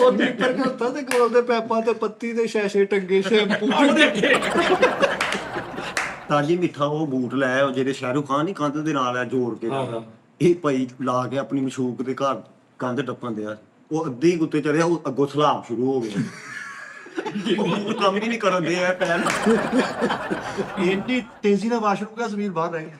Goalkeeper ਖਲੋਤਾ ਤੇ ਗੋਲ ਦੇ ਪੈਪਾਂ ਤੇ ਪੱਤੀ ਦੇ ਸ਼ੈਸ਼ੇ ਟੰਗੇ ਸ਼ੈਂਪੂ ਤਾਜੀ ਮਿੱਠਾ ਉਹ ਬੂਟ ਲੈ ਆਓ ਜਿਹੜੇ ਸ਼ਾਹਰੁਖ ਖਾਨ ਨਹੀਂ ਕੰਧ ਦੇ ਨਾਲ ਆ ਜੋੜ ਕੇ ਇਹ ਭਾਈ ਲਾ ਕੇ ਆਪਣੀ ਮਸ਼ੂਕ ਦੇ ਘਰ ਕੰਧ ਟੱਪਣ ਦਿਆ ਉਹ ਅੱਧੇ ਹੀ ਉੱਤੇ ਚੜਿਆ ਉਹ ਅੱਗੋਂ ਸਲਾਬ ਸ਼ੁਰੂ ਹੋ ਗਿਆ ਉਹ ਕੰਮ ਹੀ ਨਹੀਂ ਕਰਨ ਦੇ ਆ ਪੈਰ ਇੰਨੀ ਤੇਜ਼ੀ ਨਾਲ ਵਾਸ਼ਰੂਮ ਦਾ ਜ਼ਮੀਰ ਬਾਹਰ ਰਹਿ ਗਿਆ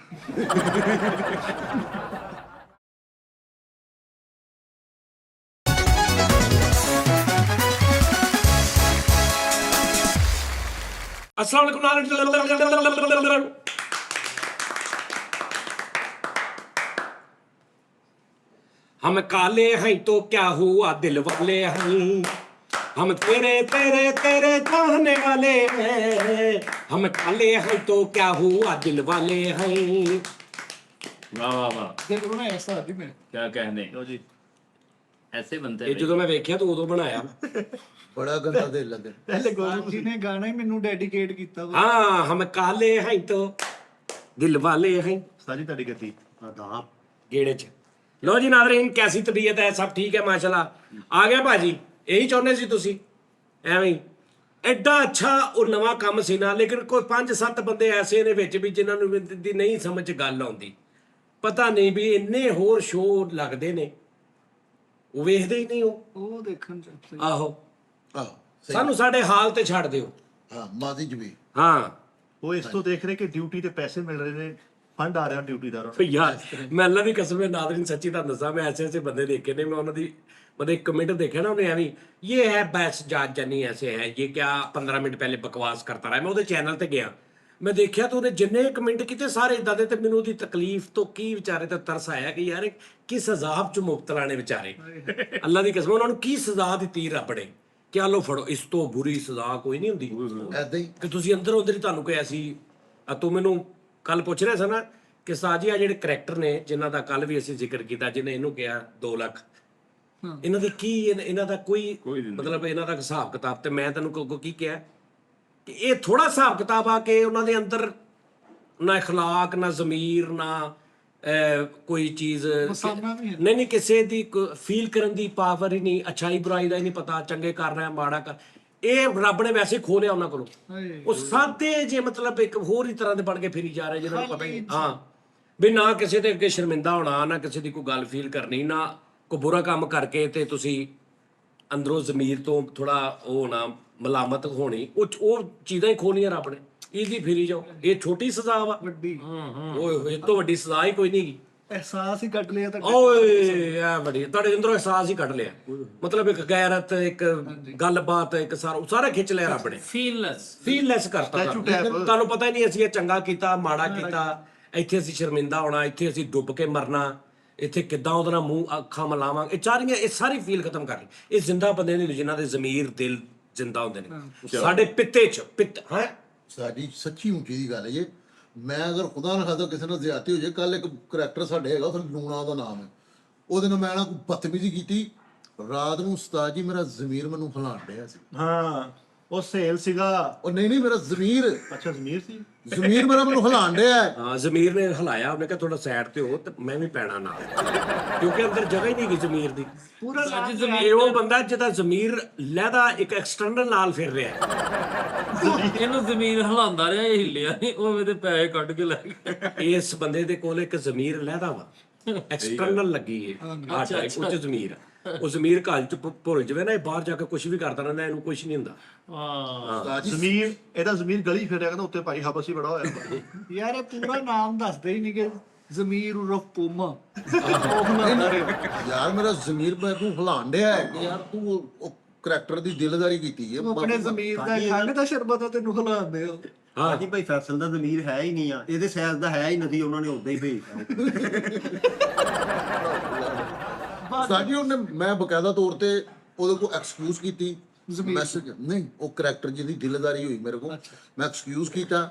अस्सलाम वालेकुम। हम काले हैं तो क्या हुआ दिल वाले हैं, हम तेरे तेरे तेरे चाहने वाले हैं, हम काले हैं तो क्या हुआ दिल वाले हैं। वाह वाह वाह, देखो ना ऐसा आदमी में क्या कहने जी, ऐसे बनते ਇਹ ਜਦੋਂ ਮੈਂ ਵੇਖਿਆ ਤਾਂ ਉਦੋਂ ਬਣਾਇਆ। ਬੜਾ ਗੰਦਾ ਦਿਲ ਲੱਗੇ। ਪਹਿਲੇ ਗੋਲੂ ਜੀ ਨੇ ਗਾਣਾ ਹੀ ਮੈਨੂੰ ਡੈਡੀਕੇਟ ਕੀਤਾ ਵਾ हाँ हम काले हैं तो दिल वाले हैं। ਸਾਰੀ ਤੁਹਾਡੀ ਗੱਤੀ ਆਦਾਬ गेड़े च लो जी नाज़रीन, कैसी तबीयत है? सब ठीक है माशाल्लाह। आ गया भाजी, यही चाਹੁੰਦੇ ਸੀ ਤੁਸੀਂ ਐਵੇਂ ਹੀ। ਐਡਾ ਅੱਛਾ ਉਹ ਨਵਾਂ ਕੰਮ ਸੀ ਨਾ, ਲੇਕਿਨ ਕੋਈ 5-7 ਬੰਦੇ ਐਸੇ ਨੇ ਵਿੱਚ ਵੀ ਜਿਨ੍ਹਾਂ ਨੂੰ ਦੀ ਨਹੀਂ ਸਮਝ ਗੱਲ ਆਉਂਦੀ। ਪਤਾ ਨਹੀਂ ਵੀ ਇੰਨੇ ਹੋਰ ਸ਼ੋਅ ਲੱਗਦੇ ਨੇ, ਉਹ ਵੇਖਦੇ ਹੀ ਨਹੀਂ ਉਹ ਦੇਖਣ ਚ ਆਹੋ ਆਹ ਸਾਨੂੰ ਸਾਡੇ ਹਾਲ ਤੇ ਛੱਡ ਦਿਓ। ਹਾਂ ਮਾਦੀ ਚ ਵੀ ਹਾਂ ਉਹ ਇਸ ਤੋਂ ਦੇਖ ਰਹੇ ਕਿ ਡਿਊਟੀ ਤੇ ਪੈਸੇ ਮਿਲ ਰਹੇ ਨੇ, ਫੰਡ ਆ ਰਿਹਾ ਡਿਊਟੀਦਾਰਾਂ तो यार मैं अल्लाह की कसम है नाज़रीन, सच्ची तरह दसा, मैं ऐसे ऐसे बंदे देखे ने, मैं उन्होंने मतलब एक कमेंट देखे ना, उन्हें एवं ये है बैस जात जानी ऐसे है, ये क्या 15 मिनट पहले बकवास करता रहा। मैं वो चैनल पर गया, मैं देखा तो उन्हें जिन्ने कमेंट किए सारे इदा दे, तो मैनू उसकी तकलीफ तो की विचारे तो तरस आया कि यार किस अजाब च मुबतला ने बेचारे। अल्लाह की कसम उन्होंने की सजा दी रब ने, क्या लो फड़ो, इस तो बुरी सजा कोई नहीं होंगी ਐਦਾਂ ਹੀ कि तुसीं अंदर उधर ही तुहानूं कोई ऐसी तू मैनू कल पूछ रहा सा ना कि साजी आ ਜਿਹੜੇ ਕਰੈਕਟਰ ਨੇ ਜਿਨ੍ਹਾਂ ਦਾ ਕੱਲ ਵੀ ਅਸੀਂ ਜ਼ਿਕਰ ਕੀਤਾ, ਜਿਹਨੇ ਇਹਨੂੰ ਕਿਹਾ 2 ਲੱਖ, ਇਹਨਾਂ ਦੇ ਕੀ ਇਹਨਾਂ ਦਾ ਕੋਈ ਮਤਲਬ ਇਹਨਾਂ ਦਾ ਹਿਸਾਬ ਕਿਤਾਬ, ਤੇ ਮੈਂ ਤੈਨੂੰ ਕੀ ਕਿਹਾ ਕਿ ਇਹ ਥੋੜਾ ਹਿਸਾਬ ਕਿਤਾਬ ਆ ਕਿ ਉਹਨਾਂ ਦੇ ਅੰਦਰ ਨਾ اخلاق ਨਾ ਜ਼ਮੀਰ ਨਾ ਕੋਈ ਚੀਜ਼ ਨਹੀਂ ਕਿਸੇ ਦੀ ਫੀਲ ਕਰਨ ਦੀ ਪਾਵਰ ਹੀ ਨਹੀਂ, ਅੱਛਾਈ ਬੁਰਾਈ ਦਾ ਹੀ ਨਹੀਂ ਪਤਾ, ਚੰਗੇ ਕਰ ਰਿਹਾ ਮਾੜਾ ਕਰ, ਇਹ ਰੱਬ ਨੇ ਵੈਸੇ ਖੋ ਲਿਆ ਉਹਨਾਂ ਕੋਲੋਂ। ਉਹ ਸਾਦੇ ਜੇ ਮਤਲਬ ਇੱਕ ਹੋਰ ਹੀ ਤਰ੍ਹਾਂ ਦੇ ਬਣ ਕੇ ਫਿਰੀ ਜਾ ਰਹੇ ਜਿਹਨਾਂ ਨੂੰ ਪਤਾ ਹੀ ਹਾਂ ਵੀ ਨਾ ਕਿਸੇ ਦੇ ਅੱਗੇ ਸ਼ਰਮਿੰਦਾ ਹੋਣਾ, ਨਾ ਕਿਸੇ ਦੀ ਕੋਈ ਗੱਲ ਫੀਲ ਕਰਨੀ, ਨਾ ਕੋਈ ਬੁਰਾ ਕੰਮ ਕਰਕੇ ਤੇ ਤੁਸੀਂ ਅੰਦਰੋਂ ਜ਼ਮੀਰ ਤੋਂ ਥੋੜਾ ਉਹ ਹੋਣਾ, ਮਲਾਮਤ ਹੋਣੀ, ਉਹ ਚੀਜ਼ਾਂ ਹੀ ਖੋਲੀਆਂ ਰੱਬ ਨੇ। ਇਹਦੀ ਫਿਰੀ ਜਾਓ, ਇਹ ਛੋਟੀ ਸਜ਼ਾ ਵਾ, ਵੱਡੀ ਓਏ ਇਸ ਤੋਂ ਵੱਡੀ ਸਜ਼ਾ ਹੀ ਕੋਈ ਨਹੀਂ ਗੀ। ਅਹਿਸਾਸ ਹੀ ਕੱਢ ਲਿਆ ਤਾਂ ਓਏ ਆ ਬੜੀ ਤੁਹਾਡੇ ਅੰਦਰੋਂ ਅਹਿਸਾਸ ਹੀ ਕੱਢ ਲਿਆ, ਮਤਲਬ ਇੱਕ ਗੈਰਤ, ਇੱਕ ਗੱਲਬਾਤ, ਇੱਕ ਸਾਰਾ ਖਿੱਚ ਲਿਆ ਰੱਬ ਨੇ, ਫੀਲਲੈਸ ਕਰਤਾ। ਤੁਹਾਨੂੰ ਪਤਾ ਹੀ ਨਹੀਂ ਅਸੀਂ ਇਹ ਚੰਗਾ ਕੀਤਾ ਮਾੜਾ ਕੀਤਾ, ਇੱਥੇ ਅਸੀਂ ਸ਼ਰਮਿੰਦਾ ਹੋਣਾ, ਇੱਥੇ ਅਸੀਂ ਡੁੱਬ ਕੇ ਮਰਨਾ, ਇੱਥੇ ਕਿੱਦਾਂ ਉਹਦੇ ਨਾਲ ਮੂੰਹ ਅੱਖਾਂ ਮਿਲਾਵਾਂਗੇ, ਇਹ ਸਾਰੀ ਫੀਲ ਖਤਮ ਕਰ ਲਈ। ਇਹ ਜ਼ਿੰਦਾ ਬੰਦੇ ਨੇ ਜਿਨ੍ਹਾਂ ਦੇ ਜ਼ਮੀਰ ਦਿਲ ਜ਼ਿੰਦਾ ਹੁੰਦੇ ਨੇ। ਸਾਡੇ ਪਿੱਤੇ ਚ ਹੈ ਸਾਡੀ ਸੱਚੀ ਉੱਚੀ ਦੀ ਗੱਲ ਹੈ ਇਹ। ਮੈਂ ਅਗਰ ਖੁਦਾ ਨਾ ਖਾਦਾ ਕਿਸੇ ਨਾਲ ਜ਼ਿਆਦਤੀ ਹੋ ਜਾਏ, ਕੱਲ ਇੱਕ ਕਰੈਕਟਰ ਸਾਡੇ ਹੈਗਾ, ਉਹ ਲੂਣਾ ਉਹਦਾ ਨਾਮ ਹੈ, ਉਹਦੇ ਨਾਲ ਮੈਂ ਨਾ ਕੋਈ ਬਦਤਮੀਜ਼ੀ ਕੀਤੀ, ਰਾਤ ਨੂੰ ਉਸਤਾਦ ਜੀ ਮੇਰਾ ਜ਼ਮੀਰ ਮੈਨੂੰ ਹਿਲਾਣ ਰਿਹਾ ਸੀ। ਹਾਂ ਉਹ ਸੇਲ ਸੀਗਾ, ਉਹ ਨਹੀਂ ਮੇਰਾ ਜ਼ਮੀਰ, ਅੱਛਾ ਜ਼ਮੀਰ ਸੀ, ਜ਼ਮੀਰ ਮੇਰਾ ਮੈਨੂੰ ਹਿਲਾਣ ਰਿਹਾ। ਹਾਂ ਜ਼ਮੀਰ ਨੇ ਹਿਲਾਇਆ, ਉਹਨੇ ਕਿਹਾ ਥੋੜਾ ਸਾਈਡ ਤੇ ਹੋ ਤੇ ਮੈਂ ਵੀ ਪੈਣਾ ਨਾਲ, ਕਿਉਂਕਿ ਅੰਦਰ ਜਗ੍ਹਾ ਹੀ ਨਹੀਂ ਗਈ ਜ਼ਮੀਰ ਦੀ। ਪੂਰਾ ਇਹ ਉਹ ਬੰਦਾ ਜਿਹਦਾ ਜ਼ਮੀਰ ਲਹਿਦਾ ਇੱਕ ਐਕਸਟਰਨਲ ਨਾਲ ਫਿਰ ਰਿਹਾ, ਇਹਨੂੰ ਜ਼ਮੀਨ ਹਿਲਾਉਂਦਾ ਰਿਹਾ, ਇਹ ਹਿੱਲਿਆ ਨਹੀਂ, ਉਹ ਮੇਰੇ ਪੈਸੇ ਕੱਢ ਕੇ ਲੈ ਗਿਆ। ਇਸ ਬੰਦੇ ਦੇ ਕੋਲ ਇੱਕ ਜ਼ਮੀਰ ਲਹਿਦਾ ਵਾ, ਐਕਸਟਰਨਲ ਲੱਗੀ ਹੈ ਆ ਟਾਈਪ ਉੱਚ ਜ਼ਮੀਰ। ਉਹ ਜ਼ਮੀਰ ਘਰ ਚ ਭੁੱਲ ਜਾਵੇ ਨਾ, ਇਹ ਬਾਹਰ ਜਾ ਕੇ ਕੁਝ ਵੀ ਕਰਦਾ ਰਹਿੰਦਾ, ਇਹਨੂੰ ਕੁਝ ਨਹੀਂ ਹੁੰਦਾ। ਜ਼ਮੀਰ, ਇਹਦਾ ਜ਼ਮੀਰ ਗਲੀ ਫਿਰਿਆ ਕਹਿੰਦਾ ਉੱਤੇ ਭਾਈ ਹਬਸੀ ਬੜਾ ਹੋਇਆ ਯਾਰ। ਇਹ ਪੂਰਾ ਨਾਮ ਦੱਸਦੇ ਹੀ ਨਹੀਂ ਕਿ ਜ਼ਮੀਰ ਉਰਫ ਪੂਮਾ। ਯਾਰ ਮੇਰਾ ਜ਼ਮੀਰ ਮੈਨੂੰ ਹਿਲਾਣ ਰਿਹਾ ਹੈ ਕਿ ਯਾਰ ਤੂੰ ਉਹ ਕਰੈਕਟਰ ਦੀ ਦਿਲਦਾਰੀ ਕੀਤੀ ਹੈ। ਆਪਣੇ ਜ਼ਮੀਰ ਦਾ ਖੰਡ ਦਾ ਸ਼ਰਬਤ ਤੈਨੂੰ ਖਿਲਾਉਂਦੇ ਹੋ। ਹਾਂ ਜੀ ਭਾਈ, ਫੈਸਲ ਦਾ ਜ਼ਮੀਰ ਹੈ ਹੀ ਨਹੀਂ ਆ, ਇਹਦੇ ਸਾਈਜ਼ ਦਾ ਹੈ ਹੀ ਨਹੀਂ, ਉਹਨਾਂ ਨੇ ਉਦਾਂ ਹੀ ਭੇਜਤਾ। ਸਾਡੀ ਉਹਨੇ ਮੈਂ ਬਕਾਇਦਾ ਤੌਰ ਤੇ ਉਹਦੇ ਕੋਲ ਐਕਸਕਿਊਜ਼ ਕੀਤੀ, ਮੈਸੇਜ ਨਹੀਂ, ਉਹ ਕਰੈਕਟਰ ਜਿਹਦੀ ਦਿਲਦਾਰੀ ਹੋਈ ਮੇਰੇ ਕੋਲ, ਮੈਂ ਐਕਸਕਿਊਜ਼ ਕੀਤਾ।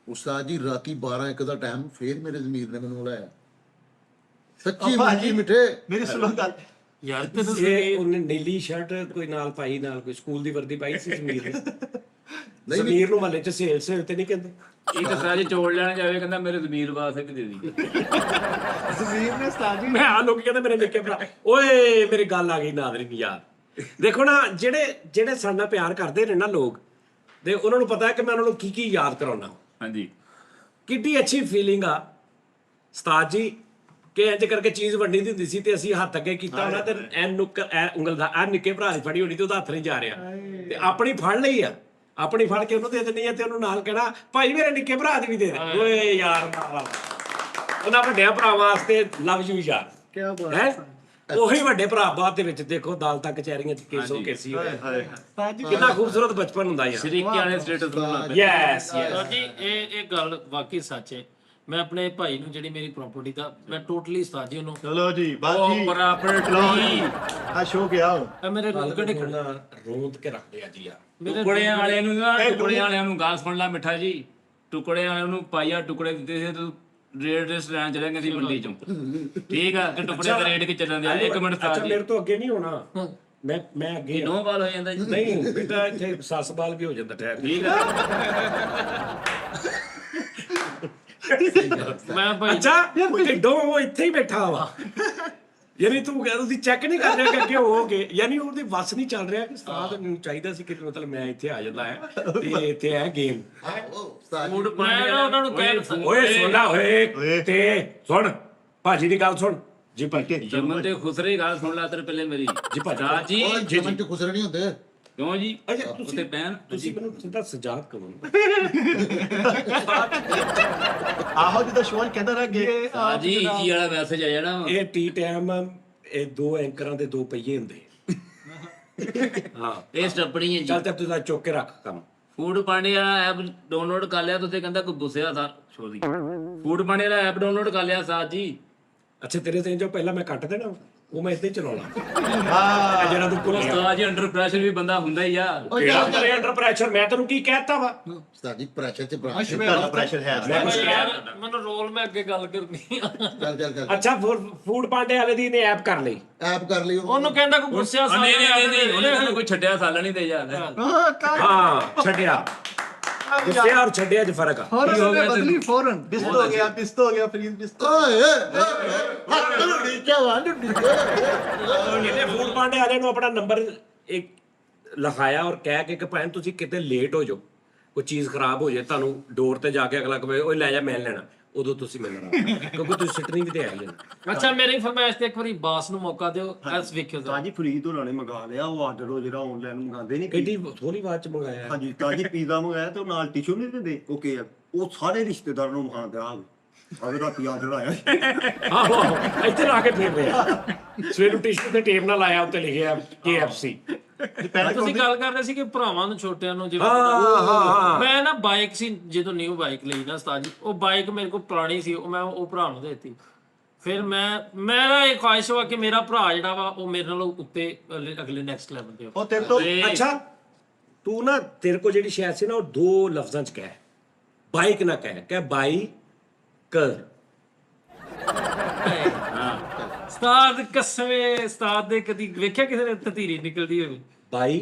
ਉਸਤਾਦ ਜੀ ਰਾਤੀ 12-1 ਦਾ ਟਾਈਮ ਫੇਰ ਮੇਰੇ ਜ਼ਮੀਰ ਨੇ ਮੈਨੂੰ ਬੁਲਾਇਆ, ਸੱਚੀ ਮੁੱਚੀ ਮਿੱਠੇ। ਮੇਰੀ ਸੁਣੋ ਗੱਲ, ਯਾਰ ਇਹ ਉਹਨੇ ਨੀਲੀ ਸ਼ਰਟ ਕੋਈ ਨਾਲ ਪਾਈ, ਨਾਲ ਕੋਈ ਸਕੂਲ ਦੀ ਵਰਦੀ ਪਾਈ ਸੀ ਜ਼ਮੀਰ ਨੇ। ਜ਼ਮੀਰ ਨੂੰ ਮਹੱਲੇ ਚ ਸੇਲ ਤੇ ਨਹੀਂ ਕਹਿੰਦੇ, ਇਹ ਤਾਂ ਸਾਰੇ ਚੋੜ ਲੈਣ ਜਾਵੇ, ਕਹਿੰਦਾ ਮੇਰੇ ਜ਼ਮੀਰ ਵਾਸਤੇ ਕਿ ਦੇ ਦੀ। ਜ਼ਮੀਰ ਨੇ ਸਾਜੀ ਮੈਂ ਆ ਲੋਕ ਕਹਿੰਦੇ ਮੇਰੇ ਨਿੱਕੇ ਭਰਾ, ਓਏ ਮੇਰੀ ਗੱਲ ਆ ਗਈ ਨਾਜ਼ਰੀਨ ਯਾਰ, ਦੇਖੋ ਨਾ ਜਿਹੜੇ ਸਾਡੇ ਨਾਲ ਪਿਆਰ ਕਰਦੇ ਨੇ ਨਾ ਲੋਕ, ਤੇ ਉਹਨਾਂ ਨੂੰ ਪਤਾ ਹੈ ਕਿ ਮੈਂ ਉਹਨਾਂ ਨੂੰ ਕੀ ਕੀ ਯਾਦ ਕਰਾਉਣਾ। ਹਾਂਜੀ ਕਿੱਡੀ ਅੱਛੀ ਫੀਲਿੰਗ ਆ ਉਸਤਾਦ ਜੀ ਕਿ ਇੰਜ ਕਰਕੇ ਚੀਜ਼ ਵੰਡੀ ਦੀ ਹੁੰਦੀ ਸੀ ਤੇ ਅਸੀਂ ਹੱਥ ਅੱਗੇ ਕੀਤਾ ਹੋਣਾ ਤੇ ਐ ਨੁੱਕਰ ਐ ਉਂਗਲ ਦਾ ਐ ਨਿੱਕੇ ਭਰਾ ਦੀ ਫੜੀ ਹੋਣੀ ਤੇ ਉਹਦਾ ਹੱਥ ਨਹੀਂ ਜਾ ਰਿਹਾ ਤੇ ਆਪਣੀ ਫੜ ਲਈ ਆ, ਆਪਣੀ ਫੜ ਕੇ ਉਹਨੂੰ ਦੇ ਦੇਣੀ ਆ ਤੇ ਉਹਨੂੰ ਨਾਲ ਕਹਿਣਾ ਭਾਈ ਮੇਰੇ ਨਿੱਕੇ ਭਰਾ ਦੀ ਵੀ ਦੇ ਦੇ। ਓਏ ਯਾਰ ਉਹਨਾਂ ਵੱਡਿਆਂ ਭਰਾਵਾਂ ਵਾਸਤੇ ਲਵ ਯੂ ਯਾਰ। ਕੀ ਬਾਤ ਹੈ ਉਹੀ ਵੱਡੇ ਭਰਾ ਬਾਅਦ ਦੇ ਵਿੱਚ ਦੇਖੋ ਅਦਾਲਤਾਂ ਕਚਹਿਰੀਆਂ ਚ ਕੇਸ ਹੋ ਕੇ ਸੀ ਕਿੰਨਾ ਖੂਬਸੂਰਤ ਬਚਪਨ ਹੁੰਦਾ ਯਾਰ। ਸ਼ਰੀਕੇ ਵਾਲੇ ਸਟੇਟਸ ਨੂੰ ਯੈਸ ਜੀ ਇਹ ਗੱਲ ਵਾਕਈ ਸੱਚ ਹੈ। ਮੈਂ ਆਪਣੇ ਭਾਈ ਨੂੰ ਜਿਹੜੀ ਮੇਰੀ ਪ੍ਰਾਪਰਟੀ ਦਾ ਮੈਂ ਟੋਟਲੀ ਉਸਤਾਦ ਜੀ ਉਹਨੂੰ ਚਲੋ ਜੀ ਬਸ ਉਹ ਜੀ ਪ੍ਰਾਪਰਟੀ ਆ ਸ਼ੋ ਗਿਆ ਹੁਣ। ਇਹ ਮੇਰੇ ਰੋਕੜੇ ਖੜੇ ਰੋਂਦ ਕੇ ਰੱਖਦੇ ਆ ਜੀ ਯਾਰ। ਟੁਕੜਿਆਂ ਵਾਲਿਆਂ ਨੂੰ ਨਾ ਟੁਕੜਿਆਂ ਵਾਲਿਆਂ ਨੂੰ ਗਾਲ ਸੁਣ ਲਾ ਮਿੱਠਾ ਜੀ, ਟੁਕੜੇ ਵਾਲਿਆਂ ਨੂੰ ਪਾਈਆ ਟੁਕੜੇ ਦਿੱਤੇ ਸੀ ਤੂੰ ਰੇਟ ਲੈਣ ਚਲੇ ਗਏ ਸੀ ਮੰਡੀ ਚੋਂ, ਠੀਕ ਆ ਤੇ ਟੁਕੜੇ ਦਾ ਰੇਟ ਕੀ ਚੱਲਣ ਦਿਆ। ਇੱਕ ਮਿੰਟ ਅੱਛਾ ਸਾਹ ਮੇਰੇ ਤੋਂ ਅੱਗੇ ਨਹੀਂ ਹੋਣਾ, ਮੈਂ ਅੱਗੇ ਆ। 9 ਬਾਲ ਹੋ ਜਾਂਦਾ ਜੀ। ਨਹੀਂ ਬੇਟਾ ਇੱਥੇ ਸੱਸ ਬਾਲ ਵੀ ਹੋ ਜਾਂਦਾ ਟਾਇਰ। ਠੀਕ ਆ ਮੈਂ ਭਾਈ ਅੱਛਾ ਢਿੱਡੋਂ ਉਹ ਇੱਥੇ ਹੀ ਬੈਠਾ ਵਾ ਯਾਨੀ ਤੂੰ ਤੁਸੀਂ ਚੈੱਕ ਨਹੀਂ ਕਰ ਰਿਹਾ ਕਿ ਅੱਗੇ ਹੋ ਗਏ, ਯਾਨੀ ਉਹਦੀ ਵੱਸ ਨਹੀਂ ਚੱਲ ਰਿਹਾ ਕਿ ਉਸਤਾਦ ਨੂੰ ਚਾਹੀਦਾ ਸੀ ਕਿ ਮਤਲਬ ਮੈਂ ਇੱਥੇ ਆ ਜਾਂਦਾ ਹੈ ਤੇ ਇੱਥੇ ਹੈ ਗੇਮ। ਮੂਡ ਮੈਂ ਨਾ ਉਹਨਾਂ ਨੂੰ ਕਹਿ ਦਿੱਤਾ ਓਏ ਸੁਣ ਲਾ ਓਏ ਤੇ ਸੁਣ ਭਾਜੀ ਦੀ ਗੱਲ ਸੁਣ ਜੀ ਭਾਜੀ ਜਮਨ ਤੇ ਖੁਸਰੇ ਗੱਲ ਸੁਣ ਲਾ ਤੇਰੇ ਪਹਿਲੇ ਮੇਰੀ ਜੀ ਭਜਾ ਜੀ। ਉਹ ਜਮਨ ਚ ਖੁਸਰੇ ਨਹੀਂ ਹੁੰਦੇ। ਕਿਉਂ ਜੀ ਅੱਛਾ ਉੱਤੇ ਪੈਨ ਤੁਸੀਂ ਮੈਨੂੰ ਸਿੱਧਾ ਸਜਾਦ ਕਰੋ। ਆਹੋ ਜਿੱਦਾਂ ਸ਼ੋਨ ਕਹਿੰਦਾ ਨਾ ਕਿ ਆ ਜੀ ਜੀ ਵਾਲਾ ਮੈਸੇਜ ਆ ਜਾਣਾ ਵਾ। ਇਹ ਟੀ ਟਾਈਮ ਇਹ ਦੋ ਐਂਕਰਾਂ ਦੇ ਦੋ ਪਹੀਏ ਹੁੰਦੇ ਹਾਂ। ਇਹ ਸਟੱਪਣੀ ਹੈ ਜੀ। ਚੱਲ ਤੇ ਤੂੰ ਚੁੱਕ ਕੇ ਰੱਖ ਕੰਮ। ਫੂਡ ਪਾਂਡੇ ਵਾਲਾ ਐਪ ਡਾਊਨਲੋਡ ਕਰ ਲਿਆ ਤੁਸੀਂ ਕਹਿੰਦਾ ਕੋਈ ਗੁੱਸਿਆ ਸਾ ਸੋਰੀ ਫੂਡ ਪਾਂਡੇ ਵਾਲਾ ਐਪ ਡਾਊਨਲੋਡ ਕਰ ਲਿਆ ਸਾਜ ਜੀ। ਅੱਛਾ ਤੇਰੇ ਤੇ ਜੋ ਪਹਿਲਾਂ ਮੈਂ ਕੱਟ ਦੇਣਾ ਉਹ ਮੈਂ ਇੱਥੇ ਚਲਾਉਣਾ ਹਾਂ ਜਿਹੜਾ ਤੂੰ ਭੁੱਲ ਗਿਆ। ਉਸਤਾਦ ਜੀ ਅੰਡਰ ਪ੍ਰੈਸ਼ਰ ਵੀ ਬੰਦਾ ਹੁੰਦਾ ਹੀ ਆ। ਕਿਹੜਾ ਤੇਰੇ ਅੰਡਰ ਪ੍ਰੈਸ਼ਰ ਮੈਂ ਤੈਨੂੰ ਕੀ ਕਹਿਤਾ ਵਾ। ਉਸਤਾਦ ਜੀ ਪ੍ਰੈਸ਼ਰ ਚ ਤੁਹਾਡਾ ਪ੍ਰੈਸ਼ਰ ਹੈ। ਮੈਨੂੰ ਰੋਲ ਮੈਂ ਅੱਗੇ ਗੱਲ ਕਰਨੀ ਆ। ਚੱਲ ਅੱਛਾ ਫੂਡ ਪਾਂਡੇ ਵਾਲੇ ਦੀ ਨੇ ਐਪ ਕਰ ਲਈ। ਐਪ ਕਰ ਲਈ ਉਹਨੂੰ ਕਹਿੰਦਾ ਕੋਈ ਗੁੱਸਿਆ ਸਾਲ ਨਹੀਂ ਉਹਨੇ ਸਾਨੂੰ ਕੋਈ ਛੱਡਿਆ ਸਾਲ ਨਹੀਂ ਦੇ ਯਾਰ। ਹਾਂ ਛੱਡਿਆ ਗੁੱਸਿਆ ਔਰ ਛੱਡਿਆ 'ਚ ਫਰਕ ਆ। ਹੋਰ ਉਹਨੇ ਬਦਲੀ ਫੌਰਨ ਬਿਸਤ ਹੋ ਗਿਆ ਫਰੀਦ ਬਿਸਤ। ਓਏ ਹੱਥ ਨੂੰ ਨੀਚੇ ਵਾਂਡ ਇਹਨੇ ਫੂਡ ਪਾਂਡੇ ਵਾਲੇ ਨੂੰ ਆਪਣਾ ਨੰਬਰ ਇੱਕ ਲਿਖਾਇਆ ਔਰ ਕਹਿ ਕੇ ਕਿ ਭੈਣ ਤੁਸੀਂ ਕਿਤੇ ਲੇਟ ਹੋ ਜਾਓ, ਕੋਈ ਚੀਜ਼ ਖਰਾਬ ਹੋ ਜਾਏ, ਤੁਹਾਨੂੰ ਡੋਰ ਤੇ ਜਾ ਕੇ ਅਗਲਾ ਕਹੇ ਓਏ ਲੈ ਜਾ ਮੈਂ ਲੈਣਾ, ਉਦੋਂ ਤੁਸੀਂ ਮਿਲਣਾ ਕਿਉਂਕਿ ਤੁਸੀਂ ਸਿੱਟਣੀ ਵੀ ਤੇ ਆਈ ਜਾਣਾ। ਅੱਛਾ ਮੇਰੀ ਫਰਮਾਇਸ਼ ਤੇ ਇੱਕ ਵਾਰੀ ਬਾਸ ਨੂੰ ਮੌਕਾ ਦਿਓ ਐਸ ਵੇਖਿਓ ਜ਼ਰਾ। ਤਾਜੀ ਫਰੀਦ ਹੋਰਾਂ ਨੇ ਮੰਗਾ ਲਿਆ ਉਹ ਆਰਡਰ ਉਹ ਜਿਹੜਾ ਆਨਲਾਈਨ ਮੰਗਾਉਂਦੇ ਨਹੀਂ ਕਿਹੜੀ ਥੋੜੀ ਬਾਅਦ ਚ ਮੰਗਾਇਆ। ਹਾਂਜੀ ਤਾਜੀ ਪੀਜ਼ਾ ਮੰਗਾਇਆ ਤੇ ਉਹ ਨਾਲ ਟਿਸ਼ੂ ਨਹੀਂ ਦਿੰਦੇ ਓਕੇ ਆ ਉਹ ਸਾਰੇ ਰਿਸ਼ਤੇਦਾਰਾਂ ਨੂੰ ਮੰਗਾਉਂਦੇ ਆ ਅਗਰ ਰਾਤੀ ਆਰਡਰ ਆਇਆ ਆਹੋ ਆਹੋ ਇੱਥੇ ਲਾ ਕੇ ਫੇਰ ਰਿਹਾ ਸਵੇਰ ਟਿਸ਼ੂ ਤੇ ਟੇਪ ਨਾਲ ਆਇਆ ਉੱਤੇ ਲਿਖਿਆ KFC। ਤੁਸੀਂ ਗੱਲ ਕਰ ਰਹੇ ਸੀ ਕਿ ਭਰਾਵਾਂ ਨੂੰ ਛੋਟਿਆਂ ਨੂੰ ਜਿਵੇਂ ਹਾਂ ਮੈਂ ਨਾ ਬਾਈਕ ਸੀ ਜਦੋਂ ਨਿਊ ਬਾਈਕ ਲਈ ਨਾ ਉਸਤਾਦ ਜੀ, ਉਹ ਬਾਈਕ ਮੇਰੇ ਕੋਲ ਪੁਰਾਣੀ ਸੀ, ਉਹ ਮੈਂ ਉਹ ਭਰਾ ਨੂੰ ਦੇਤੀ। ਫਿਰ ਮੇਰਾ ਇਹ ਖੁਆਇਸ਼ ਵਾ ਕਿ ਮੇਰਾ ਭਰਾ ਜਿਹੜਾ ਵਾ ਉਹ ਮੇਰੇ ਨਾਲੋਂ ਉੱਤੇ ਅਗਲੇ ਨੈਕਸਟ ਲੈਵਲ ਤੇ ਉਹ ਤੇਰੇ ਤੋਂ ਅੱਛਾ ਤੂੰ ਨਾ ਤੇਰੇ ਕੋਲ ਜਿਹੜੀ ਸ਼ਾਇਦ ਸੀ ਨਾ ਉਹ ਦੋ ਲਫ਼ਜ਼ਾਂ ਚ ਕਹਿ, ਬਾਈਕ ਨਾ ਕਹਿ ਬਾਈ ਕਰ। ਉਸਤਾਦ ਕਸਮੇ ਉਸਤਾਦ ਦੇ ਕਦੀ ਵੇਖਿਆ ਕਿਸੇ ਨੇ ਤਤੀਰੀ ਨਿਕਲਦੀ ਹੋਵੇ ਬਾਈ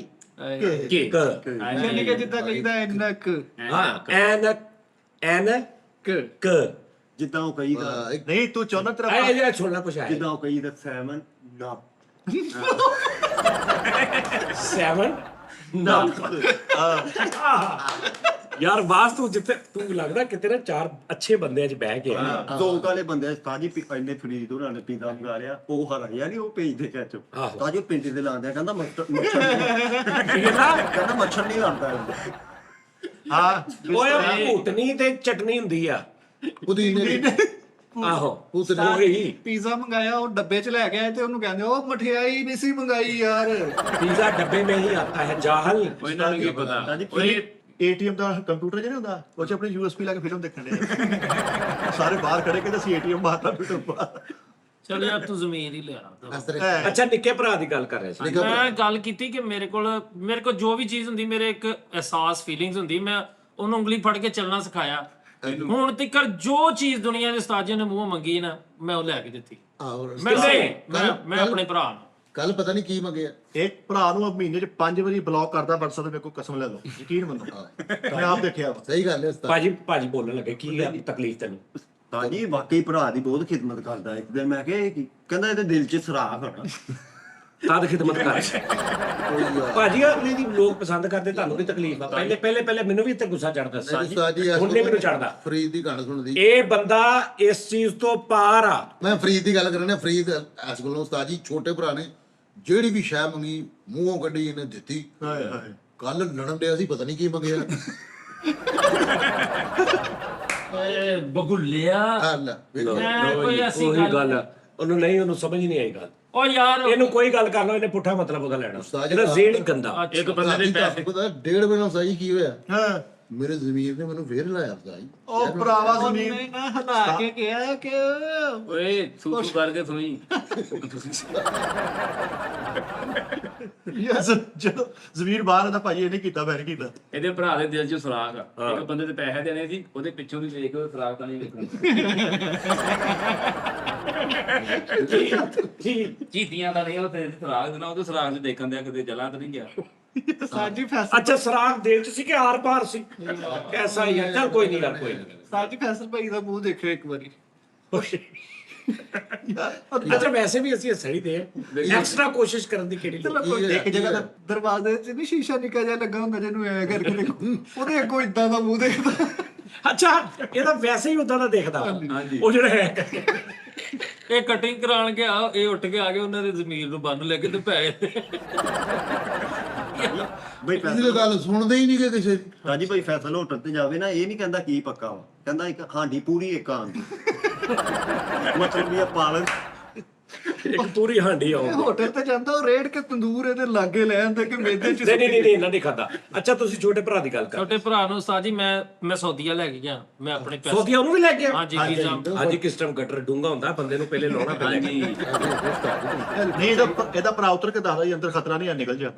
ਕੀ ਕਰ। ਯਾਨੀ ਕਿ ਜਿੱਦਾਂ ਕਹਿੰਦਾ ਐਨਕ ਹਾਂ ਐਨ ਕ ਜਿੱਦਾਂ ਉਹ ਕਹੀ ਦਾ ਨਹੀਂ ਤੂੰ ਚਾਹੁੰਦਾ ਤੇਰਾ ਇਹ ਜਿਹੜਾ ਛੋੜਨਾ ਕੁਛ ਆਇਆ ਜਿੱਦਾਂ ਉਹ ਕਹੀ ਦਾ ਸੈਮਨ ਨਾ 7 ਨਾ ਯਾਰ ਬਾਸ ਤੂੰ ਜਿੱਥੇ ਤੂੰ ਲੱਗਦਾ ਕਿਤੇ ਨਾ ਚਾਰ ਅੱਛੇ ਬੰਦਿਆਂ 'ਚ ਬਹਿ ਕੇ ਜ਼ੋਕ ਵਾਲੇ ਬੰਦੇ ਤਾਜੀ ਇੰਨੇ ਫਰੀਦ ਉਹਨਾਂ ਨੇ ਪੀਜ਼ਾ ਮੰਗਾ ਲਿਆ ਉਹ ਹਰਾਇਆ ਨਹੀਂ ਉਹ ਪੇਜ ਦੇ ਕੈਚ ਤਾਜੀ ਉਹ ਪਿੰਡ ਦੇ ਲਾਉਂਦੇ ਕਹਿੰਦਾ ਮੱਛਰ ਕਹਿੰਦਾ ਮੱਛਰ ਨਹੀਂ ਲਾਉਂਦਾ ਹਾਂ ਓਏ ਭੂਤਨੀ ਤੇ ਚਟਨੀ ਹੁੰਦੀ ਆ ਪੁਦੀਨੇ ਦੀ ਆਹੋ ਭੂਤਨੀ ਉਹੀ ਪੀਜ਼ਾ ਮੰਗਾਇਆ ਉਹ ਡੱਬੇ 'ਚ ਲੈ ਕੇ ਆਏ ਤੇ ਉਹਨੂੰ ਕਹਿੰਦੇ ਉਹ ਮਠਿਆਈ ਨਹੀਂ ਸੀ ਮੰਗਾਈ ਯਾਰ। ਪੀਜ਼ਾ ਡੱਬੇ में ही आता है जाहल। ਇਹਨਾਂ ਨੂੰ ਕੀ ਪਤਾ ਤਾਜੀ ATM ਦਾ ਕੰਪਿਊਟਰ ਜਿਹੜਾ ਹੁੰਦਾ ਉਹ 'ਚ ਆਪਣੀ USB ਲਾ ਕੇ ਫਿਲਮ ਦੇਖਣ ਦੇ ਸਾਰੇ ਬਾਹਰ ਖੜੇ ਕਹਿੰਦੇ ਸੀ ATM ਮਾਰਦਾ ਫਿਲਮ ਬਾਹਰ। ਚਲ ਯਾਰ ਤੂੰ ਜ਼ਮੀਨ ਹੀ ਲਿਆ ਇਸ ਤਰ੍ਹਾਂ ਅੱਛਾ ਨਿੱਕੇ ਭਰਾ ਦੀ ਗੱਲ ਕਰ ਰਹੇ ਸੀ। ਮੈਂ ਗੱਲ ਕੀਤੀ ਕਿ ਮੇਰੇ ਕੋਲ ਜੋ ਵੀ ਚੀਜ਼ ਹੁੰਦੀ ਮੇਰੇ ਇੱਕ ਅਹਿਸਾਸ ਫੀਲਿੰਗਸ ਹੁੰਦੀ ਮੈਂ ਉਹਨੂੰ ਉਂਗਲੀ ਫੜ ਕੇ ਚੱਲਣਾ ਸਿਖਾਇਆ। ਹੁਣ ਤੱਕ ਜੋ ਚੀਜ਼ ਦੁਨੀਆ ਦੇ ਉਸਤਾਦ ਨੇ ਮੂੰਹੋਂ ਮੰਗੀ ਨਾ ਮੈਂ ਉਹ ਲੈ ਕੇ ਦਿੱਤੀ। ਮੈਂ ਆਪਣੇ ਭਰਾ ਨੂੰ ਕੱਲ ਪਤਾ ਨਹੀਂ ਕੀ ਮੰਗਿਆ ਇੱਕ ਭਰਾ ਨੂੰ ਮਹੀਨੇ 'ਚ 5 ਵਾਰੀ ਬਲੌਕ ਕਰਦਾ WhatsApp ਤੇ ਮੇਰੇ ਕੋਲ ਕਸਮ ਲੈ ਲਓ ਯਕੀਨ ਮੰਨੋ ਮੈਂ ਆਪ ਦੇਖਿਆ ਵਾ। ਸਹੀ ਗੱਲ ਹੈ ਉਸਤਾਦ ਭਾਜੀ ਬੋਲਣ ਲੱਗੇ ਕੀ ਹੈ ਤਕਲੀਫ ਤੈਨੂੰ। ਤਾਜੀ ਵਾਕਈ ਭਰਾ ਦੀ ਬਹੁਤ ਖਿਦਮਤ ਕਰਦਾ ਇੱਕ ਦਿਨ ਮੈਂ ਕਿਹਾ ਇਹ ਕੀ ਕਹਿੰਦਾ ਇਹਦੇ ਦਿਲ 'ਚ ਸਰਾਖ ਹੋਣਾ ਤਦ ਖਿਦਮਤ ਕਰ ਭਾਜੀ ਅਗਲੇ ਦੀ ਲੋਕ ਪਸੰਦ ਕਰਦੇ, ਤੁਹਾਨੂੰ ਵੀ ਤਕਲੀਫ ਆ। ਪਹਿਲੇ ਮੈਨੂੰ ਵੀ ਇੱਥੇ ਗੁੱਸਾ ਚੜਦਾ ਉਸਤਾਦ ਜੀ ਹੁਣ ਨਹੀਂ ਮੈਨੂੰ ਚੜਦਾ। ਫਰੀਦ ਦੀ ਗਾਣਾ ਸੁਣਦੀ, ਇਹ ਬੰਦਾ ਇਸ ਚੀਜ਼ ਤੋਂ ਪਾਰ ਆ। ਮੈਂ ਫਰੀਦ ਦੀ ਗੱਲ ਕਰਨਾ। ਫਰੀਦ ਇਸ ਗੱਲੋਂ ਉਸਤਾਦ ਜੀ ਛੋਟੇ ਭਰਾ ਨੇ ਜਿਹੜੀ ਵੀ ਸ਼ੈ ਮੰਗੀ ਮੂੰਹੋਂ ਕੱਢੀ ਇਹਨੇ ਦਿੱਤੀ। ਹਾਏ ਹਾਏ ਕੱਲ ਲੜਨ ਡਿਆ ਸੀ, ਪਤਾ ਨਹੀਂ ਕੀ ਮੰਗਿਆ। ਬਗੁੱਲਿਆ ਆ ਲੈ ਵੇਖੋ। ਮੈਂ ਕੋਈ ਐਸੀ ਉਹੀ ਗੱਲ ਗੱਲ ਆ। ਉਹਨੂੰ ਸਮਝ ਹੀ ਨਹੀਂ ਆਈ ਗੱਲ। ਉਹ ਯਾਰ ਇਹਨੂੰ ਕੋਈ ਗੱਲ ਕਰ ਲਓ, ਇਹਨੇ ਪੁੱਠਾ ਮਤਲਬ ਉਹਦਾ ਲੈਣਾ। ਇਹਦਾ ਜ਼ੇਨ ਹੀ ਗੰਦਾ। ਇੱਕ ਬੰਦੇ ਦੇ ਪੈਸੇ ਪਤਾ 1.5 ਮਹੀਨਾ ਸਾਈ ਕੀ ਹੋਇਆ, ਹਾਂ ਮੇਰੇ ਜ਼ਮੀਰ ਨੇ ਮੈਨੂੰ ਫੇਰ ਲਾਇਆ ਸਾਈ। ਉਹ ਭਰਾਵਾ ਉਹਨੇ ਜ਼ਮੀਨ ਨਾ ਹਲਾ ਕੇ ਕਿਹਾ ਕਿ ਓਏ ਸੂ ਕਰਕੇ ਸੁਣੀ। ਯਸ ਜਦੋਂ ਜ਼ਮੀਰ ਬਾਹਰ ਆਂਦਾ ਭਾਜੀ ਇਹਨੇ ਕੀਤਾ ਮੈਂ ਨਹੀਂ ਕੀਤਾ। ਇਹਦੇ ਭਰਾ ਦੇ ਦਿਲ 'ਚ ਸੁਰਾਖ ਆ। ਇੱਕ ਬੰਦੇ ਦੇ ਪੈਸੇ ਦੇਣੇ ਸੀ, ਉਹਦੇ ਪਿੱਛੋਂ ਦੀ ਵੇਖ ਕੇ ਸੁਰਾਖ ਤਾਂ ਨਹੀਂ ਵੇਖਣਾ। ਚੀਤੀਆਂ ਦਾ ਨਹੀਂ, ਉਹ ਤੇ ਸੁਰਾਖ ਦੇਣਾ, ਉਹਦੇ ਸੁਰਾਖ 'ਚ ਦੇਖਣ ਦਿਆ ਕਿਤੇ ਜਲਾ ਤਾਂ ਨਹੀਂ ਗਿਆ। ਸਾਜੀ ਫੈਸਲ ਅੱਛਾ ਸਰਾਖ ਦਿਲ ਚ ਸੀ ਕਿ ਆਰ ਪਾਰ ਸੀ? ਐਸਾ ਹੀ ਹੈ। ਚੱਲ ਕੋਈ ਨਹੀਂ ਯਾਰ, ਕੋਈ ਨਹੀਂ। ਸਾਜੀ ਫੈਸਲ ਭਾਈ ਦਾ ਮੂੰਹ ਦੇਖਿਓ ਇੱਕ ਵਾਰੀ। ਅੱਛਾ ਵੈਸੇ ਵੀ ਅਸੀਂ ਸਹੀ ਦੇ ਐਕਸਟਰਾ ਕੋਸ਼ਿਸ਼ ਕਰਨ ਦੀ ਕਿਹੜੀ ਲੋੜ? ਇੱਕ ਜਗ੍ਹਾ ਦਾ ਦਰਵਾਜ਼ੇ 'ਚ ਨਹੀਂ ਸ਼ੀਸ਼ਾ ਨਿੱਕਾ ਜਿਹਾ ਲੱਗਾ ਹੁੰਦਾ, ਜਿਹਨੂੰ ਐ ਕਰਕੇ ਦੇਖੋ, ਉਹਦੇ ਅੱਗੋਂ ਇਦਾਂ ਦਾ ਮੂੰਹ ਦੇਖਦਾ। ਅੱਛਾ ਇਹਦਾ ਵੈਸੇ ਹੀ ਉਦਾਂ ਦਾ ਦੇਖਦਾ ਉਹ ਜਿਹੜਾ ਹੈ। ਇਹ ਕਟਿੰਗ ਕਰਾਣ ਕੇ ਆ, ਇਹ ਉੱਠ ਕੇ ਆ ਗਏ, ਉਹਨਾਂ ਦੇ ਜ਼ਮੀਰ ਨੂੰ ਬੰਨ ਲੈ ਕੇ ਤੇ ਪੈ ਗਏ। ਬਈ ਇਹਦੀ ਤਾਂ ਗੱਲ ਸੁਣਦੇ ਹੀ ਨਹੀਂ ਕਿ ਕਿਸੇ ਦੀ। ਰਾਜੀ ਭਾਈ ਫੈਸਲ ਹੋਟਲ ਤੇ ਜਾਵੇ ਨਾ, ਇਹ ਨਹੀਂ ਕਹਿੰਦਾ ਕੀ ਪੱਕਾ ਵਾ, ਕਹਿੰਦਾ ਇੱਕ ਹਾਂਡੀ ਪੂਰੀ ਇੱਕ ਆਂਦੀ। ਮਤਲਬ ਵੀ ਇਹ ਪਾਲਕ ਇੱਕ ਪੂਰੀ ਹਾਂਡੀ ਆਉਂਦੀ। ਹੋਟਲ ਤੇ ਜਾਂਦਾ ਉਹ ਰੇੜ ਕੇ ਤੰਦੂਰ ਇਹਦੇ ਲਾਗੇ ਲੈ ਆਂਦਾ ਕਿ ਮੇਦੇ 'ਚ ਨਹੀਂ ਇਹਨਾਂ ਨਹੀਂ ਖਾਦਾ। ਅੱਛਾ ਤੁਸੀਂ ਛੋਟੇ ਭਰਾ ਦੀ ਗੱਲ ਕਰ। ਛੋਟੇ ਭਰਾ ਨੂੰ ਉਸਤਾਦ ਜੀ ਮੈਂ ਸੌਦੀਆ ਲੈ ਕੇ ਗਿਆ, ਮੈਂ ਆਪਣੇ ਪੈਸੇ। ਸੋਦੀਆਂ ਉਹਨੂੰ ਵੀ ਲੈ ਗਿਆ। ਹਾਂਜੀ ਵੀਜ਼ਾ। ਹਾਂਜੀ ਕਿਸ ਟਾਈਮ ਗਟਰ ਡੂੰਗਾ ਹੁੰਦਾ, ਬੰਦੇ ਨੂੰ ਪਹਿਲੇ ਲਾਉਣਾ ਪੈਂਦਾ। ਨਹੀਂ ਇਹਦਾ ਭਰਾ ਉਤਰ ਕੇ ਦੱਸਦਾ ਜੀ ਅੰਦਰ ਖਤਰਾ ਨਹੀਂ ਆ, ਨਿਕਲ ਜਾ।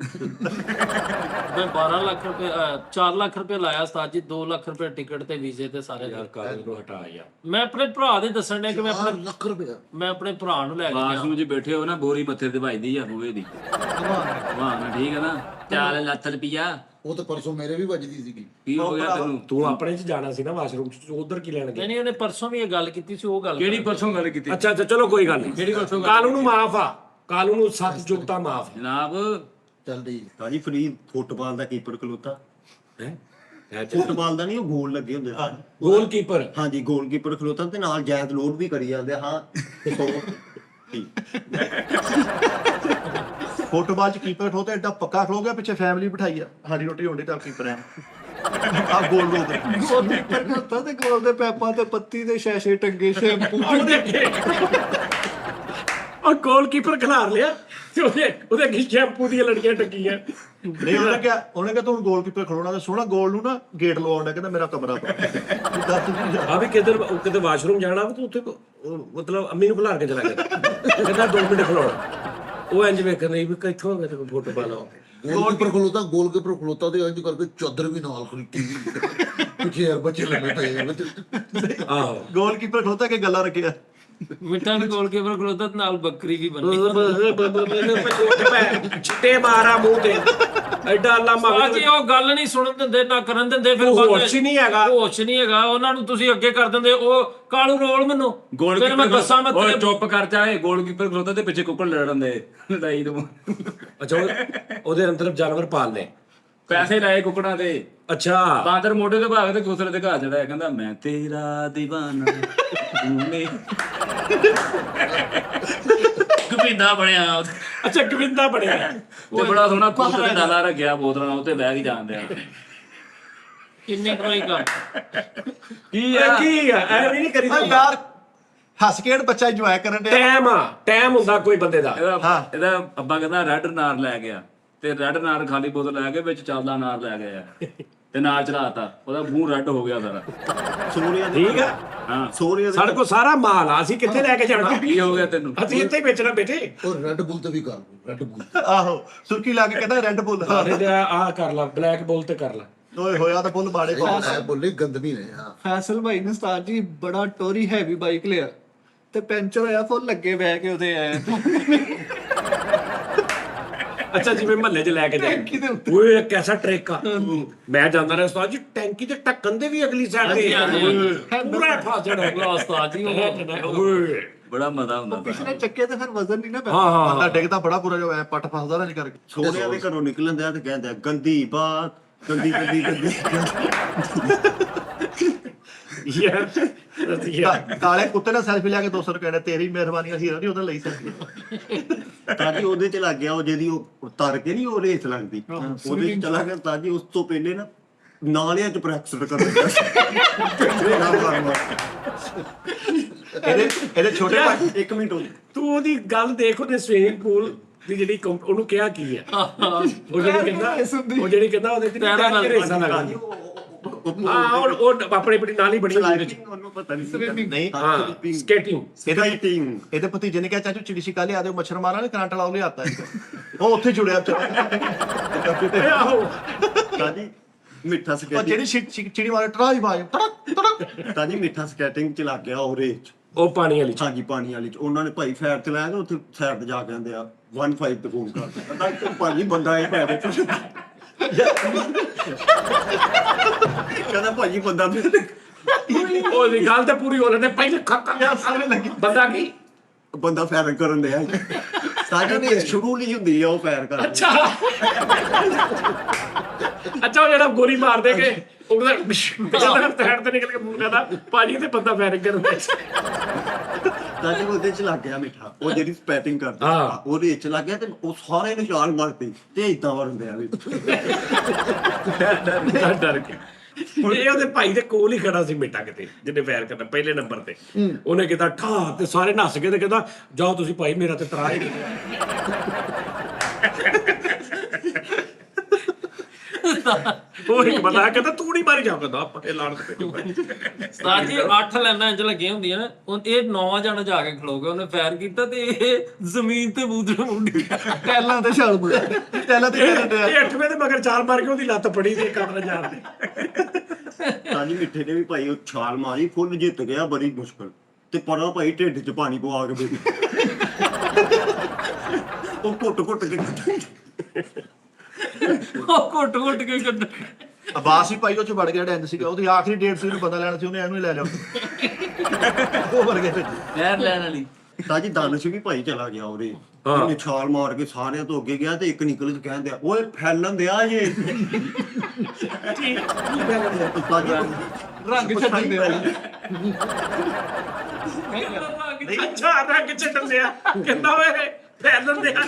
ਮੈਂ 12 ਲੱਖ ਰੁਪਏ 4 ਲੱਖ ਰੁਪਏ ਲਾਇਆ ਉਸਤਾਦ ਜੀ, 2 ਲੱਖ ਰੁਪਏ ਟਿਕਟ ਤੇ ਵੀਜ਼ੇ ਤੇ ਸਾਰੇ। ਯਾਰ ਕਾਗਜ਼ ਨੂੰ ਹਟਾ ਯਾਰ। ਮੈਂ ਆਪਣੇ ਭਰਾ ਦੇ ਦੱਸਣ ਡਿਆ ਕਿ ਮੈਂ ਆਪਣੇ ਲੱਖ ਰੁਪਇਆ ਭਰਾ ਨੂੰ ਲੈ ਕੇ ਗਿਆ। ਬਾਥਰੂਮ 'ਚ ਬੈਠੇ ਹੋ ਨਾ, ਬੋਰੀ ਮੱਥੇ ਤੇ ਵੱਜਦੀ ਆ ਬੂਹੇ ਦੀ। ਵਾਹ ਨਾ ਠੀਕ ਹੈ ਨਾ। 4 ਲੱਖ ਰੁਪਈਆ ਉਹ ਤਾਂ ਪਰਸੋਂ ਮੇਰੇ ਵੀ ਵੱਜਦੀ ਸੀਗੀ। ਕੀ ਹੋ ਗਿਆ ਤੈਨੂੰ? ਤੂੰ ਆਪਣੇ 'ਚ ਜਾਣਾ ਸੀ ਨਾ ਵਾਸ਼ਰੂਮ 'ਚ, ਉਧਰ ਕੀ ਲੈਣ ਗਿਆ? ਨਹੀਂ ਉਹਨੇ ਪਰਸੋਂ ਵੀ ਇਹ ਗੱਲ ਕੀਤੀ ਸੀ, ਉਹ ਗੱਲ ਕਿਹੜੀ ਪਰਸੋਂ ਗੱਲ ਕੀਤੀ? ਅੱਛਾ ਚਲੋ ਕੋਈ ਗੱਲ ਨਹੀਂ। ਕਿਹੜੀ ਪਰਸੋਂ ਗੱਲ? ਕਾਲੂ ਨੂੰ ਮਾਫ ਆ, ਕਾਲੂ ਨੂੰ ਸੱਤ ਜੁਗਤਾ ਮਾਫ ਜਨਾਬ ਚੱਲ ਰਹੀ ਰਾਜੀ ਫਰੀਦ ਫੁੱਟਬਾਲ ਦਾ ਕੀਪਰ ਖਲੋਤਾ। ਹੈ। ਫੁੱਟਬਾਲ ਦਾ ਨਹੀਂ, ਉਹ ਗੋਲ ਲੱਗੇ ਹੁੰਦੇ ਸਨ। ਗੋਲਕੀਪਰ ਹਾਂਜੀ ਗੋਲਕੀਪਰ ਖਲੋਤਾ ਤੇ ਨਾਲ ਜਾਇਦ ਲੋਡ ਵੀ ਕਰੀ ਜਾਂਦੇ। ਹਾਂ ਫੁੱਟਬਾਲ 'ਚ ਕੀਪਰ ਖਲੋਤਾ ਐਡਾ ਪੱਕਾ ਖਲੋ ਗਿਆ, ਪਿੱਛੇ ਫੈਮਿਲੀ ਬਿਠਾਈ ਆ, ਸਾਡੀ ਰੋਟੀ ਹੋਣੀ ਤਾਂ ਕੀਪਰ ਆ। ਆ ਗੋਲ ਰੋਕ ਉਹ ਕੀਪਰ ਖਲੋਤਾ ਤੇ ਗੋਲ ਦੇ ਪੈਪਾਂ ਤੇ ਪੱਤੀ ਦੇ ਸ਼ੈਸ਼ੇ ਟੰਗੇ, ਸ਼ੈਂਪੂ ਉਹ ਗੋਲਕੀਪਰ ਖਿਲਾਰ ਲਿਆ ਤੇ ਉਹਦੇ ਅੱਗੇ ਸ਼ੈਂਪੂ ਦੀਆਂ ਲੜਕੀਆਂ ਟੱਕੀਆਂ। ਨਹੀਂ ਉਹਨੇ ਕਿਹਾ ਤੂੰ ਗੋਲਕੀਪਰ ਖਲੋਣਾ ਤੇ ਸੋਹਣਾ ਗੋਲ ਨੂੰ ਨਾ ਗੇਟ ਲਵਾਉਣ ਦਾ, ਕਹਿੰਦਾ ਮੇਰਾ ਕਮਰਾ ਪਾ। ਆ ਵੀ ਕਿਤੇ ਵਾਸ਼ਰੂਮ ਜਾਣਾ ਤੂੰ ਉੱਥੇ ਮਤਲਬ ਅੰਮੀ ਨੂੰ ਖਿਲਾਰ ਕੇ ਚਲਾ ਗਿਆ, ਕਹਿੰਦਾ 2 ਮਿੰਟ ਖਲੋਣਾ। ਉਹ ਇੰਜ ਵੇਖ ਨਹੀਂ ਵੀ ਕਿੱਥੋਂ ਹੋ ਗਿਆ ਤੇ ਫੋਟੋ ਪਾ ਲਓ। ਗੋਲਕੀਪਰ ਖਲੋਤਾ ਤੇ ਇੰਜ ਕਰਕੇ ਚਾਦਰ ਵੀ ਨਾਲ ਖਰੀਦੀ ਪਿੱਛੇ ਯਾਰ ਬੱਚੇ ਲੱਗੇ ਪਏ। ਆਹੋ ਗੋਲਕੀਪਰ ਖਲੋਤਾ ਕਿ ਗੱਲਾਂ ਰੱਖਿਆ। ਮਿੱਟਾਂ ਦੇ ਗੋਲਕੀਪਰ ਖਲੋਤਾ ਤੇ ਨਾਲ ਬੱਕਰੀ ਵੀ ਬੰਨੀ। ਛਿੱਟੇ ਮਾਰਾ ਮੂੰਹ ਤੇ ਐਡਾ ਲਾਮਾ। ਜੀ ਉਹ ਗੱਲ ਨਹੀਂ ਸੁਣਨ ਦਿੰਦੇ ਨਾ ਕਰਨ ਦਿੰਦੇ, ਫਿਰ ਹੋਸ਼ ਹੀ ਨਹੀਂ ਹੈਗਾ। ਹੋਸ਼ ਨਹੀਂ ਹੈਗਾ ਉਹਨਾਂ ਨੂੰ, ਤੁਸੀਂ ਅੱਗੇ ਕਰ ਦਿੰਦੇ। ਉਹ ਕਾਲੂ ਰੋਲ ਮੈਨੂੰ ਫਿਰ ਮੈਂ ਦੱਸਾਂ ਮੈਂ ਓਏ ਚੁੱਪ ਕਰ ਜਾਏ। ਗੋਲਕੀਪਰ ਖਲੋਤਾ ਤੇ ਪਿੱਛੇ ਕੁੱਕੜ ਲੜਨ ਦੇ ਲੜਾਈ ਨੂੰ। ਅੱਛਾ ਉਹਦੇ ਅੰਦਰ ਜਾਨਵਰ ਪਾਲਨੇ, ਪੈਸੇ ਲਾਏ ਕੁੱਕੜਾਂ ਤੇ। ਅੱਛਾ ਬਾਂਦਰ ਮੋਢੇ ਤੇ ਭਾਗ ਤੇ ਦੂਸਰੇ ਦੇ ਘਰ ਚੜਾਇਆ, ਕਹਿੰਦਾ ਮੈਂ ਤੇਰਾ دیਵਾਨਾ ਤੂਨੇ ਗੋਬਿੰਦਾ ਬਣਿਆ। ਅੱਛਾ ਗੋਬਿੰਦਾ ਬਣਿਆ ਤੇ ਬੜਾ ਸੋਹਣਾ ਕੁੱਤ ਤੇ ਡਾਲਾ ਰੱਖਿਆ ਬੋਤਲਾਂ ਨਾਲ, ਉੱਤੇ ਬਹਿ ਕੇ ਜਾਂਦੇ ਆ। ਕਿੰਨੇ ਕੋਈ ਕਰ ਕੀ ਆ ਕੀ ਆ ਐਵੇਂ ਨਹੀਂ ਕਰੀਦਾ ਯਾਰ ਹੱਸ ਕੇ ਬੱਚਾ ਇੰਜੋਏ ਕਰਨ ਡਿਆ। ਟਾਈਮ ਹੁੰਦਾ ਕੋਈ ਬੰਦੇ ਦਾ। ਇਹਦਾ ਅੱਬਾ ਕਹਿੰਦਾ ਰੈੱਡ ਨਾਰ ਲੈ ਗਿਆ, ਤੇ ਰੈੱਡ ਨਾਰ ਖਾਲੀ ਬੋਤਲ ਲੈ ਕੇ ਵਿੱਚ ਚੱਲਦਾ ਨਾਰ ਲੈ ਗਿਆ ਤੇ ਨਾਲ ਚੜਾਤਾ, ਉਹਦਾ ਮੂੰਹ ਰੈੱਡ ਹੋ ਗਿਆ ਸਾਰਾ। ਸੋਨੀਆ ਠੀਕ ਆ। ਹਾਂ ਸੋਨੀਆ ਸਾਡੇ ਕੋਲ ਸਾਰਾ ਮਾਲ ਆ, ਅਸੀਂ ਕਿੱਥੇ ਲੈ ਕੇ ਜਾਣਾ? ਕੀ ਹੋ ਗਿਆ ਤੈਨੂੰ? ਅਸੀਂ ਇੱਥੇ ਹੀ ਵੇਚਣਾ ਬੇਟੇ। ਉਹ ਰੈੱਡ ਬੁੱਲ ਤੇ ਵੀ ਕਰ ਰੈੱਡ ਬੁੱਲ। ਆਹੋ ਸੁਰਖੀ ਲਾ ਕੇ ਕਹਿੰਦਾ ਰੈੱਡ ਬੁੱਲ। ਆ ਕਰ ਲਾ ਬਲੈਕ ਬੋਲ ਤੇ ਕਰ ਲਾ। ਓਏ ਹੋਇਆ ਤਾਂ ਬੁੱਲ ਬਾੜੇ ਪਾ। ਐ ਬੋਲੇ ਗੰਦਮੀ ਨੇ। ਹਾਂ ਫੈਸਲ ਭਾਈ ਨੇ ਉਸਤਾਦ ਜੀ ਬੜਾ ਟੋਰੀ ਹੈਵੀ ਬਾਈਕ ਲਿਆ ਤੇ ਪੈਂਚਰ ਹੋਇਆ, ਫੁੱਲ ਲੱਗੇ ਬਹਿ ਕੇ ਉਹਦੇ ਆਏ। ਅੱਛਾ ਜਿਵੇਂ ਮਹੱਲੇ 'ਚ ਲੈ ਕੇ ਟੈਂਕੀ ਦੇ ਜਾਂਦੇ। ਓਏ ਕੈਸਾ ਟ੍ਰੈਕ ਆ। ਮੈਂ ਜਾਂਦਾ ਰਿਹਾ ਉਸਤਾਦ ਜੀ, ਟੈਂਕੀ ਤੇ ਢੱਕਣ ਦੇ ਵੀ ਅਗਲੀ ਸਾਈਡ ਤੇ ਪੂਰਾ ਫਸ ਜਾਣਾ। ਉਸਤਾਦ ਜੀ ਓਏ ਬੜਾ ਮਜ਼ਾ ਹੁੰਦਾ ਪਿਛਲੇ ਚੱਕੇ ਤੇ ਫਿਰ ਵਜ਼ਨ ਨਹੀਂ ਨਾ ਹਾਂ, ਹਾਂ, ਬੰਦਾ ਡਿੱਗਦਾ ਬੜਾ ਬੁਰਾ ਜੋ ਐ ਪੱਟ ਫਸਦਾ ਨਾ ਨਹੀਂ ਕਰਕੇ ਸੋਹਣਿਆਂ ਦੇ ਘਰੋਂ ਨਿਕਲਣ ਦਿਆ ਤੇ ਕਹਿੰਦਾ ਗੰਦੀ ਬਾਤ ਗੰਦੀ ਗੰਦੀ ਗੰਦੀ ਯਾਰ ਕਾਲੇ ਕੁੱਤੇ ਨਾਲ ਸੈਲਫੀ ਲਿਆ ਕੇ 200 ਰੁਪਏ ਨੇ ਤੇਰੀ ਮਿਹਰਬਾਨੀ ਅਸੀਂ ਨਹੀਂ ਉਹਦਾ ਲਈ ਸੈਲਫੀ ਤਾਂ ਜੀ ਉਹਦੇ ਚ ਲੱਗ ਗਿਆ ਉਹ ਜਿਹਦੀ ਉਹ ਤਰ ਕੇ ਨਹੀਂ ਉਹ ਰੇਸ ਲੱਗਦੀ ਉਹਦੇ ਚ ਚਲਾ ਗਿਆ ਤਾਂ ਜੀ ਉਸ ਤੋਂ ਪਹਿਲੇ ਨਾ ਨਾਲਿਆਂ ਚ ਪ੍ਰੈਕਟਿਸ ਕਰ ਰਿਹਾ ਇਹਦੇ ਛੋਟੇ ਭਾਈ ਇੱਕ ਮਿੰਟ ਹੋ ਤੂੰ ਉਹਦੀ ਗੱਲ ਦੇਖ ਉਹਦੇ ਸਵੀਮਿੰਗ ਪੂਲ ਦੀ ਜਿਹੜੀ ਉਹਨੂੰ ਕਿਹਾ ਕੀ ਹੈ ਉਹ ਜਿਹੜੀ ਕਹਿੰਦਾ ਉਹਦੇ ਚ ਤੈਰਾਂ ਨਾਲ ਰੇਸਾਂ ਲੱਗਦੀ ਹਾਂ ਉਹ ਆਪਣੇ ਆਪਣੀ ਨਾਲ ਹੀ ਬਣੀ ਹੁੰਦੀ ਹੈ ਉਹਨੂੰ ਪਤਾ ਨਹੀਂ ਨਹੀਂ ਹਾਂ ਸਕੇਟਿੰਗ ਸਕੇਟਿੰਗ ਇਹਦੇ ਭਤੀਜੇ ਨੇ ਕਿਹਾ ਚਾਚੂ ਚਿੜੀ ਛਿਕਾ ਲਿਆ ਦਿਓ ਮੱਛਰ ਮਾਰਾਂ ਨੇ ਕਰੰਟ ਲਾਉ ਲਿਆਤਾ ਉਹ ਉੱਥੇ ਜੁੜਿਆ ਆਹੋ ਤਾਂ ਜੀ ਮਿੱਠਾ ਉਹ ਸਕੇਟਿੰਗ ਜਿਹੜੀ ਚਿੜੀ ਮਾਰੇ ਟਰਾਈ ਬਾਜ ਤੜਕ ਤੜਕ ਤਾਂ ਜੀ ਮਿੱਠਾ ਸਕੇਟਿੰਗ ਚ ਲੱਗ ਗਿਆ ਉਹ ਰੇਸ ਚ ਉਹ ਪਾਣੀ ਵਾਲੀ ਚ ਹਾਂਜੀ ਪਾਣੀ ਵਾਲੀ ਚ ਉਹਨਾਂ ਨੇ ਭਾਈ ਫੈਰ ਤੇ ਲਾਇਆ ਤੇ ਉੱਥੇ ਸਾਈਡ ਤੇ ਜਾ ਕੇ ਆਂਦੇ ਆ 15 ਤੇ ਫੋਨ ਕਰ ਕਹਿੰਦਾ ਭਾਜੀ ਬੰਦਾ ਇਹ ਪੈ ਵਿੱਚ ਕਹਿੰਦਾ ਭਾਜੀ ਬੰਦਾ ਉਹਦੀ ਗੱਲ ਤੇ ਪੂਰੀ ਹੋ ਲੈਣੇ ਪਹਿਲੇ ਖੱਕਾ ਸਾਰੇ ਲੱਗੀ ਬੰਦਾ ਕੀ ਬੰਦਾ ਫੈਰ ਕਰਨ ਦੇ ਆ ਸਾਡੇ ਨੇ ਸ਼ੁਰੂ ਨਹੀਂ ਹੁੰਦੀ ਆ ਉਹ ਫੈਰ ਕਰਨ ਅੱਛਾ ਉਹ ਜਿਹੜਾ ਗੋਲੀ ਮਾਰ ਦੇ ਕੇ ਉਹਦਾ ਪਿਛਲਾ ਟਾਇਰ ਤੇ ਨਿਕਲ ਕੇ ਮੂੰਹ ਕਹਿੰਦਾ ਭਾਜੀ ਤੇ ਬੰਦਾ ਫੈਰਿੰਗ ਕਰਨ ਦੇ ਤਾਂ ਜੀ ਉਹਦੇ ਚ ਲੱਗ ਗਿਆ ਮਿੱਠਾ ਉਹ ਜਿਹੜੀ ਸਪੈਟਿੰਗ ਕਰਦਾ ਹਾਂ। ਉਹਦੇ ਚ ਲੱਗ ਗਿਆ ਤੇ ਉਹ ਸਾਰੇ ਨੂੰ ਛਾਲ ਮਾਰਤੀ ਤੇ ਇਦਾਂ ਵਰਦੇ ਆ ਵੀ ਡਰ ਕੇ ਇਹ ਉਹਦੇ ਭਾਈ ਦੇ ਕੋਲ ਹੀ ਖੜਾ ਸੀ ਮਿੱਟਾ ਕਿਤੇ ਜਿਹਨੇ ਫੈਰ ਕਰਨਾ ਪਹਿਲੇ ਨੰਬਰ ਤੇ ਉਹਨੇ ਕਿਹਾ ਠਾ ਤੇ ਸਾਰੇ ਨੱਸ ਕੇ ਤੇ ਕਹਿੰਦਾ ਜਾਓ ਤੁਸੀਂ ਭਾਈ ਮੇਰਾ ਤੇ ਤਰਾ ਹੀ ਉਹ ਇੱਕ ਬੰਦਾ ਕਹਿੰਦਾ ਤੂੰ ਨਹੀਂ ਮਾਰੀ ਜਾ ਕਹਿੰਦਾ ਆਪਾਂ ਇਹ ਲਾਣ ਤੇ ਉਸਤਾਦ ਜੀ 8 ਲਾਈਨਾਂ ਇੰਜ ਲੱਗੀਆਂ ਹੁੰਦੀਆਂ ਨੇ ਇਹ 9 ਜਣ ਜਾ ਕੇ ਖਲੋ ਗਏ ਉਹਨੇ ਫਾਇਰ ਕੀਤਾ ਤੇ ਇਹ ਜ਼ਮੀਨ ਤੇ ਮੂਦਰੇ ਮੁੰਡੀ ਟੈਲਾਂ ਤੇ ਛਾਲ ਮਾਰਿਆ ਟੈਲਾਂ ਤੇ ਇਹ 8ਵੇਂ ਦੇ ਮਗਰ ਚਾਲ ਮਾਰ ਕੇ ਉਹਦੀ ਲੱਤ ਪੜੀ ਤੇ ਕੰਮ ਨਾ ਜਾਣਦੇ ਤਾਂ ਜੀ ਮਿੱਠੇ ਨੇ ਵੀ ਭਾਈ ਉਹ ਛਾਲ ਮਾਰੀ ਫੁੱਲ ਜਿੱਤ ਗਿਆ ਬੜੀ ਮੁਸ਼ਕਲ ਤੇ ਪਰਾਂ ਭਾਈ ਢਿੱਡ 'ਚ ਪਾਣੀ ਪਵਾ ਕੇ ਬੇਬੀ ਉਹ ਘੁੱਟ ਕੇ ਉਹ ਘੁੱਟ ਕੇ ਕੱਢ ਆਵਾਜ਼ ਹੀ ਪਾਈ ਉਹ ਚ ਵੜ ਗਿਆ ਡੈਂਦ ਸੀਗਾ ਉਹਦੀ ਆਖਰੀ ਡੇਟ ਸੀ ਉਹਨੂੰ ਪਤਾ ਲੈਣਾ ਸੀ ਉਹਨੇ ਇਹਨੂੰ ਹੀ ਲੈ ਲਿਆ ਉਹ ਵਰ ਗਿਆ ਵਿੱਚ ਫੈਰ ਲੈਣ ਵਾਲੀ ਤਾਂ ਜੀ ਦਾਨਿਸ਼ ਵੀ ਭਾਈ ਚਲਾ ਗਿਆ ਉਹਦੇ ਉਹਨੇ ਛਾਲ ਮਾਰ ਕੇ ਸਾਰਿਆਂ ਤੋਂ ਅੱਗੇ ਗਿਆ ਤੇ ਇੱਕ ਨਿਕਲ ਕੇ ਕਹਿੰਦੇ ਆ ਓਏ ਫੈਲਣ ਦਿਆ ਜੇ ਤਾਂ ਜੀ ਰੰਗ ਛੱਡੀ ਦੇ ਅੱਛਾ ਰੰਗ ਛੱਡਣ ਦਿਆ ਕਹਿੰਦਾ ਓਏ ਫੈਲਣ ਦਿਆ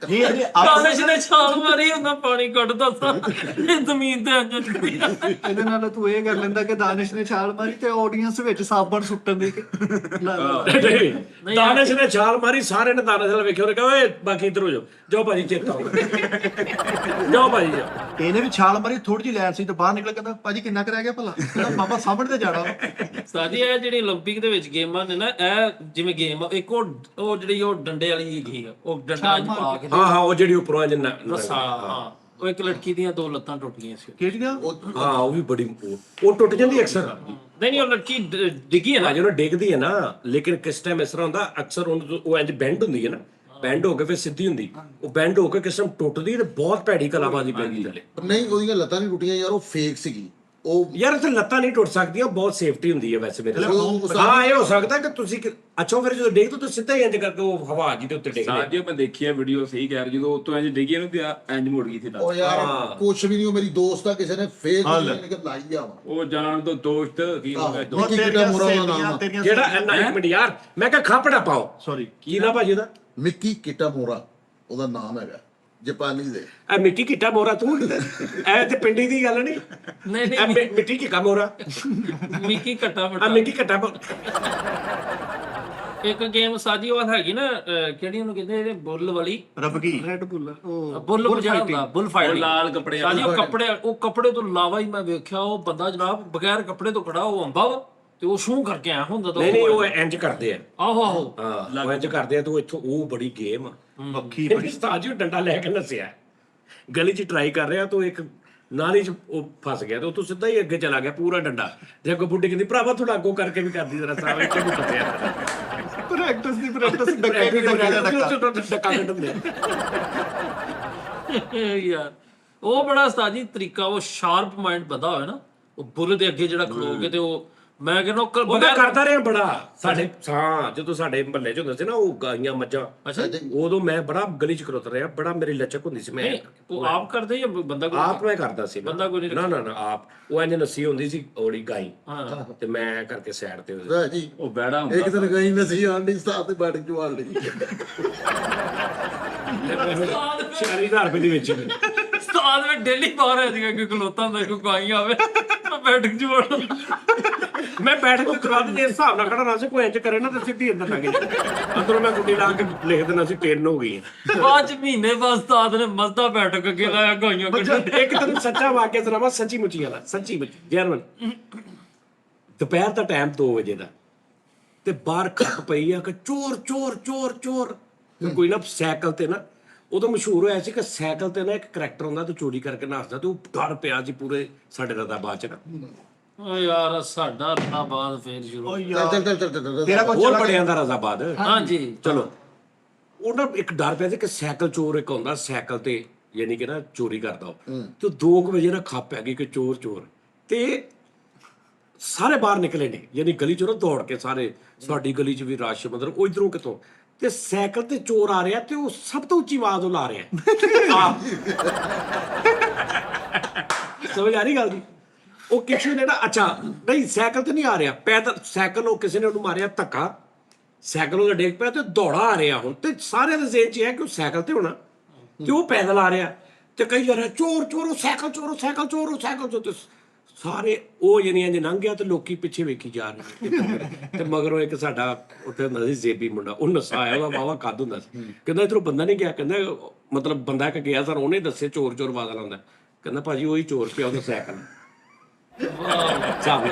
ਨਹੀਂ ਇਹਦੇ ਕਾਲਜ ਨੇ ਛਾਲ ਮਾਰੀ ਉਹਨਾਂ ਪਾਣੀ ਕੱਢਦਾ ਸਾਂ ਇਹ ਜ਼ਮੀਨ ਤੇ ਅੰਜ ਇਹਦੇ ਨਾਲ ਤੂੰ ਇਹ ਕਰ ਲੈਂਦਾ ਕਿ ਦਾਨਿਸ਼ ਨੇ ਛਾਲ ਮਾਰੀ ਤੇ ਆਡੀਅנס ਵਿੱਚ ਸਾਬਣ ਸੁੱਟਣ ਦੀ ਦਾਨਿਸ਼ ਨੇ ਛਾਲ ਮਾਰੀ ਸਾਰੇ ਨੇ ਦਾਨਿਸ਼ ਨਾਲ ਵੇਖਿਆ ਉਹਨੇ ਕਿਹਾ ਓਏ ਬਾਕੀ ਇੱਧਰ ਹੋ ਜਾਓ ਜਾਓ ਭਾਜੀ ਚੇਤਾ ਜਾਓ ਭਾਜੀ ਜਾਓ ਇਹਨੇ ਵੀ ਛਾਲ ਮਾਰੀ ਥੋੜੀ ਜਿਹੀ ਲੈਣ ਸੀ ਤੇ ਬਾਹਰ ਨਿਕਲ ਕਹਿੰਦਾ ਭਾਜੀ ਕਿੰਨਾ ਕੁ ਰਹਿ ਗਿਆ ਭਲਾ ਕਹਿੰਦਾ ਬਾਬਾ ਸਾਹਮਣੇ ਤੇ ਜਾਣਾ ਸਾਡੀ ਇਹ ਜਿਹੜੀ 올림픽 ਦੇ ਵਿੱਚ ਗੇਮਾਂ ਨੇ ਨਾ ਇਹ ਜਿਵੇਂ ਗੇਮ ਇੱਕ ਉਹ ਜਿਹੜੀ ਉਹ ਡੰਡੇ ਵਾਲੀ ਹੈਗੀ ਆ ਉਹ ਡੰਡਾ ਚ ਪਾ ਕੇ ਹਾਂ ਉਹ ਜਿਹੜੀ ਉੱਪਰੋਂ ਜੰਨਾ ਹਾਂ ਉਹ ਇੱਕ ਲੜਕੀ ਦੀਆਂ 2 ਲੱਤਾਂ ਟੁੱਟ ਗਈਆਂ ਸੀ ਕਿਹੜੀਆਂ ਹਾਂ ਉਹ ਵੀ ਬੜੀ ਉਹ ਟੁੱਟ ਜਾਂਦੀ ਅਕਸਰ ਨਹੀਂ ਉਹ ਲੜਕੀ ਡਿੱਗੀ ਹੈ ਨਾ ਜਦੋਂ ਡਿੱਗਦੀ ਹੈ ਨਾ ਲੇਕਿਨ ਕਿਸ ਟਾਈਮ ਇਸ ਤਰ੍ਹਾਂ ਹੁੰਦਾ ਅਕਸਰ ਉਹ ਇੰਜ ਬੈਂਡ ਹੁੰਦੀ ਹੈ ਨਾ ਬੈਂਡ ਹੋ ਕੇ ਫਿਰ ਸਿੱਧੀ ਹੁੰਦੀ ਉਹ ਬੈਂਡ ਹੋ ਕੇ ਕਿਸ ਟਾਈਮ ਟੁੱਟਦੀ ਤੇ ਬਹੁਤ ਭੈੜੀ ਕਲਾਬਾਜ਼ੀ ਪੈਂਦੀ ਥੱਲੇ ਨਹੀਂ ਉਹਦੀਆਂ ਲੱਤਾਂ ਨਹੀਂ ਟੁੱਟੀਆਂ ਯਾਰ ਉਹ ਫੇਕ ਸੀਗੀ ਉਹ ਯਾਰ ਤੇ ਲੱਤਾਂ ਨਹੀਂ ਟੁੱਟ ਸਕਦੀਆਂ ਬਹੁਤ ਸੇਫਟੀ ਹੁੰਦੀ ਹੈ ਵੈਸੇ ਮੇਰੇ ਉਹ ਹਾਂ ਇਹ ਹੋ ਸਕਦਾ ਕਿ ਤੁਸੀਂ ਅੱਛਾ ਫਿਰ ਜਦੋਂ ਡਿੱਗ ਤੁਸੀਂ ਸਿੱਧਾ ਹੀ ਇੰਜ ਕਰਕੇ ਉਹ ਹਵਾ ਜੀ ਦੇ ਉੱਤੇ ਡਿੱਗਦੇ ਸਾਜਿਓ ਮੈਂ ਦੇਖੀ ਆ ਵੀਡੀਓ ਸਹੀ ਕਹਿ ਰਿਹਾ ਜਦੋਂ ਉਤੋਂ ਇੰਜ ਡਿੱਗੀ ਇਹਨੂੰ ਤੇ ਇੰਜ ਮੁੜ ਗਈ ਸੀ ਉਹ ਲੱਤ ਯਾਰ ਕੁਛ ਵੀ ਨਹੀਂ ਉਹ ਮੇਰੀ ਦੋਸਤ ਆ ਕਿਸੇ ਨੇ ਫੇਕ ਨਿਕਲ ਲਾਈ ਆ ਉਹ ਜਾਣ ਤੋਂ ਦੋਸਤ ਕੀ ਹੋ ਗਿਆ ਉਹ ਤੇਰੀਆਂ ਸਹੇਲੀਆਂ ਤੇਰੀਆਂ ਜਿਹੜਾ ਇੰਨਾ ਇੱਕ ਮਿੰਟ ਯਾਰ ਮੈਂ ਕਿਹਾ ਖਾਪੜਾ ਪਾਓ ਸੌਰੀ ਕੀ ਨਾ ਭਾਜੀ ਉਹਦਾ ਮਿੱਕੀ ਕਿਟਾਮੋਰਾ ਉਹਦਾ ਨਾਮ ਹੈਗਾ ਜਾਪਾਨੀ ਦੇ ਇਹ ਮਿੱਟੀ ਕਿੱਟਾ ਮੋਰਾ ਤੂੰ ਐ ਤੇ ਪਿੰਡੀ ਦੀ ਗੱਲ ਨਹੀਂ ਨਹੀਂ ਇਹ ਮਿੱਟੀ ਕੀ ਮੋਰਾ ਮਿੱਕੀ ਘਟਾ ਆ ਮਿੱਟੀ ਘਟਾ ਇੱਕ ਗੇਮ ਸਾਜੀ ਉਹ ਹੈਗੀ ਨਾ ਕਿਹੜੀ ਉਹਨੂੰ ਕਹਿੰਦੇ ਇਹਦੇ ਬੁੱਲ ਵਾਲੀ ਰਬਗੀ ਰੈਡ ਬੁੱਲ ਉਹ ਬੁੱਲ ਵਜਾ ਹੁੰਦਾ ਬੁੱਲ ਫਾਈਟਿੰਗ ਲਾਲ ਕੱਪੜੇ ਸਾਜੀ ਉਹ ਕੱਪੜੇ ਤੋਂ ਇਲਾਵਾ ਹੀ ਮੈਂ ਵੇਖਿਆ ਉਹ ਬੰਦਾ ਜਨਾਬ ਬਗੈਰ ਕੱਪੜੇ ਤੋਂ ਖੜਾ ਉਹ ਆਉਂਦਾ ਵਾ ਤੇ ਉਹ ਸ਼ੂ ਕਰਕੇ ਆਇਆ ਹੁੰਦਾ ਤਾਂ ਨਹੀਂ ਉਹ ਇੰਜ ਕਰਦੇ ਆ ਆਹੋ ਆਹੋ ਹਾਂ ਉਹ ਇੰਜ ਕਰਦੇ ਆ ਤੇ ਉਹ ਇੱਥੋਂ ਉਹ ਬੜੀ ਗੇਮ ਆ ਪੱਖੀ ਬੜੀ ਸਾਜੀ ਡੰਡਾ ਲੈ ਕੇ ਨੱਸਿਆ ਗਲੀ 'ਚ ਟਰਾਈ ਕਰ ਰਿਹਾ ਤਾਂ ਇੱਕ ਨਾਲੀ 'ਚ ਉਹ ਫਸ ਗਿਆ ਤੇ ਉਹ ਤੋਂ ਸਿੱਧਾ ਹੀ ਅੱਗੇ ਚਲਾ ਗਿਆ ਪੂਰਾ ਡੰਡਾ ਜੇ ਅੱਗੋਂ ਬੁੱਢੀ ਕਹਿੰਦੀ ਭਰਾਵਾ ਥੋੜਾ ਅੱਗੋਂ ਕਰਕੇ ਵੀ ਕਰਦੀ ਜਰਾ ਸਾਰਾ ਇੱਥੇ ਵੀ ਫਸਿਆ ਪ੍ਰੈਕਟਿਸ ਡੱਕੇ ਵੀ ਡੱਕਾ ਕੱਢਦੇ ਯਾਰ ਉਹ ਬੜਾ ਉਸਤਾਦ ਜੀ ਤਰੀਕਾ ਉਹ ਸ਼ਾਰਪ ਮਾਈਂਡ ਬੰਦਾ ਹੋਵੇ ਨਾ ਉਹ ਬੁੱਲ ਦੇ ਅੱਗੇ ਜਿਹੜਾ ਖਲੋ ਕੇ ਤੇ ਉਹ ਮੈਂ ਕਹਿੰਦਾ ਉਹ ਮੈਂ ਕਰਦਾ ਰਿਹਾ ਬੜਾ ਸਾਡੇ ਹਾਂ ਜਦੋਂ ਸਾਡੇ ਮਹੱਲੇ 'ਚ ਹੁੰਦਾ ਸੀ ਨਾ ਉਹ ਗਾਈਆਂ ਮੱਝਾਂ ਉਦੋਂ ਮੈਂ ਬੜਾ ਗਲੀ 'ਚ ਖਲੋਤਾ ਰਿਹਾ ਬੜਾ ਮੇਰੀ ਲਚਕ ਹੁੰਦੀ ਸੀ ਮੈਂ ਉਹ ਆਪ ਕਰਦੇ ਜਾਂ ਬੰਦਾ ਕੋਈ ਆਪ ਮੈਂ ਕਰਦਾ ਸੀ ਬੰਦਾ ਕੋਈ ਨਹੀਂ ਨਾ ਨਾ ਨਾ ਆਪ ਉਹ ਇੰਜ ਨੱਸੀ ਹੁੰਦੀ ਸੀ ਔੜੀ ਗਾਈ ਤੇ ਮੈਂ ਕਰਕੇ ਸਾਈਡ ਤੇ ਉਹਦੇ ਰਾਹ ਜੀ ਉਹ ਬੈੜਾ ਇੱਕ ਹੁੰਦਾ ਦਿਨ ਗਈ ਨਸੀ ਆਂਡੀ ਸਾਥ ਤੇ ਬੈਠ ਕੇ ਵਾਲ ਲਈ ਸ਼ਹਿਰੀ ਘਰ ਦੇ ਵਿੱਚ ਉਸਤਾਦ ਮੈਂ ਡੇਲੀ ਬਾਹਰ ਆ ਸੀਗਾ ਕਿ ਖਲੋਤਾ ਹੁੰਦਾ ਕੋਈ ਗਾਈ ਆਵੇ ਮੈਂ ਬੈਠਕ ਜੋੜ ਮੈਂ ਬੈਠ ਕੇ ਕਰਾਦ ਦੇ ਹਿਸਾਬ ਨਾਲ ਖੜਾ ਸੀ ਕੋਈ ਇੰਜ ਕਰੇ ਨਾ ਤੇ ਸਿੱਧੀ ਅੰਦਰ ਲੱਗ ਜਾਏ ਅੰਦਰੋਂ ਮੈਂ ਗੁੱਡੀ ਲਾ ਕੇ ਲਿਖ ਦੇਣਾ ਸੀ 3 ਹੋ ਗਈ ਬਾਅਦ ਚ ਮਹੀਨੇ ਬਾਅਦ ਉਸਤਾਦ ਨੇ ਮਸਦਾ ਬੈਠਕ ਅੱਗੇ ਲਾਇਆ ਗਾਈਆਂ ਕੱਢਣ ਇੱਕ ਤੈਨੂੰ ਸੱਚਾ ਵਾਕਿਆ ਸੁਣਾਵਾਂ ਸੱਚੀ ਮੁੱਚੀ ਵਾਲਾ ਸੱਚੀ ਮੁੱਚੀ ਜਰਮਨ ਦੁਪਹਿਰ ਦਾ ਟਾਈਮ 2 ਵਜੇ ਦਾ ਤੇ ਬਾਹਰ ਖੱਪ ਪਈ ਆ ਕਿ ਚੋਰ ਚੋਰ ਚੋਰ ਚੋਰ ਕੋਈ ਨਾ ਸਾਈਕਲ ਤੇ ਨਾ ਉਦੋਂ ਮਸ਼ਹੂਰ ਹੋਇਆ ਸੀ ਕਿ ਸਾਈਕਲ ਤੇ ਨਾ ਇੱਕ ਕਰੈਕਟਰ ਹੁੰਦਾ ਤੇ ਚੋਰੀ ਕਰਕੇ ਨੱਸਦਾ ਤੇ ਉਹ ਡਰ ਪਿਆ ਸੀ ਪੂਰੇ ਸਾਡੇ ਰਦਾਬਾਦ ਚ ਨਾ ਓ ਯਾਰ ਸਾਡਾ ਰਦਾਬਾਦ ਫੇਰ ਸ਼ੁਰੂ ਚੱਲ ਤੇਰਾ ਕੁਝ ਹੋਰ ਬੜਿਆਂ ਦਾ ਰਦਾਬਾਦ ਹਾਂਜੀ ਚਲੋ ਉਹਨਾਂ ਇੱਕ ਡਰ ਪਿਆ ਸੀ ਕਿ ਸਾਈਕਲ ਚੋਰ ਇੱਕ ਹੁੰਦਾ ਸਾਈਕਲ ਤੇ ਯਾਨੀ ਕਿ ਨਾ ਚੋਰੀ ਕਰਦਾ ਉਹ ਤੇ 2 ਵਜੇ ਨਾ ਖੱਪ ਪੈ ਗਈ ਕਿ ਚੋਰ ਚੋਰ ਤੇ ਸਾਰੇ ਬਾਹਰ ਨਿਕਲੇ ਨੇ ਯਾਨੀ ਗਲੀ ਚੋਂ ਨਾ ਦੌੜ ਕੇ ਸਾਰੇ ਸਾਡੀ ਗਲੀ 'ਚ ਵੀ ਰਸ਼ ਮਤਲਬ ਉਹ ਇਧਰੋਂ ਕਿਤੋਂ ਤੇ ਸਾਈਕਲ ਤੇ ਚੋਰ ਆ ਰਿਹਾ ਤੇ ਉਹ ਸਭ ਤੋਂ ਉੱਚੀ ਆਵਾਜ਼ ਉਹ ਲਾ ਰਿਹਾ ਸਮਝ ਆ ਰਹੀ ਗੱਲ ਦੀ ਉਹ ਕਿਸੇ ਨੇ ਨਾ ਅੱਛਾ ਨਹੀਂ ਸਾਈਕਲ ਤੇ ਨਹੀਂ ਆ ਰਿਹਾ ਪੈਦਲ ਸਾਈਕਲ ਉਹ ਕਿਸੇ ਨੇ ਉਹਨੂੰ ਮਾਰਿਆ ਧੱਕਾ ਸਾਈਕਲ ਉਹਦਾ ਡੇਗ ਪਿਆ ਤੇ ਦੌੜਾ ਆ ਰਿਹਾ ਹੁਣ ਤੇ ਸਾਰਿਆਂ ਦੇ ਜ਼ਿਹਨ 'ਚ ਹੈ ਕਿ ਉਹ ਸਾਈਕਲ ਤੇ ਹੋਣਾ ਤੇ ਉਹ ਪੈਦਲ ਆ ਰਿਹਾ ਤੇ ਕਈ ਜਾ ਰਿਹਾ ਚੋਰ ਚੋਰ ਉਹ ਸਾਈਕਲ ਚੋਰ ਉਹ ਸਾਈਕਲ ਚੋਰ ਉਹ ਸਾਈਕਲ ਚੋਰ ਤੇ ਸਾਰੇ ਉਹ ਜਣੀਆਂ ਜੇ ਲੰਘ ਗਿਆ ਤੇ ਲੋਕੀ ਪਿੱਛੇ ਵੇਖੀ ਜਾ ਰਹੇ ਤੇ ਮਗਰੋਂ ਇੱਕ ਸਾਡਾ ਉੱਥੇ ਹੁੰਦਾ ਸੀ ਜ਼ੇਬੀ ਮੁੰਡਾ ਉਹ ਨਸ਼ਾ ਆਇਆ ਉਹਦਾ ਵਾਵਾ ਕੱਦ ਹੁੰਦਾ ਸੀ ਕਹਿੰਦਾ ਇੱਧਰੋਂ ਬੰਦਾ ਨਹੀਂ ਗਿਆ ਕਹਿੰਦਾ ਮਤਲਬ ਬੰਦਾ ਇੱਕ ਗਿਆ ਸਰ ਉਹਨੇ ਦੱਸੇ ਚੋਰ ਚੋਰ ਆਵਾਜ਼ ਲਾਉਂਦਾ ਕਹਿੰਦਾ ਭਾਜੀ ਉਹੀ ਚੋਰ ਪਿਆ ਉਹਦਾ ਸਾਈਕਲ ਸਾਹਬ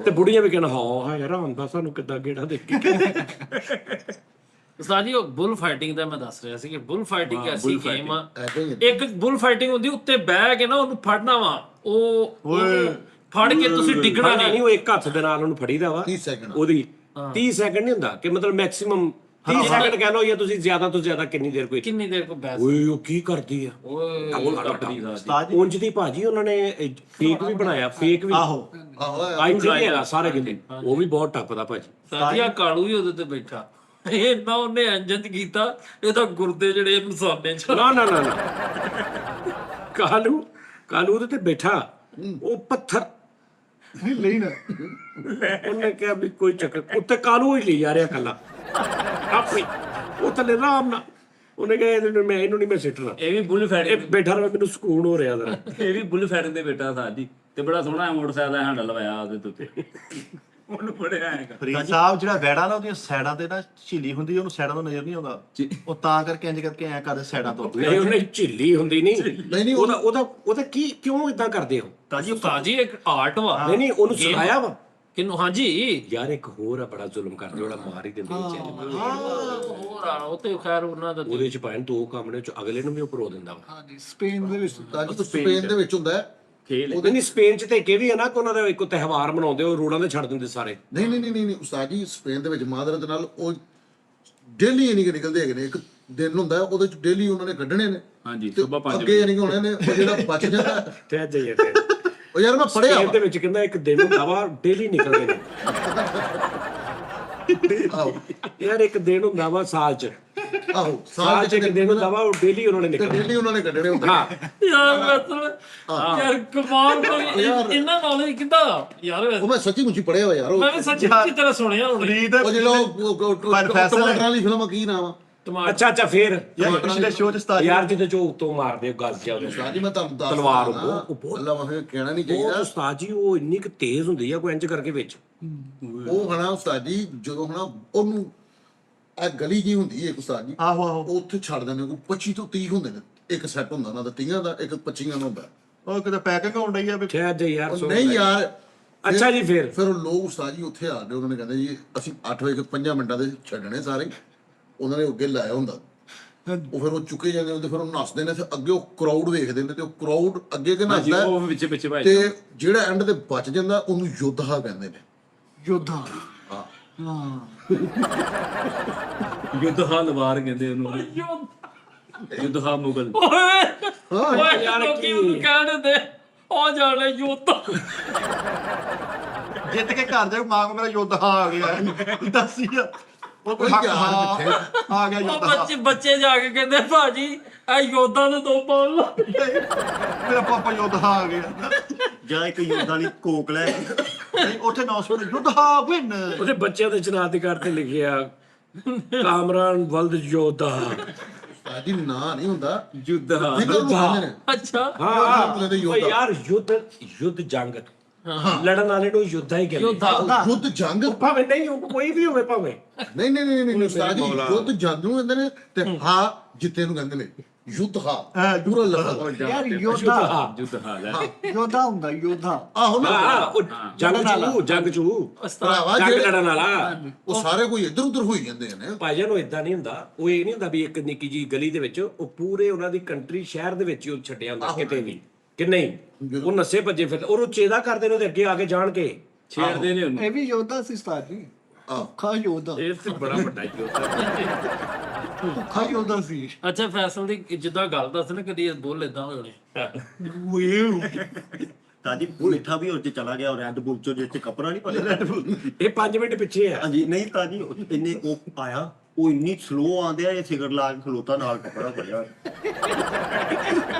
ਤੇ ਬੁੜੀਆਂ ਵੀ ਕਹਿਣਾ ਹਾਂ ਯਾਰ ਆਉਂਦਾ ਸਾਨੂੰ ਕਿੱਦਾਂ ਗੇੜਾ ਦੇ ਕੇ ਉਸਤਾਦ ਜੀ ਉਹ ਬੁੱਲ ਫਾਈਟਿੰਗ ਦਾ ਮੈਂ ਦੱਸ ਰਿਹਾ ਸੀ ਕਿ ਬੁੱਲ ਫਾਈਟਿੰਗ ਐਸੀ ਗੇਮ ਆ ਇੱਕ ਬੁੱਲ ਫਾਈਟਿੰਗ ਹੁੰਦੀ ਉੱਤੇ ਬਹਿ ਕੇ ਨਾ ਉਹਨੂੰ ਫੜਨਾ ਵਾ ਉਹ ਫੜ ਕੇ ਤੁਸੀਂ ਡਿੱਗਣਾ ਨਹੀਂ ਉਹ ਇੱਕ ਹੱਥ ਦੇ ਨਾਲ ਉਹਨੂੰ ਫੜੀਦਾ ਵਾ 30 ਸੈਕਿੰਡ ਉਹਦੀ 30 ਸੈਕਿੰਡ ਨਹੀਂ ਹੁੰਦਾ ਕਿ ਮਤਲਬ ਮੈਕਸਿਮਮ 30 ਸੈਕਿੰਡ ਕਹਿ ਲਓ ਜਾਂ ਤੁਸੀਂ ਜ਼ਿਆਦਾ ਤੋਂ ਜ਼ਿਆਦਾ ਕਿੰਨੀ ਦੇਰ ਕੋਈ ਕਿੰਨੀ ਦੇਰ ਕੋ ਬੈਸ ਓਏ ਉਹ ਕੀ ਕਰਦੀ ਆ ਉਂਝ ਦੀ ਭਾਜੀ ਉਹਨਾਂ ਨੇ ਫੇਕ ਵੀ ਬਣਾਇਆ ਫੇਕ ਵੀ ਆਹੋ ਆਈ ਨਹੀਂ ਹੈਗਾ ਸਾਰੇ ਕਿਤੇ ਉਹ ਵੀ ਬਹੁਤ ਟੱਪਦਾ ਭਾਜੀ ਸਾਡੀਆ ਕਾਲੂ ਵੀ ਉਹਦੇ ਤੇ ਬੈਠਾ ਇਹ ਨਾ ਉਹਨੇ ਇੰਜਨ ਕੀਤਾ ਇਹਦਾ ਗੁਰਦੇ ਜਿਹੜੇ ਇਨਸਾਨੇ ਚ ਨਾ ਨਾ ਨਾ ਨਾ ਕਾਲੂ ਉਹਦੇ ਤੇ ਬੈਠਾ ਉਹ ਪੱਥਰ ਨਹੀਂ ਨਾ ਉਹਨੇ ਕਿਹਾ ਵੀ ਕੋਈ ਚੱਕਰ ਉੱਤੇ ਕਾਲੂ ਹੀ ਲਈ ਜਾ ਰਿਹਾ ਕੱਲਾ ਆਪਣੀ ਉਹ ਥੱਲੇ ਆਰਾਮ ਨਾਲ ਉਹਨੇ ਕਿਹਾ ਇਹਨੂੰ ਨਹੀਂ ਮੈਂ ਸਿੱਟਣਾ ਇਹ ਵੀ ਬੁੱਲ ਫਾਈਟਿੰਗ ਇਹ ਬੈਠਾ ਰਵੇ ਮੈਨੂੰ ਸਕੂਨ ਹੋ ਰਿਹਾ ਜ਼ਰਾ ਇਹ ਵੀ ਬੁੱਲ ਫਾਈਟਿੰਗ ਦੇ ਬੇਟਾ ਸਾਹ ਜੀ ਤੇ ਬੜਾ ਸੋਹਣਾ ਮੋਟਰਸਾਈਕਲ ਦਾ ਹੈਂਡਲ ਲਵਾਇਆ ਉਹਦੇ ਉੱਤੇ ਉਹਨੂੰ ਬੜਿਆ ਹੈਗਾ ਫਰੀਦ ਸਾਹਿਬ ਜਿਹੜਾ ਵੈੜਾ ਨਾ ਉਹਦੀਆਂ ਸਾਈਡਾਂ ਤੇ ਨਾ ਝੀਲੀ ਹੁੰਦੀ ਉਹਨੂੰ ਸਾਈਡਾਂ ਤੋਂ ਨਜ਼ਰ ਨਹੀਂ ਆਉਂਦਾ ਉਹ ਤਾਂ ਕਰਕੇ ਇੰਜ ਕਰਕੇ ਐ ਕਰਦੇ ਸਾਈਡਾਂ ਤੋਂ ਨਹੀਂ ਉਹਨੇ ਝਿੱਲੀ ਹੁੰਦੀ ਨਹੀਂ ਨਹੀਂ ਉਹਦਾ ਕੀ ਕਿਉਂ ਇਦਾਂ ਕਰਦੇ ਹੋ ਉਸਤਾਦ ਜੀ ਇੱਕ ਆਰਟ ਵਾ ਨਹੀਂ ਉਹਨੂੰ ਸਿਖਾਇਆ ਵਾ ਕਿਨੂੰ ਹਾਂਜੀ ਯਾਰ ਇੱਕ ਹੋਰ ਆ ਬੜਾ ਜ਼ੁਲਮ ਕਰਦੇ ਉਹਦਾ ਮਾਰ ਹੀ ਦਿੰਦੇ ਵਿੱਚ ਹੋਰ ਆ ਉਹ ਤੇ ਖੈਰ ਉਹਨਾਂ ਦਾ ਉਹਦੇ ਚ ਭਾਵੇਂ 2 ਕੰਮ ਨੇ ਚ ਅਗਲੇ ਨੂੰ ਵੀ ਉਹ ਪਰੋ ਦਿੰਦਾ ਵਾ ਹਾਂਜੀ ਸਪੇਨ ਦੇ ਵਿੱਚ ਸਪੇਨ ਦੇ ਵਿੱਚ ਹੁੰਦਾ ਹੈ ਖੇਲ ਉਹਦੇ ਨਹੀਂ ਸਪੇਨ ਚ ਤੇ ਇੱਕ ਇਹ ਵੀ ਹੈ ਨਾ ਕਿ ਉਹਨਾਂ ਦਾ ਇੱਕ ਤਿਉਹਾਰ ਮਨਾਉਂਦੇ ਉਹ ਰੋਡਾਂ ਤੇ ਛੱਡ ਦਿੰਦੇ ਸਾਰੇ ਨਹੀਂ ਉਸਤਾਦ ਜੀ ਸਪੇਨ ਦੇ ਵਿੱਚ ਮਾਦਰਤ ਨਾਲ ਉਹ ਡੇਲੀ ਇਹ ਨਹੀਂ ਨਿਕਲਦੇ ਹੈਗੇ ਨੇ ਇੱਕ ਦਿਨ ਹੁੰਦਾ ਉਹਦੇ ਚ ਡੇਲੀ ਉਹਨਾਂ ਨੇ ਕੱਢਣੇ ਨੇ ਹਾਂਜੀ ਤੇ ਸੁਬਾ 5 ਅੱਗੇ ਨਹੀਂ ਹੋਣੇ ਨੇ ਉਹ ਜਿਹੜਾ ਬਚ ਜਾਂਦਾ ਤੇ ਜਾਈਏ ਤੇ ਉਹ ਯਾਰ ਮੈਂ ਪੜਿਆ ਸਪੇਨ ਦੇ ਵਿੱਚ ਕਹਿੰਦਾ ਇੱਕ ਦਿਨ ਹੁੰਦਾ ਵਾ ਡੇਲੀ ਨਿਕਲਦੇ ਨੇ ਯਾਰ ਇੱਕ ਦਿਨ ਹੁੰਦਾ ਵਾ ਸਾਲ ਚ ਆਹੋ ਸਾਲ ਚ ਇੱਕ ਦਿਨ ਹੁੰਦਾ ਵਾ ਉਹ ਡੇਲੀ ਉਹਨਾਂ ਨੇ ਨਿਕਲਦੇ ਡੇਲੀ ਉਹਨਾਂ ਨੇ ਕੱਢਣੇ ਹੁੰਦੇ ਹਾਂ ਯਾਰ ਮਤਲਬ ਯਾਰ ਕਮਾਲ ਕੋਈ ਇੰਨਾ ਨੌਲੇਜ ਕਿੱਦਾਂ ਯਾਰ ਉਹ ਮੈਂ ਸੱਚੀ ਮੁੱਚੀ ਪੜਿਆ ਵਾ ਯਾਰ ਉਹ ਮੈਂ ਵੀ ਸੱਚੀ ਤਰ੍ਹਾਂ ਸੁਣਿਆ ਹੁਣ ਫਰੀਦ ਉਹ ਜਿਹੜਾ ਟਮਾਟਰ ਵਾਲੀ ਫਿਲਮ ਕੀ ਨਾਮ ਆ ਅੱਛਾ ਫੇਰ ਯਾਰ ਪਿਛਲੇ ਸ਼ੋਅ 'ਚ ਸਤਾਜ ਯਾਰ ਜਿਹਦੇ ਚੋਂ ਉੱਤੋਂ ਮਾਰਦੇ ਗੱਲ ਚ ਉਹਦੇ ਉਸਤਾਦ ਜੀ ਮੈਂ ਤੁਹਾਨੂੰ ਦੱਸ ਤਲਵਾਰ ਉਹ ਅੱਲਾ ਵਾਹੇ ਕਹਿਣਾ ਨਹੀਂ ਉਹ ਚਾਹੀਦਾ ਉਸਤਾਦ ਜੀ ਉਹ ਇੰਨੀ ਕੁ ਤੇਜ਼ ਹੁੰਦੀ ਆ ਕੋਈ ਇੰਜ ਕਰਕੇ ਵਿੱਚ ਉਹ ਹਨਾ ਉਸਤਾਦ ਜੀ ਜਦੋਂ ਹਨਾ ਉਹਨੂੰ ਇਹ ਗਲੀ ਜੀ ਹੁੰਦੀ ਹੈ ਇੱਕ ਉਸਤਾਦ ਜੀ ਆਹੋ ਉਹ ਉੱਥੇ ਛੱਡ ਦਿੰਦੇ ਕੋਈ 25 ਤੋਂ 30 ਹੁੰਦੇ ਨੇ ਇੱਕ ਸੈੱਟ ਹੁੰਦਾ ਉਹਨਾਂ ਦਾ 30 ਦਾ ਇੱਕ 25 ਦਾ ਹੁੰਦਾ ਉਹ ਕਿਤੇ ਪੈਕਿੰਗ ਹੋਣ ਡਈ ਆ ਵੀ ਸ਼ਾਇਦ ਜੇ ਯਾਰ ਉਹ ਨਹੀਂ ਯਾਰ ਅੱਛਾ ਜੀ ਫਿਰ ਫਿਰ ਉਹ ਲੋਕ ਉਸਤਾਦ ਜੀ ਉੱਥੇ ਆ ਗਏ ਉਹਨਾਂ ਨੇ ਕਹਿੰਦੇ ਜੀ ਅਸੀਂ 8 ਵਜੇ 5 ਮਿੰਟਾਂ ਦੇ ਛੱਡਣੇ ਸਾਰੇ ਉਹਨਾਂ ਨੇ ਅੱਗੇ ਲਾਇਆ ਹੁੰਦਾ ਉਹ ਫਿਰ ਉਹ ਚੁੱਕੇ ਜਾਂਦੇ ਨੇ ਤੇ ਫਿਰ ਉਹ ਨੱਸਦੇ ਨੇ ਤੇ ਅੱਗੇ ਉਹ ਕਰਾਊਡ ਵੇਖਦੇ ਨੇ ਤੇ ਉਹ ਕਰਾਊਡ ਅੱਗੇ ਕੇ ਹਾਂਜੀ ਨੱਸਦਾ ਉਹ ਵਿੱਚ ਵਿੱਚ ਭਾਈ ਤੇ ਜਿਹੜਾ ਐਂਡ ਤੇ ਬਚ ਜਾਂਦਾ ਉਹਨੂੰ ਯੋਧਾ ਕਹਿੰਦੇ ਨੇ ਯੋਧਾ ਯੁੱਧਹਾ ਲਵਾਰ ਕਹਿੰਦੇ ਉਹਨੂੰ ਯੁੱਧਹਾ ਮੁਗਲ ਓਏ ਯਾਰ ਕੀ ਕਹਿਣ ਦੇ ਆ ਜਾਣੇ ਯੋਧਾ। ਜਿੱਤ ਕੇ ਘਰ ਜਾ ਮਾਂ ਕੋ ਮੇਰਾ ਯੋਧਾ ਆ ਗਿਆ ਦੱਸੀ ਉਹ ਕੋਈ ਹੱਕ ਆ ਗਿਆ ਉਹ ਯੋਧਾ ਬੱਚੇ ਜਾ ਕੇ ਕਹਿੰਦੇ ਭਾਜੀ ਇਹ ਯੋਧਾ ਨੂੰ ਦੋ ਪਾਉਣ ਲਾ। ਮੇਰਾ ਪਾਪਾ ਯੋਧਾ ਆ ਗਿਆ ਜਾਂ ਇੱਕ ਯੋਧਾ ਲਈ ਕੋਕ ਲੈ ਨਹੀਂ, ਉੱਥੇ ਅਨਾਉਂਸਮੈਂਟ ਯੋਧਾ ਵਿਨ ਉਹਦੇ ਬੱਚਿਆਂ ਦੇ ਸ਼ਨਾਖਤੀ ਤੇ ਲਿਖਿਆ ਕਾਮਰਾਨ ਵਲਦ ਯੋਧਾ। ਉਸਤਾਦ ਜੀ ਨਾਂ ਨਹੀਂ ਹੁੰਦਾ ਯੁੱਧਾ ਨਿਕਲ ਜਾਂਦੇ ਨੇ ਅੱਛਾ ਹਾਂ ਯੋਧਾ। ਓ ਯਾਰ ਯੁੱਧ ਜੰਗ ਲੜਨ ਵਾਲੇ ਨੂੰ ਯੋਧਾ ਹੀ ਕਹਿੰਦੇ ਯੋਧਾ ਯੁੱਧ ਜੰਗ ਭਾਵੇਂ ਨਹੀਂ ਉਹ ਕੋਈ ਵੀ ਹੋਵੇ ਭਾਵੇਂ ਨਹੀਂ ਉਸਤਾਦ ਜੀ ਯੁੱਧ ਜੰਗ ਨੂੰ ਕਹਿੰਦੇ ਨੇ ਤੇ ਹਾਂ ਜਿੱਤੇ ਨੂੰ ਕਹਿੰਦੇ ਨੇ ਯੁੱਧ ਹਾਂ ਪੂਰਾ ਲਫ਼ਜ਼ ਯਾਰ ਯੋਧਾ ਜੁੱਧ ਹਾਲ ਹੈ ਯੋਧਾ ਹੁੰਦਾ ਯੋਧਾ ਆਹੋ ਨਾ ਹਾਂ ਉਹ ਜੰਗ ਚੂ ਭਰਾਵਾ ਜੰਗ ਜਿਹੜੇ ਲੜਨ ਵਾਲਾ ਉਹ ਸਾਰੇ ਕੋਈ ਇੱਧਰ ਉੱਧਰ ਹੋਈ ਜਾਂਦੇ ਨੇ ਭਾਈਜਾਨ ਉਹ ਇਦਾਂ ਨਹੀਂ ਹੁੰਦਾ ਉਹ ਇਹ ਨਹੀਂ ਹੁੰਦਾ ਵੀ ਇੱਕ ਨਿੱਕੀ ਜੀ ਗਲੀ ਦੇ ਵਿੱਚ ਉਹ ਪੂਰੇ ਉਹਨਾਂ ਦੀ ਕੰਟਰੀ ਸ਼ਹਿਰ ਦੇ ਵਿੱਚ ਹੀ ਉਹ ਛੱਡਿਆ ਹੁੰਦਾ ਕਿਤੇ ਵੀ ਕਿ ਨਹੀਂ ਉਹ ਨੱਸੇ ਭੱਜੇ ਫਿਰ ਉਹ ਚੇਦਾ ਕਰਦੇ ਨੇ ਉਹਦੇ ਅੱਗੇ ਆ ਕੇ ਜਾਣ ਕੇ ਛੇੜਦੇ ਨੇ ਉਹਨੂੰ ਇਹ ਵੀ ਯੋਧਾ ਸੀ ਉਸਤਾਦ ਜੀ ਭੁੱਖਾ ਯੋਧਾ ਇਹ ਤੇ ਬੜਾ ਵੱਡਾ ਯੋਧਾ ਭੁੱਖਾ ਯੋਧਾ ਸੀ ਅੱਛਾ ਫੈਸਲ ਦੀ ਜਿੱਦਾਂ ਗੱਲ ਦੱਸ ਨਾ ਕਦੀ ਬੋਲ ਇਦਾਂ ਹੋਣੇ। ਤਾਜੀ ਮਿੱਠਾ ਵੀ ਉਹ ਚ ਚਲਾ ਗਿਆ ਰੈੱਡ ਬੁੱਲ ਚੋਂ ਜਿੱਥੇ ਕਪੜਾ ਨਹੀਂ ਪਾਇਆ ਰੈੱਡ ਬੁੱਲ ਇਹ 5 ਮਿੰਟ ਪਿੱਛੇ ਆ ਹਾਂਜੀ ਨਹੀਂ ਤਾਜੀ ਇੰਨੇ ਉਹ ਆਇਆ ਉਹ ਇੰਨੀ ਸਲੋ ਆਂਦੇ ਆ ਇਹ ਸਿਗਰ ਲਾ ਕੇ ਖਲੋਤਾ ਨਾਲ ਕਪੜਾ ਫੜਿਆ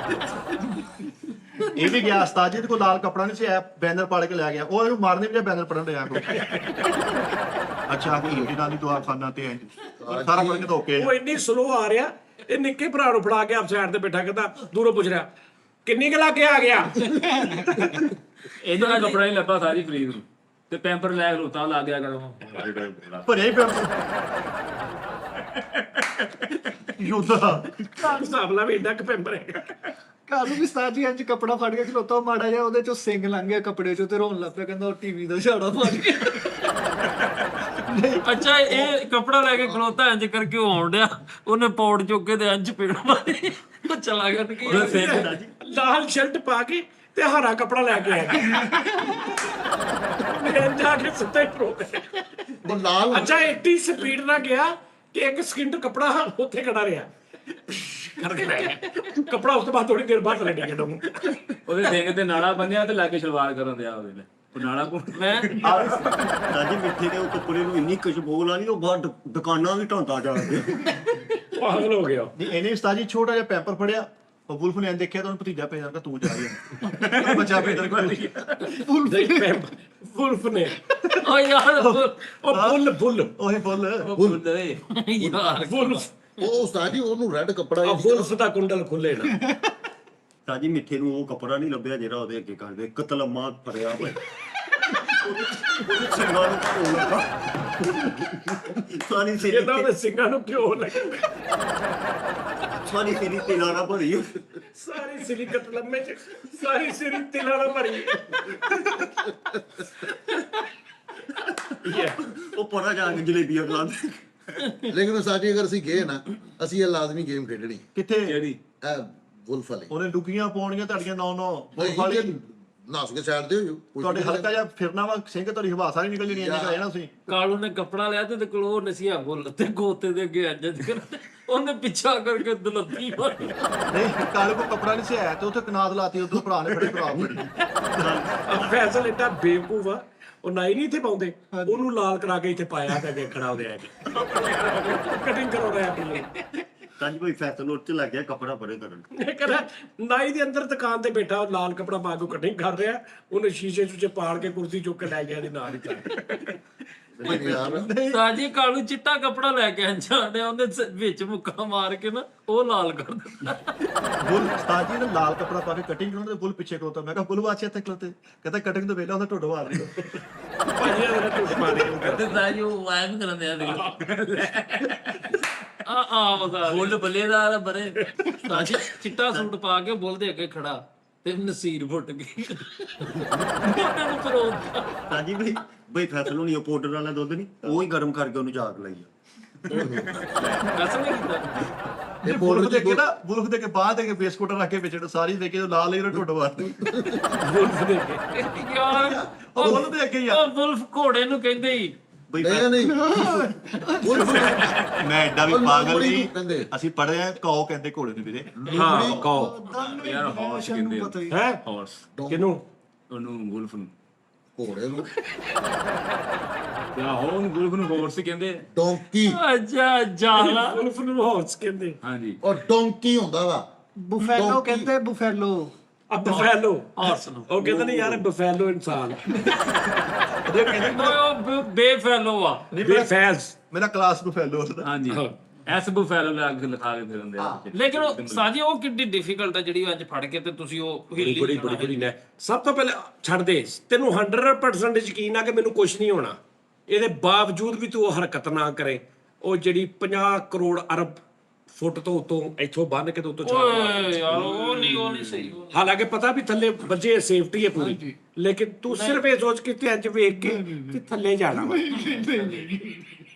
ਇਹ ਵੀ ਗਿਆ ਉਸਤਾਦ ਜੀ ਤੇ ਕੋਈ ਲਾਲ ਕਪੜਾ ਨਹੀਂ ਸੀ ਆਇਆ ਬੈਨਰ ਪਾੜ ਕੇ ਲੈ ਗਿਆ ਉਹ ਇਹਨੂੰ ਮਾਰਨੇ ਵੀ ਬੈਨਰ ਪੜਨ ਲਿਆ ਕੋਈ ਅੱਛਾ ਕੋਈ ਇਹਨਾਂ ਦੀ ਦੁਆ ਖਾਨਾ ਤੇ ਸਾਰਾ ਕੁਝ ਧੋਕੇ ਉਹ ਇੰਨੀ ਸਲੋ ਆ ਰਿਹਾ ਇਹ ਨਿੱਕੇ ਭਰਾ ਨੂੰ ਫੜਾ ਕੇ ਆਪ ਸਾਈਡ ਤੇ ਬੈਠਾ ਕਹਿੰਦਾ ਦੂਰੋਂ ਪੁੱਛ ਰਿਹਾ ਕਿੰਨੀ ਕੁ ਲਾ ਕੇ ਆ ਗਿਆ ਇਹਦੇ ਨਾਲ ਕੱਪੜਾ ਨਹੀਂ ਲੱਭਾ ਸਾਰੀ ਫਰੀਦ ਨੂੰ ਤੇ ਪੈਂਪਰ ਲੈ ਖਲੋਤਾ ਲੱਗ ਗਿਆ ਕਰੋ ਭਰਿਆ ਹੀ ਪਿਆ ਯੋਧਾ ਹਿਸਾਬ ਲਾ ਵੀ ਏਡਾ ਕੁ ਪੈਂਪਰ ਹੈ ਘਰ ਨੂੰ ਵੀ ਉਸਤਾਦ ਜੀ ਇੰਜ ਕਪੜਾ ਫੜ ਕੇ ਖਲੋਤਾ ਮਾੜਾ ਜਿਹਾ ਉਹਦੇ ਚੋਂ ਸਿੰਘ ਲੰਘ ਗਿਆ ਕੱਪੜੇ ਚੋਂ ਤੇ ਰੋਣ ਲੱਗ ਪਿਆ ਕਹਿੰਦਾ ਉਹ ਟੀਵੀ ਦਾ ਛਾੜਾ ਫੜ ਗਿਆ ਅੱਛਾ ਇਹ ਕਪੜਾ ਲੈ ਕੇ ਖਲੋਤਾ ਇੰਜ ਕਰਕੇ ਉਹ ਆਉਣ ਡਿਆ ਉਹਨੇ ਪੌੜ ਚੁੱਕ ਕੇ ਤੇ ਇੰਜ ਪੇੜ ਮਾਰੀ ਉਹ ਚਲਾ ਗਿਆ ਕਿ ਲਾਲ ਸ਼ਰਟ ਪਾ ਕੇ ਤੇ ਹਰਾ ਕਪੜਾ ਲੈ ਕੇ ਆਇਆ ਮੈਂ ਜਾ ਕੇ ਸੁੱਤੇ ਪ੍ਰੋ ਉਹ ਲਾਲ ਅੱਛਾ 80 ਸਪੀਡ ਨਾਲ ਗਿਆ ਕਿ ਇੱਕ ਸਕਿੰਟ ਕਪੜਾ ਉੱਥੇ ਖੜਾ ਰਿਹਾ ਕਰਕੇ ਲੈ ਗਿਆ ਕਪੜਾ ਉਸ ਤੋਂ ਬਾਅਦ ਥੋੜੀ ਦੇਰ ਬਾਅਦ ਲੱਗ ਗਿਆ ਡੋਂ ਉਹਦੇ ਸਿੰਘ ਤੇ ਨਾਲਾ ਬੰਨਿਆ ਤੇ ਲਾਗੇ ਸ਼ਲਵਾਰ ਕਰਨ ਦਿਆ ਉਹਦੇ ਨੇ ਉਹ ਨਾਲਾ ਕੋਲ ਮੈਂ ਤਾਜੀ ਮਿੱਠੇ ਦੇ ਉਹ ਕੱਪੜੇ ਨੂੰ ਇੰਨੀ ਖੁਸ਼ਬੂ ਲਾਣੀ ਉਹ ਬਾਹਰ ਦੁਕਾਨਾਂ ਵੀ ਢਾਂਦਾ ਜਾ ਰਿਹਾ ਪਾਗਲ ਹੋ ਗਿਆ ਨਹੀਂ ਇਹਨੇ ਉਸਤਾਦ ਜੀ ਛੋਟਾ ਜਿਹਾ ਪੈਂਪਰ ਫੜਿਆ ਉਹ ਵੁਲਫ ਨੇ ਦੇਖਿਆ ਤਾਂ ਉਹਨੂੰ ਭਤੀਜਾ ਭੇਜ ਦਿੱਤਾ ਤੂੰ ਜਾ ਰਿਹਾ ਬੱਚਾ ਭੇਜ ਦਿੱਤਾ ਵੁਲਫ ਨੇ ਓ ਯਾਰ ਉਹ ਬੁੱਲ ਉਹੀ ਬੋਲ ਯਾਰ ਵੁਲਫ ਉਹ ਉਸਤਾਦ ਜੀ ਉਹਨੂੰ ਰੈੱਡ ਕੱਪੜਾ ਆ ਵੁਲਫ ਦਾ ਕੁੰਡਲ ਖੁੱਲੇ ਨਾ ਤਾਜੀ ਮਿੱਠੇ ਨੂੰ ਉਹ ਕੱਪੜਾ ਨਹੀਂ ਲੱਭਿਆ ਜਿਹੜਾ ਉਹਦੇ ਅੱਗੇ ਕਰਦੇ ਕਤਲਮਾ ਫੜਿਆ ਹੋਇਆ ਉਹਦੇ ਸਿੰਘਾਂ ਨੂੰ ਘੋਲ ਲੱਗਾ ਸਾਰੀ ਸਿਰੀ ਇਹਨਾਂ ਦੇ ਸਿੰਘਾਂ ਨੂੰ ਕਿਉਂ ਲੱਗੇ ਸਾਰੀ ਸਿਰੀ ਤੇ ਲਾਣਾ ਭਰੀ ਸਾਰੀ ਸਿਰੀ ਕਤ ਲੰਮੇ ਚ ਸਾਰੀ ਸਿਰੀ ਤਿਲਾਂ ਨਾਲ ਭਰੀ ਉਹ ਪਰਾਂ ਜਾ ਕੇ ਜਲੇਬੀਆਂ ਖਾਂਦੇ ਲੇਕਿਨ ਉਸਤਾਦ ਜੀ ਅਗਰ ਅਸੀਂ ਗਏ ਨਾ ਅਸੀਂ ਇਹ ਲਾਜ਼ਮੀ ਗੇਮ ਖੇਡਣੀ ਕਿੱਥੇ ਜਿਹੜੀ ਇਹ ਵੁਲਫ ਵਾਲੀ ਉਹਨੇ ਲੁਕੀਆਂ ਪਾਉਣੀਆਂ ਤੁਹਾਡੀਆਂ 9-9 ਨਹੀਂ ਨੱਸ ਕੇ ਸਾਈਡ ਦੇ ਹੋ ਜਾਓ ਤੁਹਾਡੇ ਹਲਕਾ ਜਿਹਾ ਫਿਰਨਾ ਵਾ ਸਿੰਘ ਤੁਹਾਡੀ ਹਵਾ ਸਾਰੀ ਨਿਕਲ ਜਣੀ ਇੰਨੀ ਕਰਿਆ ਨਾ ਤੁਸੀਂ ਕਾਲੂ ਨੇ ਕੱਪੜਾ ਲਿਆ ਤੇ ਕੋਲ ਉਹ ਨਸੀਆ ਬੁੱਲ ਤੇ ਗੋਤੇ ਦੇ ਅੱਗੇ ਅੰਜ ਕਰ ਉਹਨੇ ਪਿੱਛਾ ਕਰਕੇ ਦਲੱਤੀ ਮਾਰੀ ਨਹੀਂ ਕਾਲੇ ਕੋ ਕਪੜਾ ਨਹੀਂ ਸੀ ਆਇਆ ਤੇ ਉੱਥੇ ਕਨਾਤ ਲਾਤੀ ਉਧਰ ਭਰਾ ਨੇ ਫੜੇ ਭਰਾ ਫੜੀ ਫੈਸਲ ਏਡਾ ਬੇਵਕੂਫ ਆ ਉਹ ਨਾਈ ਨਹੀਂ ਇੱਥੇ ਪਾਉਂਦੇ ਉਹਨੂੰ ਲਾਲ ਕਰਾ ਕੇ ਇੱਥੇ ਪਾਇਆ ਤੇ ਵੇਖਣਾ ਉਹਦੇ ਆ ਕੇ ਕਟਿੰਗ ਕਰਾਉਂਦਾ ਆਪਣੀ ਤਾਜੀ ਕੋਈ ਫੈਸਲ ਉੱਤੇ ਲੱਗ ਗਿਆ ਕੱਪੜਾ ਪਰੇ ਕਰਨ ਇਹ ਕਹਿੰਦਾ ਨਾਈ ਦੇ ਅੰਦਰ ਦੁਕਾਨ ਤੇ ਬੈਠਾ ਉਹ ਲਾਲ ਕਪੜਾ ਪਾ ਕੇ ਕਟਿੰਗ ਕਰ ਰਿਹਾ ਉਹਨੇ ਸ਼ੀਸ਼ੇ ਚੁੱਚੇ ਪਾੜ ਕੇ ਕੁਰਸੀ ਚੁੱਕ ਕੇ ਲੈ ਗਿਆ ਇਹਦੇ ਨਾਲ ਹੀ ਤਾਂ ਯਾਰ ਸਾਜੀ ਕਾਲੂ ਚਿੱਟਾ ਕੱਪੜਾ ਲੈ ਕੇ ਜਾਂਦੇ ਉਹਨੇ ਵਿੱਚ ਮੁੱਕਾ ਮਾਰ ਕੇ ਨਾ ਉਹ ਲਾਲ ਕਰ ਦਿੱਤਾ ਬੁੱਲ ਉਸਤਾਦ ਜੀ ਨੇ ਲਾਲ ਕਪੜਾ ਪਾ ਕੇ ਕਟਿੰਗ ਕਰਾਉਂਦੇ ਬੁੱਲ ਪਿੱਛੇ ਖਲੋਤਾ ਮੈਂ ਕਿਹਾ ਬੁੱਲ ਬਾਚੇ ਇੱਥੇ ਖਲੋਤੇ ਕਹਿੰਦਾ ਕਟਿੰਗ ਤੋਂ ਵੇਲਾ ਉਹਦਾ ਢੁੱਡ ਮਾਰ ਰਹੀ ਭਾਜੀ ਇਹਦਾ ਟੁੱਟ ਮਾਰੇ ਤੇ ਸਾਜੀ ਉਹ ਵਾਇਮ ਕਰਨ ਦਿਆ ਆ ਬੁੱਲ ਬੱਲੇਦਾਰ ਬਰੇ ਸਾਜੀ ਚਿੱਟਾ ਸੂਟ ਪਾ ਕੇ ਬੁੱਲ ਦੇ ਅੱਗੇ ਖੜਾ ਤੇ ਨਸੀਰ ਫੁੱਟ ਗਈ ਉਹਨਾਂ ਨੂੰ ਪਰੋਤਾ ਤਾਜੀ ਬਈ ਫੈਸਲ ਹੋਣੀ ਉਹ ਪਾਊਡਰ ਵਾਲਾ ਦੁੱਧ ਨਹੀਂ ਉਹ ਹੀ ਗਰਮ ਕਰਕੇ ਉਹਨੂੰ ਚਾਕ ਲਈ ਕਸਮ ਨਹੀਂ ਕੀਤਾ ਇਹ ਬੁਲਫ ਦੇ ਕੇ ਨਾ ਬੁਲਫ ਦੇ ਕੇ ਬਾਅਦ ਦੇ ਕੇ ਬਿਸਕੁਟ ਰੱਖ ਕੇ ਵਿੱਚ ਸਾਰੀ ਦੇ ਕੇ ਲਾਲ ਲਈ ਢੁੱਡ ਮਾਰਦੀ ਵੁਲਫ ਦੇ ਕੇ ਯਾਰ ਉਹ ਬੁੱਲ ਦੇ ਅੱਗੇ ਹੀ ਆ ਉਹ ਵੁਲਫ ਘੋੜੇ ਨੂੰ ਕਹਿੰਦੇ ਹੀ ਬਈ ਨਹੀਂ ਨਹੀਂ ਮੈਂ ਐਡਾ ਵੀ ਉਹ ਪਾਗਲ ਲੋਮੜੀ ਨਹੀਂ। ਕਹਿੰਦੇ। ਅਸੀਂ ਪੜ੍ਹੇ ਆ ਕੌ ਕਹਿੰਦੇ ਘੋੜੇ ਨੂੰ ਵੀਰੇ। ਹਾਂ ਕਹੋ ਯਾਰ ਹਾਰਸ ਕਹਿੰਦੇ ਹੈ ਹਾਰਸ ਕਿਨੂੰ ਉਹਨੂੰ ਗੁਲਫ ਨੂੰ ਘੋੜੇ ਨੂੰ ਯਾ ਹੋਨ ਗੁਲਫ ਨੂੰ ਹਾਰਸ ਕਹਿੰਦੇ ਆ। ਡੋਂਕੀ ਅੱਛਾ ਜਾਲਾ ਉਲਫ ਨੂੰ ਹਾਰਸ ਕਹਿੰਦੇ ਹਾਂਜੀ ਔਰ ਡੋਂਕੀ ਹੁੰਦਾ ਵਾ ਬੁਫੈਲੋ ਡੋਂਕੀ। ਕਹਿੰਦੇ ਬੁਫੈਲੋ। ਆ ਬਫੈਲੋ ਹਾਰਸ ਨੂੰ ਉਹ ਕਹਿੰਦੇ ਨੇ ਯਾਰ ਬਫੈਲੋ ਇਨਸਾਨ ਉਹ ਬੇਫੈਲੋ ਆ ਬੇਫੈਜ਼ ਮੇਰਾ ਕਲਾਸ ਬੁਫੈਲੋ ਹੁੰਦਾ। ਹਾਂਜੀ ਐਸ ਬੁਫੈਲੋ ਲੱਗ ਲਿਖਾ ਕੇ ਫਿਰਦੇ ਆ ਲੇਕਿਨ ਉਹ ਸਾਜੀ ਉਹ ਕਿੰਨੀ ਡਿਫਿਕਲਟ ਆ ਜਿਹੜੀ ਅੱਜ ਫੜ ਕੇ ਤੇ ਤੁਸੀਂ ਉਹ ਬੜੀ ਨੇ ਸਭ ਤੋਂ ਪਹਿਲੇ ਛੱਡ ਦੇ ਤੈਨੂੰ 100% ਯਕੀਨ ਆ ਕਿ ਮੈਨੂੰ ਕੁਝ ਨਹੀਂ ਹੋਣਾ ਇਹਦੇ ਬਾਵਜੂਦ ਵੀ ਤੂੰ ਉਹ ਹਰਕਤ ਨਾ ਕਰੇ ਉਹ ਜਿਹੜੀ 50 ਕਰੋੜ ਅਰਬ ਫੁੱਟ ਤੋਂ ਉਤੋਂ ਇੱਥੋਂ ਬੰਨ ਕੇ ਤੇ ਉਤੋਂ ਛਾਲ ਮਾਰ ਓਏ ਯਾਰ ਉਹ ਨਹੀਂ ਸਹੀ ਹਾਲਾਂਕਿ ਪਤਾ ਵੀ ਥੱਲੇ ਵੱਜੇ ਸੇਫਟੀ ਹੈ ਪੂਰੀ ਲੇਕਿਨ ਤੂੰ ਸਿਰਫ ਇਹ ਸੋਚ ਕੇ ਤੇ ਅੱਜ ਵੇਖ ਕੇ ਕਿ ਥੱਲੇ ਜਾਣਾ ਵਾ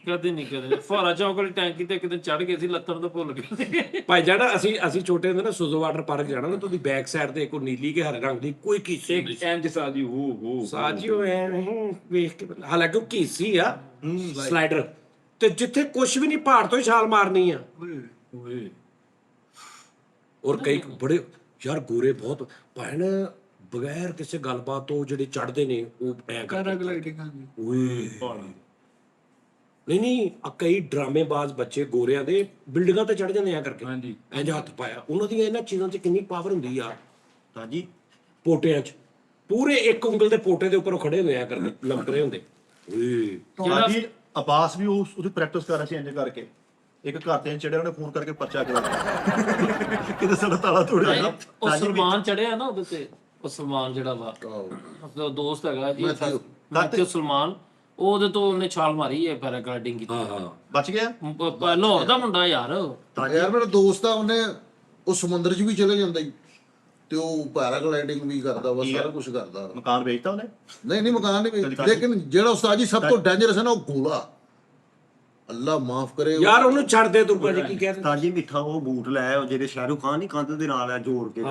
ਕਦੇ ਨਹੀਂ ਕਦੇ ਫਾਰਾ ਚੌਕ ਵਾਲੀ ਟੈਂਕੀ ਤੇ ਕਿਤੇ ਚੜ ਗਏ ਸੀ ਲੱਤਣ ਤੋਂ ਭੁੱਲ ਗਏ ਭਾਈ ਜਾਨਾ ਅਸੀਂ ਛੋਟੇ ਹੁੰਦੇ ਨਾ ਸੁਜ਼ੋ ਵਾਟਰ ਪਾਰਕ ਜਾਣਾ ਨਾ, ਤਾਂ ਉਹਦੀ ਬੈਕ ਸਾਈਡ ਤੇ ਕੋਈ ਨੀਲੀ ਕੇ ਹਰੇ ਰੰਗ ਦੀ ਕੋਈ ਕੀਸੀ ਹੁੰਦੀ ਸੀ। ਐਮ ਸਾਜੀ ਹੋ ਸਾਜੀਓ ਐਵੇਂ ਵੇਖ ਕੇ ਹਾਲਾਂਕਿ ਉਹ ਕੀਸੀ ਆ ਸਲਾਈਡਰ ਤੇ ਜਿੱਥੇ ਕੁਝ ਵੀ ਨਹੀਂ ਪਹਾੜ ਤੋਂ ਹੀ ਛਾਲ ਮਾਰਨੀ ਆ ਓਏ ਔਰ ਕਈ ਬੜੇ ਯਾਰ ਗੋਰੇ ਬਹੁਤ ਭੈਣ ਬਗੈਰ ਕਿਸੇ ਗੱਲਬਾਤ ਤੋਂ ਜਿਹੜੇ ਚੜਦੇ ਨੇ ਉਹ ਐ ਕਰਦੇ ਪੈਰਾਗਲਾਈਡਿੰਗ ਹਾਂਜੀ। ਓਏ ਨਹੀਂ ਆ ਕਈ ਡਰਾਮੇਬਾਜ਼ ਬੱਚੇ ਗੋਰਿਆਂ ਦੇ ਬਿਲਡਿੰਗਾਂ ਤੇ ਚੜ ਜਾਂਦੇ ਆ ਕਰਕੇ ਹਾਂਜੀ ਇੰਜ ਹੱਥ ਪਾਇਆ ਉਹਨਾਂ ਦੀਆਂ ਇਹਨਾਂ ਚੀਜ਼ਾਂ 'ਚ ਕਿੰਨੀ ਪਾਵਰ ਹੁੰਦੀ ਆ ਹਾਂਜੀ ਪੋਟਿਆਂ 'ਚ ਪੂਰੇ ਇੱਕ ਉਂਗਲ ਦੇ ਪੋਟੇ ਦੇ ਉੱਪਰ ਉਹ ਖੜੇ ਹੋਏ ਆ ਕਰਦੇ ਲਮਕ ਰਹੇ ਹੁੰਦੇ ਓਏ ਹਾਂਜੀ ਅਬਾਸ ਵੀ ਉਹਦੀ ਪ੍ਰੈਕਟਿਸ ਕਰ ਰਿਹਾ ਸੀ ਇੰਜ ਕਰਕੇ। ਇੱਕ ਘਰ ਤੇ ਚੜਿਆ ਉਹਨੇ ਫੋਨ ਕਰਕੇ ਪਰਚਾ ਕਰਾ ਕਿਤੇ ਸਾਡਾ ਤਾਲਾ ਤੋੜਿਆ ਨਾ। ਉਹ ਸਲਮਾਨ ਚੜਿਆ ਨਾ ਉਹਦੇ ਤੇ ਉਹ ਸਲਮਾਨ ਜਿਹੜਾ ਵਾ ਉਹਦਾ ਦੋਸਤ ਹੈਗਾ ਜੀ ਮੈਥਿਊ ਸਲਮਾਨ ਉਹਦੇ ਤੋਂ ਉਹਨੇ ਛਾਲ ਮਾਰੀ ਹੈ ਪੈਰਾਗਲਾਈਡਿੰਗ ਕੀਤੀ ਹਾਂ ਹਾਂ ਬਚ ਗਿਆ। ਲਾਹੌਰ ਦਾ ਮੁੰਡਾ ਯਾਰ ਯਾਰ ਮੇਰਾ ਦੋਸਤ ਆ ਉਹਨੇ ਉਹ ਸਮੁੰਦਰ 'ਚ ਵੀ ਚਲੇ ਜਾਂਦਾ ਹੀ ਤੇ ਉਹ ਪੈਰਾਗਲਾਈਡਿੰਗ ਵੀ ਕਰਦਾ ਵਾ ਸਾਰਾ ਕੁਝ ਕਰਦਾ ਵਾ। ਮਕਾਨ ਵੇਚਤਾ ਉਹਨੇ। ਨਹੀਂ ਮਕਾਨ ਨਹੀਂ ਵੇਚ ਲੇਕਿਨ ਜਿਹੜਾ ਉਸਤਾਦ ਜੀ ਸਭ ਤੋਂ ਡੇਂਜਰਸ ਹੈ ਨਾ ਉਹ ਗੋਲਾ ਅੱਲਾ ਮਾਫ ਕਰੇ ਯਾਰ ਉਹਨੂੰ ਛੱਡ ਦੇ ਤੂੰ ਭਾਜੀ ਕੀ ਕਹਿੰਦੇ ਤਾਜੀ ਮਿੱਠਾ ਉਹ ਬੂਟ ਲੈ ਉਹ ਜਿਹੜੇ ਸ਼ਾਹਰੁਖ ਖਾਨ ਨਹੀਂ ਕੰਧ ਦੇ ਨਾਲ ਆ ਜੋੜ ਕੇ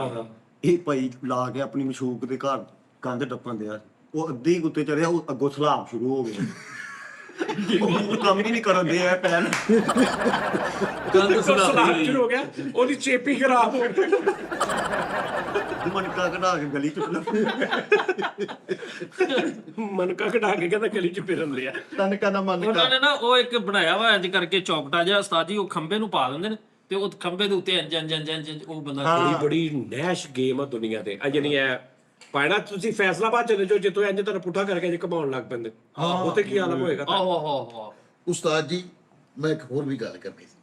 ਇਹ ਭਾਈ ਲਾ ਕੇ ਆਪਣੀ ਮਸ਼ੂਕ ਦੇ ਘਰ ਕੰਧ ਟੱਪਣ ਦਿਆ ਉਹ ਅੱਧੇ ਹੀ ਉੱਤੇ ਚੜਿਆ ਉਹ ਅੱਗੋਂ ਸਲਾਬ ਸ਼ੁਰੂ ਹੋ ਗਿਆ ਉਹ ਕੰਮ ਹੀ ਨਹੀਂ ਕਰਨ ਦੇ ਆ ਪੈਨ ਸਲਾਬ ਸ਼ੁਰੂ ਹੋ ਗਿਆ ਉਹਦੀ ਚੇਪੀ ਖਰਾਬ ਹੋ ਗਈ ਮਨਕਾ ਕਢਾ ਕੇ ਗਲੀ ਚ ਮਨਕਾ ਕਢਾ ਕੇ ਕਹਿੰਦਾ ਗਲੀ 'ਚ ਫਿਰਨ ਲਿਆ ਤਨ ਕਾ ਨਾ ਮਨ ਉਹਨਾਂ ਨੇ ਨਾ ਉਹ ਇੱਕ ਬਣਾਇਆ ਵਾ ਇੰਜ ਕਰਕੇ ਚੌਕਟਾ ਜਿਹਾ ਉਸਤਾਦ ਜੀ ਉਹ ਖੰਭੇ ਨੂੰ ਪਾ ਦਿੰਦੇ ਨੇ ਤੇ ਉਹ ਖੰਭੇ ਦੇ ਉੱਤੇ ਇੰਜ ਉਹ ਬੰਦਾ ਬੜੀ ਨੈਸ਼ ਗੇਮ ਆ ਦੁਨੀਆ ਤੇ ਆ ਜਣੀ ਐ ਪਾਣਾ ਤੁਸੀਂ ਫੈਸਲਾਬਾਦ ਚਲੇ ਜਾਓ ਜਿੱਥੋਂ ਇੰਜ ਤੁਹਾਨੂੰ ਪੁੱਠਾ ਕਰਕੇ ਜੇ ਕਮਾਉਣ ਲੱਗ ਪੈਂਦੇ ਉੱਥੇ ਕੀ ਹਾਲ ਹੋਏਗਾ ਆਹੋ ਆਹੋ ਉਸਤਾਦ ਜੀ ਮੈਂ ਇੱਕ ਹੋਰ ਵੀ ਗੱਲ ਕਰਨੀ ਸੀ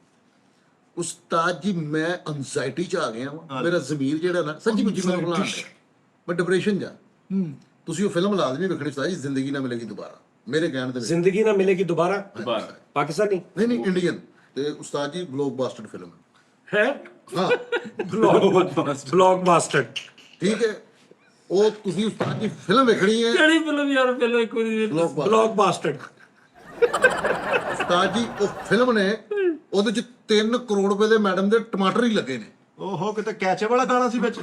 ਉਸਤਾਦ ਜੀ ਮੈਂ ਐਂਜ਼ਾਇਟੀ ਚ ਆ ਗਿਆ ਵਾਂ ਮੇਰਾ ਜ਼ਮੀਰ ਜਿਹੜਾ ਨਾ ਸੱਚੀ ਮੁੱਚੀ ਮੈਨੂੰ ਬੁਲਾ ਮੈਂ ਡਿਪਰੈਸ਼ਨ ਜਾ ਤੁਸੀਂ ਉਹ ਫਿਲਮ ਲਾਜ਼ਮੀ ਵੇਖਣੀ ਉਸਤਾਦ ਜੀ ਜ਼ਿੰਦਗੀ ਨਾ ਮਿਲੇਗੀ ਦੁਬਾਰਾ ਮੇਰੇ ਕਹਿਣ ਤੇ ਜ਼ਿੰਦਗੀ ਨਾ ਮਿਲੇਗੀ ਦੁਬਾਰਾ ਪਾਕਿਸਤਾਨੀ ਨਹੀਂ ਇੰਡੀਅਨ ਤੇ ਉਸਤਾਦ ਜੀ ਬਲੌਕਬਸਟਰ ਫਿਲਮ ਹੈ ਹਾਂ ਬਲੌਕਬਸਟਰ ਠੀਕ ਹੈ ਉਹ ਤੁਸੀਂ ਉਸਤਾਦ ਜੀ ਫਿਲਮ ਵੇਖਣੀ ਹੈ ਕਿਹੜੀ ਫਿਲਮ ਯਾਰ ਪਹਿਲਾਂ ਇੱਕ ਵਾਰੀ ਬਲੌਕਬਸਟਰ ਉਸਤਾਦ ਜੀ ਉਹ ਫਿਲਮ ਨੇ ਉਹਦੇ ਚ 3 ਕਰੋੜ ਰੁਪਏ ਦੇ ਮੈਡਮ ਦੇ ਟਮਾਟਰ ਹੀ ਲੱਗੇ ਨੇ ਓਹੋ ਕਿਤੇ ਕੈਚੇ ਵਾਲਾ ਗਾਣਾ ਸੀ ਵਿੱਚ।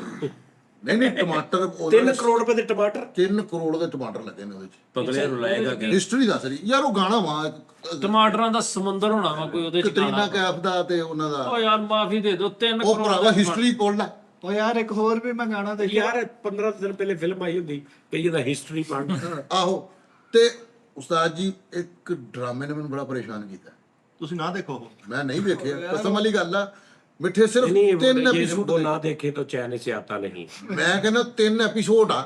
ਨਹੀਂ ਟਮਾਟਰ 3 ਕਰੋੜ ਰੁਪਏ ਦੇ ਟਮਾਟਰ 3 ਕਰੋੜ ਦੇ ਟਮਾਟਰ ਲੱਗੇ ਨੇ ਉਹਦੇ ਚ ਪਤਲੇ ਰੁਲਾਏਗਾ ਹਿਸਟਰੀ ਦੱਸ ਰਹੀ ਯਾਰ ਉਹ ਗਾਣਾ ਵਾ ਟਮਾਟਰਾਂ ਦਾ ਸਮੁੰਦਰ ਹੋਣਾ ਵਾ ਕੋਈ ਉਹਦੇ ਚ ਕਤਰੀਨਾ ਕੈਫ ਦਾ ਤੇ ਉਹਨਾਂ ਦਾ ਓ ਯਾਰ ਮਾਫੀ ਦੇ ਦਿਓ 3 ਉਹ ਕਰੋੜ ਭਰਾਵਾ ਹਿਸਟਰੀ ਪੜ੍ਹ ਲੈ ਉਹ ਯਾਰ ਇੱਕ ਹੋਰ ਵੀ ਮੈਂ ਗਾਣਾ ਦੇਖਿਆ ਯਾਰ 15 ਦਿਨ ਪਹਿਲੇ ਫਿਲਮ ਆਈ ਹੁੰਦੀ ਕਈ ਦਾ ਹਿਸਟਰੀ ਪੜ੍ਹ ਆਹੋ ਤੇ ਉਸਤਾਦ ਜੀ ਇੱਕ ਡਰਾਮੇ ਨੇ ਮੈਨੂੰ ਬੜਾ ਪਰੇਸ਼ਾਨ ਕੀਤਾ ਤੁਸੀਂ ਨਾ ਦੇਖੋ ਉਹ। ਮੈਂ ਨਹੀਂ ਵੇਖਿਆ ਕਸਮ ਵਾਲੀ ਗੱਲ ਆ ਮਿੱਠੇ ਸਿਰਫ नहीं 3 ये ਐਪੀਸੋਡ वो ना देखे तो चैन से आता नहीं ਮੈਂ ਕਹਿੰਦਾ 3 ਐਪੀਸੋਡ ਆ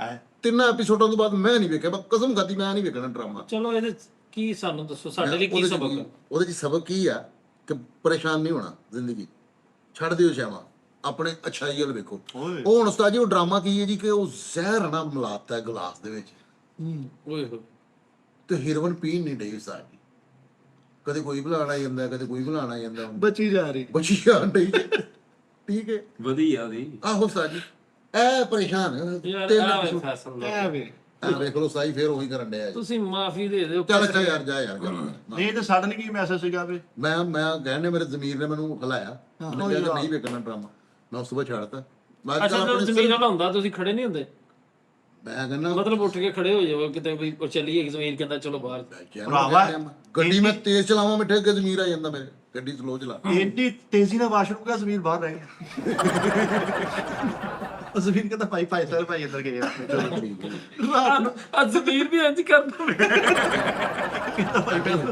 ਐ 3 ਐਪੀਸੋਡਾਂ ਤੋਂ ਬਾਅਦ ਮੈਂ ਨਹੀਂ ਵੇਖਿਆ ਮੈਂ ਕਸਮ ਖਾਦੀ ਮੈਂ ਨਹੀਂ ਵੇਖਣਾ ਡਰਾਮਾ ਚਲੋ ਇਹਦੇ ਚ ਕੀ ਸਾਨੂੰ ਦੱਸੋ ਸਾਡੇ ਲਈ ਕੀ ਉਹਦੇ 'ਚ ਸਬਕ ਹੈ ਉਹਦੇ ਚ ਸਬਕ ਕੀ ਆ ਕਿ ਪਰੇਸ਼ਾਨ ਨਹੀਂ ਹੋਣਾ ਜ਼ਿੰਦਗੀ ਛੱਡ ਦਿਓ ਸ਼ਾਵਾਂ ਆਪਣੇ ਅੱਛਾਈ ਵੱਲ ਵੇਖੋ ਓਏ। ਉਹ ਹੁਣ ਉਸਤਾਦ ਜੀ ਉਹ ਡਰਾਮਾ ਕੀ ਹੈ ਜੀ ਕਿ ਉਹ ਜ਼ਹਿਰ ਨਾ ਮਿਲਾਤਾ ਹੈ ਗਲਾਸ ਦੇ ਵਿੱਚ ਓਏ ਹੋਏ ਤੇ ਹੀਰੋਇਨ ਪੀਣ ਨਹੀਂ ਡਈ ਉਸਤਾਦ ਜੀ ਕਦੇ ਕੋਈ ਬੁਲਾਣਾ ਜਾਂਦਾ ਕਦੇ ਕੋਈ ਬੁਲਾਣਾ ਜਾਂਦਾ ਬਚੀ ਜਾ ਰਹੀ। ਬੱਚੀ ਜਾਣ ਡਈ ਠੀਕ ਹੈ ਵਧੀਆ ਉਹਦੀ ਆਹੋ ਉਸਤਾਦ ਜੀ ਐ ਪਰੇਸ਼ਾਨ ਯਾਰ ਤਿੰਨ ਆਹ ਵੇ episode- ਫੈਸਲਾ ਐ ਵੇ ਐ ਵੇਖ ਲਓ ਸਾਈ ਫੇਰ ਉਹੀ ਕਰਨ ਡਿਆ ਜੀ ਤੁਸੀਂ ਮਾਫੀ ਦੇ ਦਿਓ ਚੱਲ ਅੱਛਾ ਯਾਰ ਜਾ ਯਾਰ ਨਹੀਂ ਤੇ ਸਡਨ ਕੀ ਮੈਸੇਜ ਸੀਗਾ ਵੇ। ਮੈਂ ਕਹਿੰਨੇ ਮੇਰੇ ਜ਼ਮੀਰ ਨੇ ਮੈਨੂੰ ਹਲਾਇਆ ਮੈਂ ਕਿਹਾ ਨਹੀਂ ਵੇਖਣਾ ਡਰਾਮਾ ਮੈਂ ਉਸ ਤੋਂ ਬਾਅਦ ਛੱਡਤਾ ਮੈਂ ਕਿਹਾ ਅੱਛਾ ਚੱਲ ਜਦੋਂ ਆਪਣੇ ਜ਼ਮੀਨ ਵਾਲਾ ਹੁੰਦਾ ਤੁਸੀਂ ਖੜੇ ਨਹੀਂ ਹੁੰਦੇ ਮੈਂ ਕਹਿੰਦਾ ਮਤਲਬ ਉੱਠ ਕੇ ਖੜੇ ਹੋ ਜਾਓ ਕਿਤੇ ਵੀ ਉਹ ਚੱਲੀਏ ਜ਼ਮੀਰ ਕਹਿੰਦਾ ਚਲੋ ਬਾਹਰ। ਭਰਾਵਾ, ਗੱਡੀ ਮੈਂ ਤੇਜ਼ ਚਲਾਵਾਂ ਮਿੱਠੇ ਅੱਗੇ ਜ਼ਮੀਰ ਆ ਜਾਂਦਾ ਮੇਰੇ, ਗੱਡੀ ਸਲੋ ਚਲਾ। ਇੰਨੀ ਤੇਜ਼ੀ ਨਾਲ ਵਾਸ਼ਰੂਮ ਗਿਆ ਜ਼ਮੀਰ ਬਾਹਰ ਰਹਿ ਗਿਆ। ਉਹ ਜ਼ਮੀਰ ਕਹਿੰਦਾ ਭਾਈ ਭਾਈ ਅੰਦਰ ਗਏ ਆ। ਰਾਤ ਨੂੰ ਜ਼ਮੀਰ ਵੀ ਇੰਜ ਕਰਦਾ।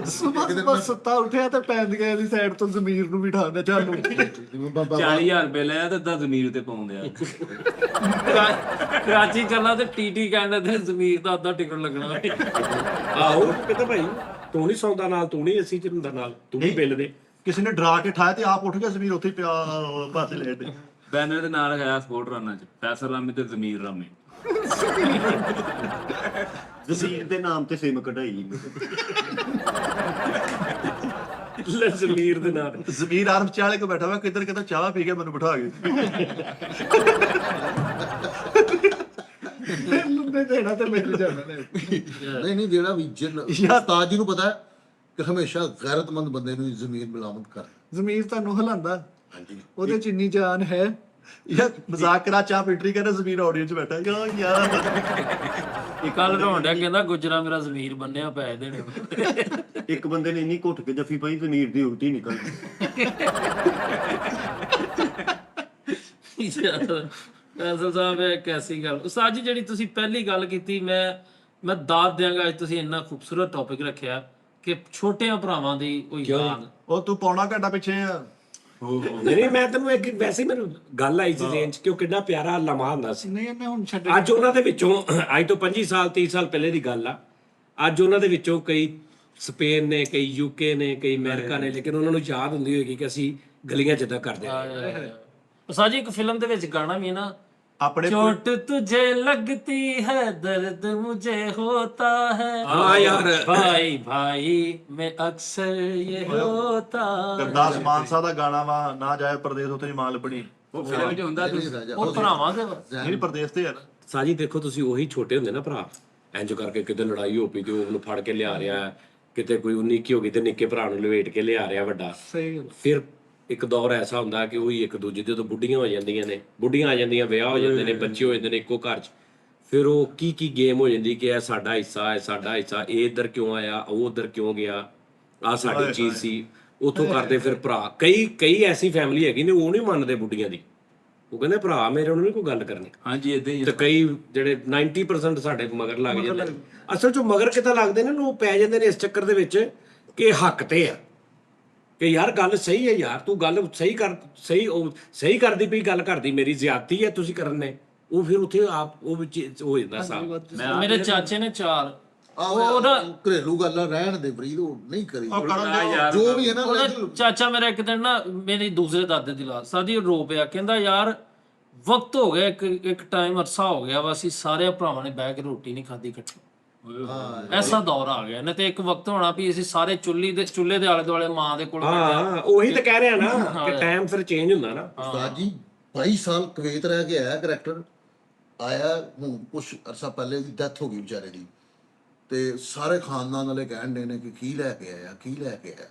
ਸੁਬਹ ਸੁੱਤਾ ਉੱਠਿਆ ਤੇ ਪੈਂਦੀਆਂ ਦੀ ਸਾਈਡ ਤੋਂ ਜ਼ਮੀਰ ਨੂੰ ਵੀ ਠਾਉਂਦਾ ਚਾਲੂ। 40000 ਰੁਪਏ ਲਿਆ ਤੇ ਅੱਧਾ ਜ਼ਮੀਰ ਤੇ ਪਾਉਂਦੇ ਆ। ਕਰਾਚੀ ਚੱਲਾ ਤੇ ਟੀਟੀ ਕਹਿੰਦਾ ਤੇ ਜ਼ਮੀਰ ਦਾ ਅੱਧਾ ਟਿਕਟ ਲੱਗਣਾ। ਆਹੋ ਕਹਿੰਦਾ ਭਾਈ ਤੂੰ ਨਹੀਂ ਸੌਂਦਾ ਨਾਲ, ਤੂੰ ਨਹੀਂ ਏਸੀ ਚ ਹੁੰਦਾ ਨਾਲ, ਤੂੰ ਵੀ ਬਿੱਲ ਦੇ। ਕਿਸੇ ਨੇ ਡਰਾ ਕੇ ਠਾਇਆ ਤੇ ਆਪ ਉੱਠ ਗਿਆ, ਜ਼ਮੀਰ ਉੱਥੇ ਹੀ ਪਿਆ ਪਾਸੇ ਲੇਟ ਦੇ। ਬੈਨਰ ਦੇ ਨਾਲ ਲਗਾਇਆ ਸਪੋਰਟ ਰਾਨਾਂ ਚ ਫੈਸਲ ਰਾਮੀ ਤੇ ਜ਼ਮੀਰ ਰਾਮੀ। ਜ਼ਮੀਰ ਦੇ ਨਾਮ ਤੇ ਸਿਮ ਕਢਾਈ। ਲੈ ਜ਼ਮੀਰ ਦੇ ਨਾਲ ਜ਼ਮੀਰ ਆਰਮ ਚਾਲੇ ਕੋ ਬੈਠਾ ਵਾ, ਕਿੱਧਰ ਕਿੱਧਰ ਚਾਹ ਪੀ ਕੇ ਮੈਨੂੰ ਬਿਠਾ ਕੇ ਲੁੰਡੇ ਦੇਣਾ ਤੇ ਮੈਨੂੰ ਜਾਣਾ ਨੇ। ਨਹੀਂ ਜਿਹੜਾ ਵੀ ਉਸਤਾਦ ਜੀ ਨੂੰ ਪਤਾ ਹੈ ਕਿ ਹਮੇਸ਼ਾ ਗੈਰਤਮੰਦ ਬੰਦੇ ਨੂੰ ਜ਼ਮੀਰ ਮਲਾਮਤ ਕਰ। ਜ਼ਮੀਰ ਤੁਹਾਨੂੰ ਹਲਾਂਦਾ, ਉਹਦੇ ਚ ਇੰਨੀ ਜਾਨ ਹੈ। ਯਾਰ ਮਜ਼ਾਕ ਕਰਾ, ਚਾਹ ਪਿੰਟਰੀ ਕਹਿੰਦਾ ਜ਼ਮੀਰ ਆਡੀਓ ਚ ਬੈਠਾ ਯਾਰ। ਕੱਲ ਰੋਂਡਿਆ ਕਹਿੰਦਾ ਗੁਜਰਾ ਮੇਰਾ ਜ਼ਮੀਰ ਬੰਨਿਆ ਪੈ ਦੇਣੇ। ਇੱਕ ਬੰਦੇ ਨੇ ਇੰਨੀ ਘੁੱਟ ਕੇ ਜੱਫੀ ਪਾਈ ਜ਼ਮੀਰ ਦੀ ਉਲਟੀ ਨਿਕਲ ਗਈ। ਫੈਸਲ ਸਾਹਿਬ ਇੱਕ ਐਸੀ ਗੱਲ ਉਸਤਾਦ ਜੀ ਜਿਹੜੀ ਤੁਸੀਂ ਪਹਿਲੀ ਗੱਲ ਕੀਤੀ, ਮੈਂ ਦਾਦ ਦਿਆਂਗਾ ਅੱਜ ਤੁਸੀਂ ਇੰਨਾ ਖੂਬਸੂਰਤ ਟੌਪਿਕ ਰੱਖਿਆ ਕਿ ਛੋਟਿਆਂ ਭਰਾਵਾਂ ਦੀ ਕੋਈ ਯਾਦ। ਉਹ ਤੂੰ ਪੌਣਾ ਘੰਟਾ ਪਿੱਛੇ ਆ। ਨਹੀਂ ਮੈਂ ਤੈਨੂੰ ਇੱਕ ਵੈਸੇ ਮੈਨੂੰ ਗੱਲ ਆਈ ਸੀ ਰੇਂਜ ਕਿ ਉਹ ਕਿੰਨਾ ਪਿਆਰਾ ਲਮਹਾ ਹੁੰਦਾ ਸੀ। ਨਹੀਂ ਇਹਨੇ ਹੁਣ ਛੱਡ ਅੱਜ ਉਹਨਾਂ ਦੇ ਵਿੱਚੋਂ ਅੱਜ ਤੋਂ 25 ਸਾਲ 30 ਸਾਲ ਪਹਿਲੇ ਦੀ ਗੱਲ ਆ, ਅੱਜ ਉਹਨਾਂ ਦੇ ਵਿੱਚੋਂ ਕਈ ਸਪੇਨ ਨੇ, ਕਈ ਯੂਕੇ ਨੇ, ਕਈ ਅਮਰੀਕਾ ਨੇ, ਲੇਕਿਨ ਉਹਨਾਂ ਨੂੰ ਯਾਦ ਹੁੰਦੀ ਹੋਏਗੀ ਕਿ ਅਸੀਂ ਗਲੀਆਂ ਜਿੱਦਾਂ ਕਰਦੇ ਹਾਂ। ਉਸਤਾਦ ਜੀ ਇੱਕ ਫਿਲਮ ਦੇ ਵਿੱਚ ਗਾਣਾ ਵੀ ਹੈ ਨਾ, ਆਪਣੇ चोट तुझे लगती है दर्द मुझे होता है। हाँ यार। भाई भाई मैं अक्सर ये होता। ਗੁਰਦਾਸ ਮਾਨਸਾ ਦਾ ਗਾਣਾ ਵਾ, ਨਾ ਜਾਏ ਪਰਦੇਸ ਉੱਥੇ ਮਾਂ ਲੱਭਣੀ। ਉਹ ਫਿਲਮ ਵਿੱਚ ਹੁੰਦਾ ਉਹ ਭਰਾਵਾਂ ਦੇ ਨਹੀਂ ਪਰਦੇਸ ਤੇ ਯਾਰ। ਸਾਜੀ ਦੇਖੋ ਤੁਸੀਂ ਉਹੀ ਛੋਟੇ ਹੁੰਦੇ ਨਾ ਭਰਾ, ਇੰਜ ਕਰਕੇ ਕਿਤੇ ਲੜਾਈ ਹੋ ਪਈ ਤੇ ਉਹਨੂੰ ਫੜ ਕੇ ਲਿਆ ਰਿਹਾ, ਕਿਤੇ ਕੋਈ 19 ਕੀ ਹੋ ਗਈ ਤੇ ਨਿੱਕੇ ਭਰਾ ਨੂੰ ਲਵੇਟ ਕੇ ਲਿਆ ਰਿਹਾ ਵੱਡਾ। ਸਹੀ ਗੱਲ। ਫਿਰ ਇੱਕ ਦੌਰ ਐਸਾ ਹੁੰਦਾ ਕਿ ਉਹੀ ਇੱਕ ਦੂਜੇ ਦੇ ਤੋਂ ਬੁੱਢੀਆਂ ਹੋ ਜਾਂਦੀਆਂ ਨੇ, ਬੁੱਢੀਆਂ ਆ ਜਾਂਦੀਆਂ, ਵਿਆਹ ਹੋ ਜਾਂਦੇ ਨੇ, ਬੱਚੇ ਹੋ ਜਾਂਦੇ ਨੇ ਇੱਕੋ ਘਰ 'ਚ। ਫਿਰ ਉਹ ਕੀ ਗੇਮ ਹੋ ਜਾਂਦੀ ਕਿ ਇਹ ਸਾਡਾ ਹਿੱਸਾ ਹੈ, ਸਾਡਾ ਹਿੱਸਾ, ਇਹ ਇੱਧਰ ਕਿਉਂ ਆਇਆ, ਉਹ ਉੱਧਰ ਕਿਉਂ ਗਿਆ, ਆਹ ਸਾਡੀ ਚੀਜ਼ ਸੀ। ਉੱਥੋਂ ਕਰਦੇ ਫਿਰ ਭਰਾ, ਕਈ ਐਸੀ ਫੈਮਿਲੀ ਹੈਗੀ ਨੇ ਉਹ ਨਹੀਂ ਮੰਨਦੇ ਬੁੱਢੀਆਂ ਦੀ, ਉਹ ਕਹਿੰਦੇ ਭਰਾ ਮੇਰੇ ਉਹਨੂੰ ਨਹੀਂ ਕੋਈ ਗੱਲ ਕਰਨੀ। ਹਾਂਜੀ ਇਦਾਂ ਹੀ ਤੇ ਕਈ ਜਿਹੜੇ 90% ਸਾਡੇ ਮਗਰ ਲੱਗ ਜਾਂਦੇ ਨੇ। ਅਸਲ 'ਚ ਮਗਰ ਕਿੱਦਾਂ ਲੱਗਦੇ ਨੇ, ਉਹ ਪੈ ਜਾਂਦੇ ਨੇ ਇਸ ਚੱਕਰ ਦੇ ਵਿੱਚ ਕਿ ਹੱਕ ਤੇ ਆ ਕਿ ਯਾਰ ਗੱਲ ਸਹੀ ਹੈ, ਯਾਰ ਤੂੰ ਗੱਲ ਸਹੀ ਕਰਦੀ ਪਈ, ਗੱਲ ਕਰਦੀ ਮੇਰੀ ਜ਼ਿਆਦਤੀ ਹੈ ਤੁਸੀਂ ਕਰਨੇ। ਉਹ ਫਿਰ ਉੱਥੇ ਆਪ ਉਹ ਵਿੱਚ ਹੋ ਜਾਂਦਾ ਸਾਹ। ਮੇਰੇ ਚਾਚੇ ਨੇ 4 ਉਹਦਾ ਘਰੇਲੂ ਗੱਲਾਂ ਰਹਿਣ ਦੇ ਫਰੀਦ, ਉਹ ਨਹੀਂ ਕਰੀ ਜੋ ਵੀ ਹੈ ਨਾ। ਉਹਦਾ ਚਾਚਾ ਮੇਰਾ ਇੱਕ ਦਿਨ ਨਾ ਮੇਰੀ ਦੂਸਰੇ ਦਾਦੇ ਦੀ ਲਾਦ ਸਾਦੀ ਰੋ ਪਿਆ, ਕਹਿੰਦਾ ਯਾਰ ਵਕਤ ਹੋ ਗਿਆ, ਇੱਕ ਟਾਈਮ ਅਰਸਾ ਹੋ ਗਿਆ ਵਾ ਅਸੀਂ ਸਾਰੇ ਭਰਾਵਾਂ ਨੇ ਬਹਿ ਕੇ ਰੋਟੀ ਨਹੀਂ ਖਾਧੀ ਇਕੱਠੀ। ਐਸਾ ਦੌਰ ਆ ਗਿਆ ਨਾ, ਤੇ ਇੱਕ ਵਕਤ ਹੋਣਾ ਵੀ ਅਸੀਂ ਸਾਰੇ ਚੁੱਲ੍ਹੇ ਦੇ ਆਲੇ ਦੁਆਲੇ ਮਾਂ ਦੇ ਕੋਲ। ਹਾਂ ਉਹੀ ਤਾਂ ਕਹਿ ਰਿਹਾ ਨਾ ਕਿ ਟਾਈਮ ਫਿਰ ਚੇਂਜ ਹੁੰਦਾ ਨਾ। ਉਸਤਾਦ ਜੀ 22 ਸਾਲ ਕੁਵੈਤ ਰਹਿ ਕੇ ਆਇਆ ਕਰੈਕਟਰ, ਆਇਆ ਹੁਣ ਕੁਛ ਅਰਸਾ ਪਹਿਲੇ ਦੀ ਡੈਥ ਹੋ ਗਈ ਵਿਚਾਰੇ ਦੀ, ਤੇ ਸਾਰੇ ਖਾਨਦਾਨ ਵਾਲੇ ਕਹਿਣ ਦੇ ਨੇ ਕਿ ਕੀ ਲੈ ਕੇ ਆਇਆ।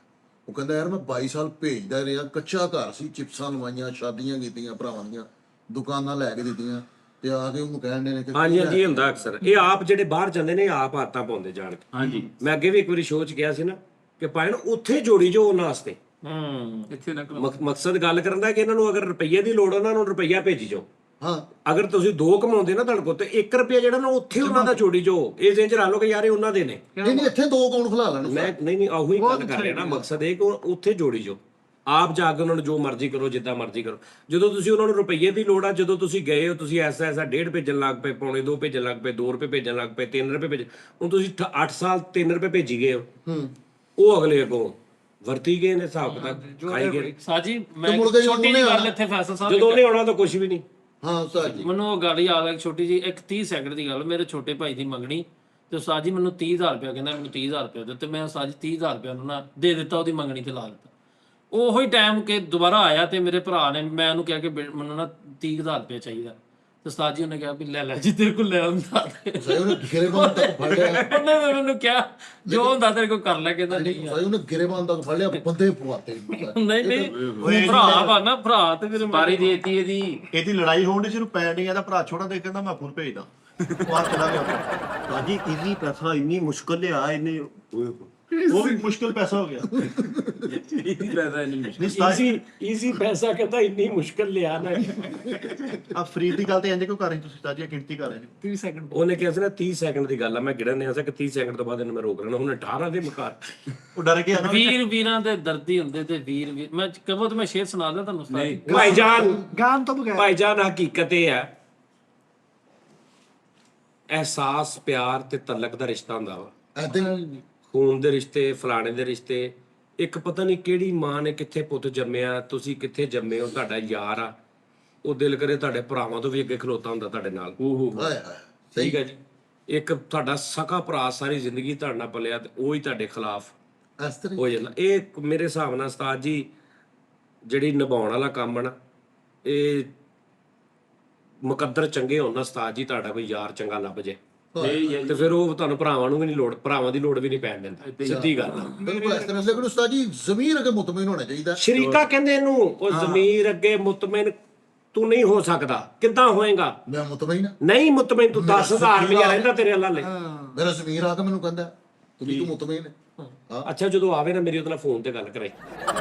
ਉਹ ਕਹਿੰਦਾ ਯਾਰ ਮੈਂ 22 ਸਾਲ ਭੇਜਦਾ ਰਿਹਾ, ਕੱਚਾ ਘਰ ਸੀ, ਚਿਪਸਾਂ ਲਵਾਈਆਂ, ਸ਼ਾਦੀਆਂ ਕੀਤੀਆਂ, ਭਰਾਵਾਂ ਦੀਆਂ ਦੁਕਾਨਾਂ ਲੈ ਕੇ ਦਿੱਤੀਆਂ, ਤੇ ਆ ਕੇ ਉਹਨੂੰ ਕਹਿਣ ਦੇ ਨੇ ਕਿ ਹਾਂਜੀ ਇਹ ਹੁੰਦਾ ਅਕਸਰ। ਇਹ ਆਪ ਜਿਹੜੇ ਬਾਹਰ ਜਾਂਦੇ ਨੇ ਆਪ ਆਦਤਾਂ ਪਾਉਂਦੇ ਜਾਣ ਕੇ। ਹਾਂਜੀ ਮੈਂ ਅੱਗੇ ਵੀ ਇੱਕ ਵਾਰੀ ਸ਼ੋਅ 'ਚ ਕਿਹਾ ਸੀ ਨਾ ਕਿ ਭਾਵੇਂ ਉੱਥੇ ਜੋੜੀ ਜੋ ਉਹਨਾਂ ਵਾਸਤੇ। ਇੱਥੇ ਨਾ ਮਕਸਦ ਗੱਲ ਕਰਨ ਦਾ ਕਿ ਇਹਨਾਂ ਨੂੰ ਅਗਰ ਰੁਪਈਏ ਦੀ ਲੋੜ, ਉਹਨਾਂ ਨੂੰ ਰੁਪਈਆ ਭੇਜੀ ਜਾਓ। ਹਾਂ ਅਗਰ ਤੁਸੀਂ 2 ਕਮਾਉਂਦੇ ਨਾ ਤੁਹਾਡੇ ਕੋਲ, ਤੇ 1 ਰੁਪਿਆ ਜਿਹੜਾ ਨਾ ਉੱਥੇ ਉਹਨਾਂ ਦਾ ਜੋੜੀ ਜੋ ਇਹ ਇੰਜ ਲਾ ਲਓ ਕਿ ਯਾਰ ਇਹ ਉਹਨਾਂ ਦੇ ਨੇ। ਨਹੀਂ ਇੱਥੇ 2 ਕੌਣ ਖਿਲਾ ਲੈਣ। ਮੈਂ ਨਹੀਂ ਉਹੀ ਗੱਲ ਕਰ ਰਿਹਾ ਨਾ, ਮਕਸਦ ਇਹ ਕਿ ਉੱਥੇ ਜੋੜੀ ਜੋ ਆਪ ਜਾ ਕੇ ਉਹਨਾਂ ਨੂੰ ਜੋ ਮਰਜ਼ੀ ਕਰੋ, ਜਿੱਦਾਂ ਮਰਜ਼ੀ ਕਰੋ। ਜਦੋਂ ਤੁਸੀਂ ਉਹਨਾਂ ਨੂੰ ਰੁਪਈਏ ਦੀ ਲੋੜ ਆ, ਜਦੋਂ ਤੁਸੀਂ ਗਏ ਹੋ, ਤੁਸੀਂ ਐਸਾ 1.5 ਭੇਜਣ ਲੱਗ ਪਏ, 2.25 ਭੇਜਣ ਲੱਗ ਪਏ, 2 ਰੁਪਏ ਭੇਜਣ ਲੱਗ ਪਏ, 3 ਰੁਪਏ ਭੇਜ, ਹੁਣ ਤੁਸੀਂ 8 ਸਾਲ 3 ਰੁਪਏ ਭੇਜੀ ਗਏ ਹੋ, ਉਹ ਅਗਲੇ ਅੱਗੋਂ ਵਰਤੀ ਗਏ ਨੇ, ਹਿਸਾਬ ਕਿਤਾਬ ਖਾਈ ਗਏ। ਸਾਜੀ ਮੈਂ ਛੋਟੀ ਜਿਹੀ ਗੱਲ ਇੱਥੇ ਫੈਸਲ ਸਾਹਿਬ, ਜਦੋਂ ਉਹਨੇ ਆਉਣਾ ਤਾਂ ਕੁਝ ਵੀ ਨਹੀਂ। ਹਾਂ ਉਸਤਾਦ ਜੀ ਮੈਨੂੰ ਉਹ ਗੱਲ ਯਾਦ ਆ ਛੋਟੀ ਜੀ, ਇੱਕ 30 ਸੈਕਿੰਡ ਦੀ ਗੱਲ, ਮੇਰੇ ਛੋਟੇ ਭਾਈ ਦੀ ਮੰਗਣੀ, ਤੇ ਉਸਤਾਦ ਜੀ ਮੈਨੂੰ 30,000 ਰੁਪਇਆ ਕਹਿੰਦਾ, ਮੈਨੂੰ 30,000 ਰੁਪਇਆ ਦੇ, ਤੇ ਮੈਂ ਉਸਤਾਦ ਜੀ 30,000 ਰੁਪਇਆ ਉਹਨੂੰ ਨਾ ਦੇ ਦਿੱਤਾ, ਉਹਦੀ ਮੰਗਣੀ ਤੇ ਲਾ ਦਿੱਤਾ। ਉਹੀ ਟਾਈਮ ਕਿ ਦੁਬਾਰਾ ਆਇਆ ਤੇ ਮੇਰੇ ਭਰਾ ਨੇ, ਮੈਂ ਉਹਨੂੰ ਕਿਹਾ ਕਿ ਮੈਨੂੰ ਨਾ 30,000 ਰੁਪਇਆ ਚਾਹੀਦਾ, ਤੇ ਉਸਤਾਦ ਜੀ ਉਹਨੇ ਕਿਹਾ ਵੀ ਲੈ ਜੀ ਤੇਰੇ ਕੋਲ ਲੈ ਆਉਂਦਾ। ਸਹੀ ਉਹਨੇ ਗਿਰੇਬਾਨ ਤੱਕ ਫੜ ਲਿਆ। ਉਹਨੇ ਮੈਨੂੰ ਕਿਹਾ ਜੋ ਹੁੰਦਾ ਤੇਰੇ ਕੋਲ ਕਰ ਲੈ, ਕਹਿੰਦਾ ਨਹੀਂ ਸਹੀ ਉਹਨੇ ਗਿਰੇਬਾਨ ਤੱਕ ਫੜ ਲਿਆ, ਬੰਦੇ ਪਵਾਤੇ। ਨਹੀਂ ਭਰਾ ਵਾ ਨਾ, ਭਰਾ ਤੇ ਫਿਰ ਪਾਰੀ ਦੇਤੀ ਇਹਦੀ। ਇਹਦੀ ਲੜਾਈ ਹੋਣ ਦੀ ਜਿਹਨੂੰ ਪੈਣ ਨਹੀਂ ਆਦਾ, ਭਰਾ ਛੋਟਾ ਤੇ ਕਹਿੰਦਾ ਮੈਂ ਫੋਨ ਭੇਜਦਾ। ਬਾਹਰ ਚਲਾ ਗਿਆ ਸਾਜੀ ਈਜ਼ੀ ਪੈਸਾ ਇੰਨੀ ਮੁਸ਼ਕਲ ਲਿਆ ਇਹਨੇ ਉਹ ਵੀ ਮੁਸ਼ਕਿਲ ਪੈਸਾ ਹੋ ਗਿਆ ਇਹ ਪੈਸਾ ਨਹੀਂ ਨਹੀਂ ਉਸਤਾਦ ਜੀ ਈਜ਼ੀ ਪੈਸਾ ਕਹਿੰਦਾ ਇੰਨੀ ਮੁਸ਼ਕਲ ਲਿਆ ਨਾ ਆ ਫਰੀ ਦੀ ਗੱਲ ਤੇ ਇੰਜ ਕਿਉਂ ਕਰ ਰਹੇ ਤੁਸੀਂ ਉਸਤਾਦ ਜੀ ਗਿਣਤੀ ਕਰ ਰਹੇ ਨੇ 30 ਸੈਕਿੰਡ ਉਹਨੇ ਕਿਹਾ ਸੀ ਨਾ 30 ਸੈਕਿੰਡ ਦੀ ਗੱਲ ਆ, ਮੈਂ ਗਿਣਨ ਨਹੀਂ ਆ ਕਿ 30 ਸੈਕਿੰਡ ਤੋਂ ਬਾਅਦ ਇਹਨੂੰ ਮੈਂ ਰੋਕ ਲੈਣਾ। ਹੁਣ 18 ਦੇ ਮੁਕਾਰ ਉਹ ਡਰ ਗਿਆ ਨਾ ਵੀਰਾਂ ਦੇ ਦਰਦੀ ਹੁੰਦੇ ਤੇ ਵੀਰ ਮੈਂ ਕਹੋ ਤੇ ਮੈਂ ਸ਼ੇਰ ਸੁਣਾ ਦਿਆਂ ਤੁਹਾਨੂੰ ਉਸਤਾਦ। ਭਾਈਜਾਨ ਗਾਨ ਤੋਂ ਬਗੈਰ ਭਾਈਜਾਨ ਹਕੀਕਤ ਇਹ ਹੈ, ਅਹਿਸਾਸ ਪਿਆਰ ਤੇ ਤਲਕ ਦਾ ਰਿਸ਼ਤਾ ਹੁੰਦਾ ਵਾ। ਐਦਾਂ ਹੀ ਖੂਨ ਦੇ ਰਿਸ਼ਤੇ, ਫਲਾਣੇ ਦੇ ਰਿਸ਼ਤੇ, ਇੱਕ ਪਤਾ ਨਹੀਂ ਕਿਹੜੀ ਮਾਂ ਨੇ ਕਿੱਥੇ ਪੁੱਤ ਜੰਮਿਆ, ਤੁਸੀਂ ਕਿੱਥੇ ਜੰਮੇ ਹੋ, ਤੁਹਾਡਾ ਯਾਰ ਆ, ਉਹ ਦਿਲ ਕਰੇ ਤੁਹਾਡੇ ਭਰਾਵਾਂ ਤੋਂ ਵੀ ਅੱਗੇ ਖਲੋਤਾ ਹੁੰਦਾ ਤੁਹਾਡੇ ਨਾਲ। ਹਾਏ ਹਾਏ ਠੀਕ ਹੈ ਜੀ। ਇੱਕ ਤੁਹਾਡਾ ਸਕਾ ਭਰਾ ਸਾਰੀ ਜ਼ਿੰਦਗੀ ਤੁਹਾਡੇ ਨਾਲ ਪਲਿਆ ਤੇ ਉਹ ਹੀ ਤੁਹਾਡੇ ਖਿਲਾਫ ਇਸ ਤਰ੍ਹਾਂ ਹੋ ਜਾਂਦਾ। ਇਹ ਮੇਰੇ ਹਿਸਾਬ ਨਾਲ ਉਸਤਾਦ ਜੀ ਜਿਹੜੀ ਨਿਭਾਉਣ ਵਾਲਾ ਕੰਮ ਆ ਨਾ, ਇਹ ਮੁਕੱਦਰ ਚੰਗੇ ਹੋਣ ਨਾ ਉਸਤਾਦ ਜੀ, ਤੁਹਾਡਾ ਕੋਈ ਯਾਰ ਚੰਗਾ ਲੱਭ ਜੇ ਤੇ ਫਿਰ ਉਹ ਤੁਹਾਨੂੰ ਭਰਾਵਾਂ ਨੂੰ ਵੀ ਨਹੀਂ ਲੋੜ, ਭਰਾਵਾਂ ਦੀ ਲੋੜ ਵੀ ਨਹੀਂ ਪੈਣ ਦਿੰਦਾ। ਸਿੱਧੀ ਗੱਲ ਆ। ਬਿਲਕੁਲ ਇਸ ਤਰ੍ਹਾਂ। ਲੇਕਿਨ ਉਸਤਾਦ ਜੀ ਜ਼ਮੀਰ ਅਗੇ ਮੁਤਮਈਨ ਹੋਣਾ ਚਾਹੀਦਾ। ਸ਼ਰੀਕਾ ਕਹਿੰਦੇ ਇਹਨੂੰ, ਉਹ ਜ਼ਮੀਰ ਅੱਗੇ ਮੁਤਮਿਨ ਤੂੰ ਨਹੀਂ ਹੋ ਸਕਦਾ। ਕਿੱਦਾਂ ਹੋਏਗਾ? ਮੈਂ ਮੁਤਮਈਨ ਹਾਂ। ਨਹੀਂ ਮੁਤਮਿਨ, ਤੂੰ 10,000 ਰੁਪਇਆ ਰਹਿੰਦਾ ਤੇਰੇ ਹੱਲੇ। ਮੇਰਾ ਜ਼ਮੀਰ ਆ ਕੇ ਮੈਨੂੰ ਕਹਿੰਦਾ ਤੂੰ ਮੁਤਮਈਨ ਹੈ। ਅੱਛਾ ਜਦੋਂ ਆਵੇ ਨਾ ਮੇਰੀ ਉਹਦੇ ਨਾਲ ਫੋਨ ਤੇ ਗੱਲ ਕਰਾਈ।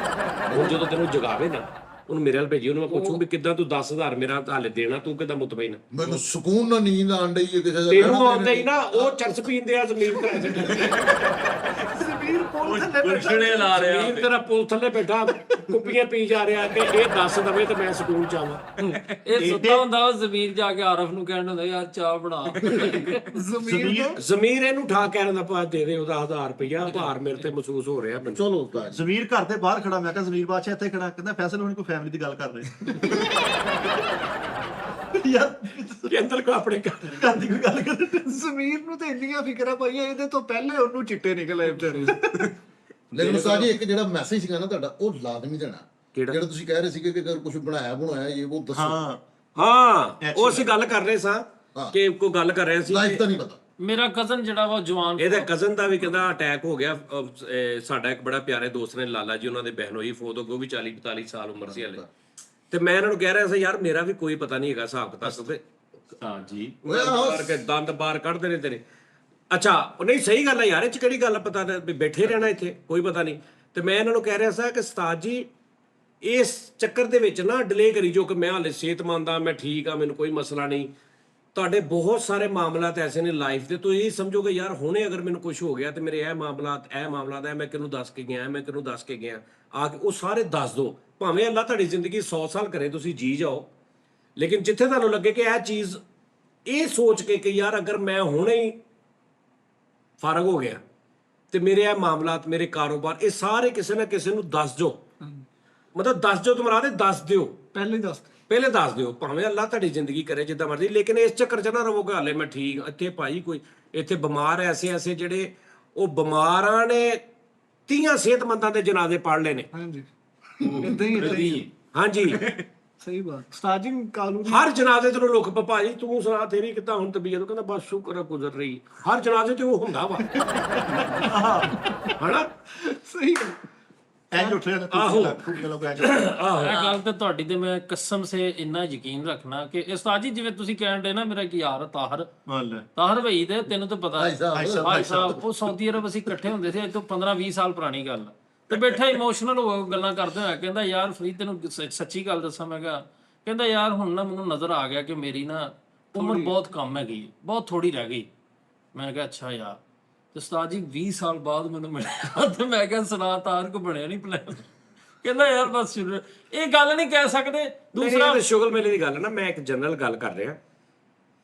ਉਹ ਜਦੋਂ ਤੈਨੂੰ ਜਗਾਵੇ ਨਾ ਉਹਨੂੰ ਮੇਰੇ ਨਾਲ ਭੇਜੀ, ਉਹਨੂੰ ਮੈਂ ਪੁੱਛੂ ਵੀ ਕਿੱਦਾਂ ਤੂੰ 10,000 ਮੇਰਾ ਹਾਲੇ ਦੇਣਾ, ਤੂੰ ਕਿੱਦਾਂ ਮੁਤਮਿਨ? ਮੈਨੂੰ ਸਕੂਨ ਨਾਲ ਨੀਂਦ ਆਣ ਡਈ ਹੈ ਕਿਸੇ ਦਾ। ਤੈਨੂੰ ਆਉਂਦਾ ਹੀ ਨਾ, ਉਹ ਚਰਸ ਪੀਂਦੇ ਆ ਜ਼ਮੀਨ ਤੇ ਜ਼ਮੀਰ ਕੋਲ ਥੱਲੇ ਪੁੱਛਣੇ ਲਾ ਰਿਹਾ ਜ਼ਮੀਨ ਤੇਰਾ ਪੁਲ ਥੱਲੇ ਬੈਠਾ ਕੁੱਪੀਆਂ ਪੀ ਜਾ ਰਿਹਾ ਕਿ ਇਹ ਦੱਸ ਦਵੇ ਤੇ ਮੈਂ ਸਕੂਨ ਚ ਆਵਾਂ। ਇਹ ਸੁੱਤਾ ਹੁੰਦਾ ਉਹ ਜ਼ਮੀਰ ਜਾ ਕੇ ਆਰਫ ਨੂੰ ਕਹਿਣ ਹੁੰਦਾ ਯਾਰ ਚਾਹ ਬਣਾ। ਜ਼ਮੀਰ ਇਹਨੂੰ ਠਾ ਕਹਿਣ ਦਾ ਪਾ ਦੇ ਦੇ ਉਹਦਾ 1000 ਰੁਪਇਆ, ਭਾਰ ਮੇਰੇ ਤੇ ਮਹਿਸੂਸ ਹੋ ਰਿਹਾ ਮੈਨੂੰ। ਚਲੋ ਉਸਤਾਦ ਜੀ। ਜ਼ਮੀਰ ਘਰ ਦੇ ਬਾਹਰ ਖੜਾ, ਮੈਂ ਕਿਹਾ ਜ਼ਮੀਰ ਬਾਦਸ਼ਾਹ ਇੱਥੇ ਖੜਾ, ਕਹਿੰਦਾ ਫੈਸਲ ਹੋਣੀ ਕੋਈ ਫੈਮਿਲੀ ਦੀ ਗੱਲ ਕਰ ਰਹੇ ਯਾਰ ਕਿ ਅੰਦਰ ਕੋ ਆਪਣੇ ਘਰ ਦੀ ਕੋਈ ਗੱਲ ਕਰ। ਜ਼ਮੀਰ ਨੂੰ ਤੇ ਇੰਨੀਆਂ ਫਿਕਰਾਂ ਪਾਈਆਂ, ਇਹਦੇ ਤੋਂ ਪਹਿਲੇ ਉਹਨੂੰ ਚਿੱਟੇ ਨਿਕਲ ਆਏ ਵਿਚਾਰੇ। ਲੇਕਿਨ ਉਸਤਾਦ ਜੀ ਇੱਕ ਜਿਹੜਾ ਮੈਸੇਜ ਸੀਗਾ ਨਾ ਤੁਹਾਡਾ, ਉਹ ਲਾਜ਼ਮੀ ਦੇਣਾ। ਕਿਹੜਾ? ਜਿਹੜਾ ਤੁਸੀਂ ਕਹਿ ਰਹੇ ਸੀਗੇ ਕਿ ਅਗਰ ਕੁਝ ਬਣਾਇਆ ਇਹ ਉਹ ਦੱਸੋ। ਹਾਂ ਹਾਂ, ਉਹ ਅਸੀਂ ਗੱਲ ਕਰ ਰਹੇ ਸਾਂ ਕਿ ਕੋਈ ਗੱਲ ਕਰ ਰਹੇ ਸੀ ਲਾਈਫ ਤਾਂ ਨਹੀਂ ਪਤਾ। ਮੇਰਾ ਕਜ਼ਨ ਜਿਹੜਾ ਵਾ ਜਵਾਨ, ਇਹਦੇ ਕਜ਼ਨ ਦਾ ਵੀ ਕਹਿੰਦਾ ਅਟੈਕ ਹੋ ਗਿਆ। ਸਾਡਾ ਇੱਕ ਬੜਾ ਪਿਆਰੇ ਦੋਸਤ ਨੇ ਲਾਲਾ ਜੀ, ਉਹਨਾਂ ਦੇ ਬਹਿਨ ਹੋਈ ਫੋਤ ਹੋ ਗਈ, ਉਹ ਵੀ 40-45 ਸਾਲ ਉਮਰ ਸੀ ਹਲੇ। ਤੇ ਮੈਂ ਇਹਨਾਂ ਨੂੰ ਕਹਿ ਰਿਹਾ ਸੀ ਯਾਰ ਮੇਰਾ ਵੀ ਕੋਈ ਪਤਾ ਨਹੀਂ ਹੈਗਾ ਹਿਸਾਬ ਕਿਤਾਬ, ਕਿਉਂਕਿ ਹਾਂ ਜੀ ਬਾਹਰ ਕੇ ਦੰਦ ਬਾਹਰ ਕੱਢਦੇ ਨੇ ਤੇਰੇ। ਅੱਛਾ ਉਹ ਨਹੀਂ ਸਹੀ ਗੱਲ ਹੈ ਯਾਰ, ਇਹ ਚ ਕਿਹੜੀ ਗੱਲ ਆ, ਪਤਾ ਵੀ ਬੈਠੇ ਰਹਿਣਾ ਇੱਥੇ ਕੋਈ ਪਤਾ ਨਹੀਂ। ਤੇ ਮੈਂ ਇਹਨਾਂ ਨੂੰ ਕਹਿ ਰਿਹਾ ਸੀ ਕਿ ਉਸਤਾਦ ਜੀ ਇਸ ਚੱਕਰ ਦੇ ਵਿੱਚ ਨਾ ਡਿਲੇ ਕਰੀ ਜੋ ਕਿ ਮੈਂ ਹਾਲੇ ਸਿਹਤਮੰਦ ਆ, ਮੈਂ ਠੀਕ ਆ, ਮੈਨੂੰ ਕੋਈ ਮਸਲਾ ਨਹੀਂ। ਤੁਹਾਡੇ ਬਹੁਤ ਸਾਰੇ ਮਾਮਲਾਤ ਐਸੇ ਨੇ ਲਾਈਫ ਦੇ, ਤੁਸੀਂ ਇਹ ਸਮਝੋਗੇ ਯਾਰ ਹੁਣੇ ਅਗਰ ਮੈਨੂੰ ਕੁਝ ਹੋ ਗਿਆ ਤੇ ਮੇਰੇ ਇਹ ਮਾਮਲਾਤ ਹੈ, ਮੈਂ ਕਿਹਨੂੰ ਦੱਸ ਕੇ ਗਿਆ, ਮੈਂ ਕਿਹਨੂੰ ਦੱਸ ਕੇ ਗਿਆ, ਆ ਕੇ ਉਹ ਸਾਰੇ ਦੱਸ ਦਿਓ। ਭਾਵੇਂ ਅੱਲਾ ਤੁਹਾਡੀ ਜ਼ਿੰਦਗੀ 100 ਸਾਲ ਕਰੇ, ਤੁਸੀਂ ਜੀ ਜਾਓ, ਲੇਕਿਨ ਜਿੱਥੇ ਤੁਹਾਨੂੰ ਲੱਗੇ ਕਿ ਇਹ ਚੀਜ਼, ਇਹ ਸੋਚ ਕੇ ਕਿ ਯਾਰ ਅਗਰ ਮੈਂ ਹੁਣੇ ਹੀ ਫਾਰਗ ਹੋ ਗਿਆ ਤੇ ਮੇਰੇ ਇਹ ਮਾਮਲਾਤ, ਮੇਰੇ ਕਾਰੋਬਾਰ, ਇਹ ਸਾਰੇ ਕਿਸੇ ਨਾ ਕਿਸੇ ਨੂੰ ਦੱਸ ਦਿਓ। ਮਤਲਬ ਦੱਸ ਦਿਓ ਤੁਮ ਰਾਦੇ, ਦੱਸ ਦਿਓ, ਪਹਿਲੇ ਦੱਸ ਪਹਿਲੇ ਦੱਸ ਦਿਓ। ਭਾਵੇਂ ਅੱਲਾ ਤੁਹਾਡੀ ਜ਼ਿੰਦਗੀ ਕਰੇ ਜਿੱਦਾਂ ਮਰਜ਼ੀ, ਲੇਕਿਨ ਇਸ ਚੱਕਰ 'ਚ ਨਾ ਰਹੋਗੇ ਹਾਲੇ ਮੈਂ ਠੀਕ। ਇੱਥੇ ਭਾਈ ਕੋਈ ਇੱਥੇ ਬਿਮਾਰ ਐਸੇ ਜਿਹੜੇ ਉਹ ਬਿਮਾਰਾਂ ਨੇ 30 ਸਿਹਤਮੰਦਾਂ ਦੇ ਜਨਾਜ਼ੇ ਪੜ੍ਹ ਲਏ ਨੇ। ਹਾਂਜੀ ਇਦਾਂ ਹੀ ਹਾਂਜੀ ਸਹੀ ਬਾਤ। ਉਸਤਾਦ ਜੀ ਕਾਲੂ ਹਰ ਜਨਾਜ਼ੇ ਤੇ ਲੋਕ ਭਾਜੀ ਤੂੰ ਸੁਣਾ ਤੇਰੀ ਕਿੱਦਾਂ ਹੁਣ ਤਬੀਅਤ? ਉਹ ਕਹਿੰਦਾ ਬਸ ਸ਼ੁਕਰ ਹੈ ਗੁਜ਼ਰ ਰਹੀ। ਹਰ ਜਨਾਜ਼ੇ ਤੇ ਉਹ ਹੁੰਦਾ ਵਾ ਹਨਾ। ਸਹੀ ਗੱਲ ਐਂ ਉੱਠ ਰਿਹਾ ਆਹੋ। ਇਹ ਗੱਲ ਤੇ ਤੁਹਾਡੀ ਤੇ ਮੈਂ ਕਸਮ ਸੇ ਇੰਨਾ ਯਕੀਨ ਰੱਖਣਾ ਕਿ ਉਸਤਾਦ ਜੀ ਜਿਵੇਂ ਤੁਸੀਂ ਕਹਿਣ ਦੇ ਨਾ, ਮੇਰਾ ਇੱਕ ਯਾਰ ਤਾਹਰ ਭਈ ਤੇ ਤੈਨੂੰ ਤਾਂ ਪਤਾ ਹੈ ਭਾਈ ਸਾਹਿਬ, ਉਹ ਸਾਊਦੀ ਅਰਬ ਅਸੀਂ ਇਕੱਠੇ ਹੁੰਦੇ ਸੀ, ਅੱਜ ਤੋਂ 15-20 ਸਾਲ ਪੁਰਾਣੀ ਗੱਲ। ਤੇ ਬੈਠਾ ਇਮੋਸ਼ਨਲ ਹੋ ਗੱਲਾਂ ਕਰਦੇ ਹੋਇਆ ਕਹਿੰਦਾ ਯਾਰ ਫਰੀਦ ਤੈਨੂੰ ਸੱਚੀ ਗੱਲ ਦੱਸਾਂ। ਮੈਂ ਕਿਹਾ, ਕਹਿੰਦਾ ਯਾਰ ਹੁਣ ਨਾ ਮੈਨੂੰ ਨਜ਼ਰ ਆ ਗਿਆ ਕਿ ਮੇਰੀ ਨਾ ਉਮਰ ਬਹੁਤ ਕਮ ਹੈਗੀ, ਬਹੁਤ ਥੋੜੀ ਰਹਿ ਗਈ। ਮੈਂ ਕਿਹਾ ਅੱਛਾ ਯਾਰ। ਤੇ ਉਸਤਾਦ ਜੀ 20 ਸਾਲ ਬਾਅਦ ਮੈਨੂੰ ਮਿਲਿਆ ਤੇ ਮੈਂ ਕਿਹਾ ਸੁਣਾ ਤਾਰ ਕੋ ਬਣਿਆ ਨਹੀਂ ਪਲਾਨ। ਕਹਿੰਦਾ ਯਾਰ ਬਸ ਸ਼ੁਰੂ, ਇਹ ਗੱਲ ਨਹੀਂ ਕਹਿ ਸਕਦੇ। ਦੂਸਰਾ ਸ਼ੁਗਲ ਮੇਲੇ ਦੀ ਗੱਲ ਹੈ ਨਾ, ਮੈਂ ਇੱਕ ਜਨਰਲ ਗੱਲ ਕਰ ਰਿਹਾ।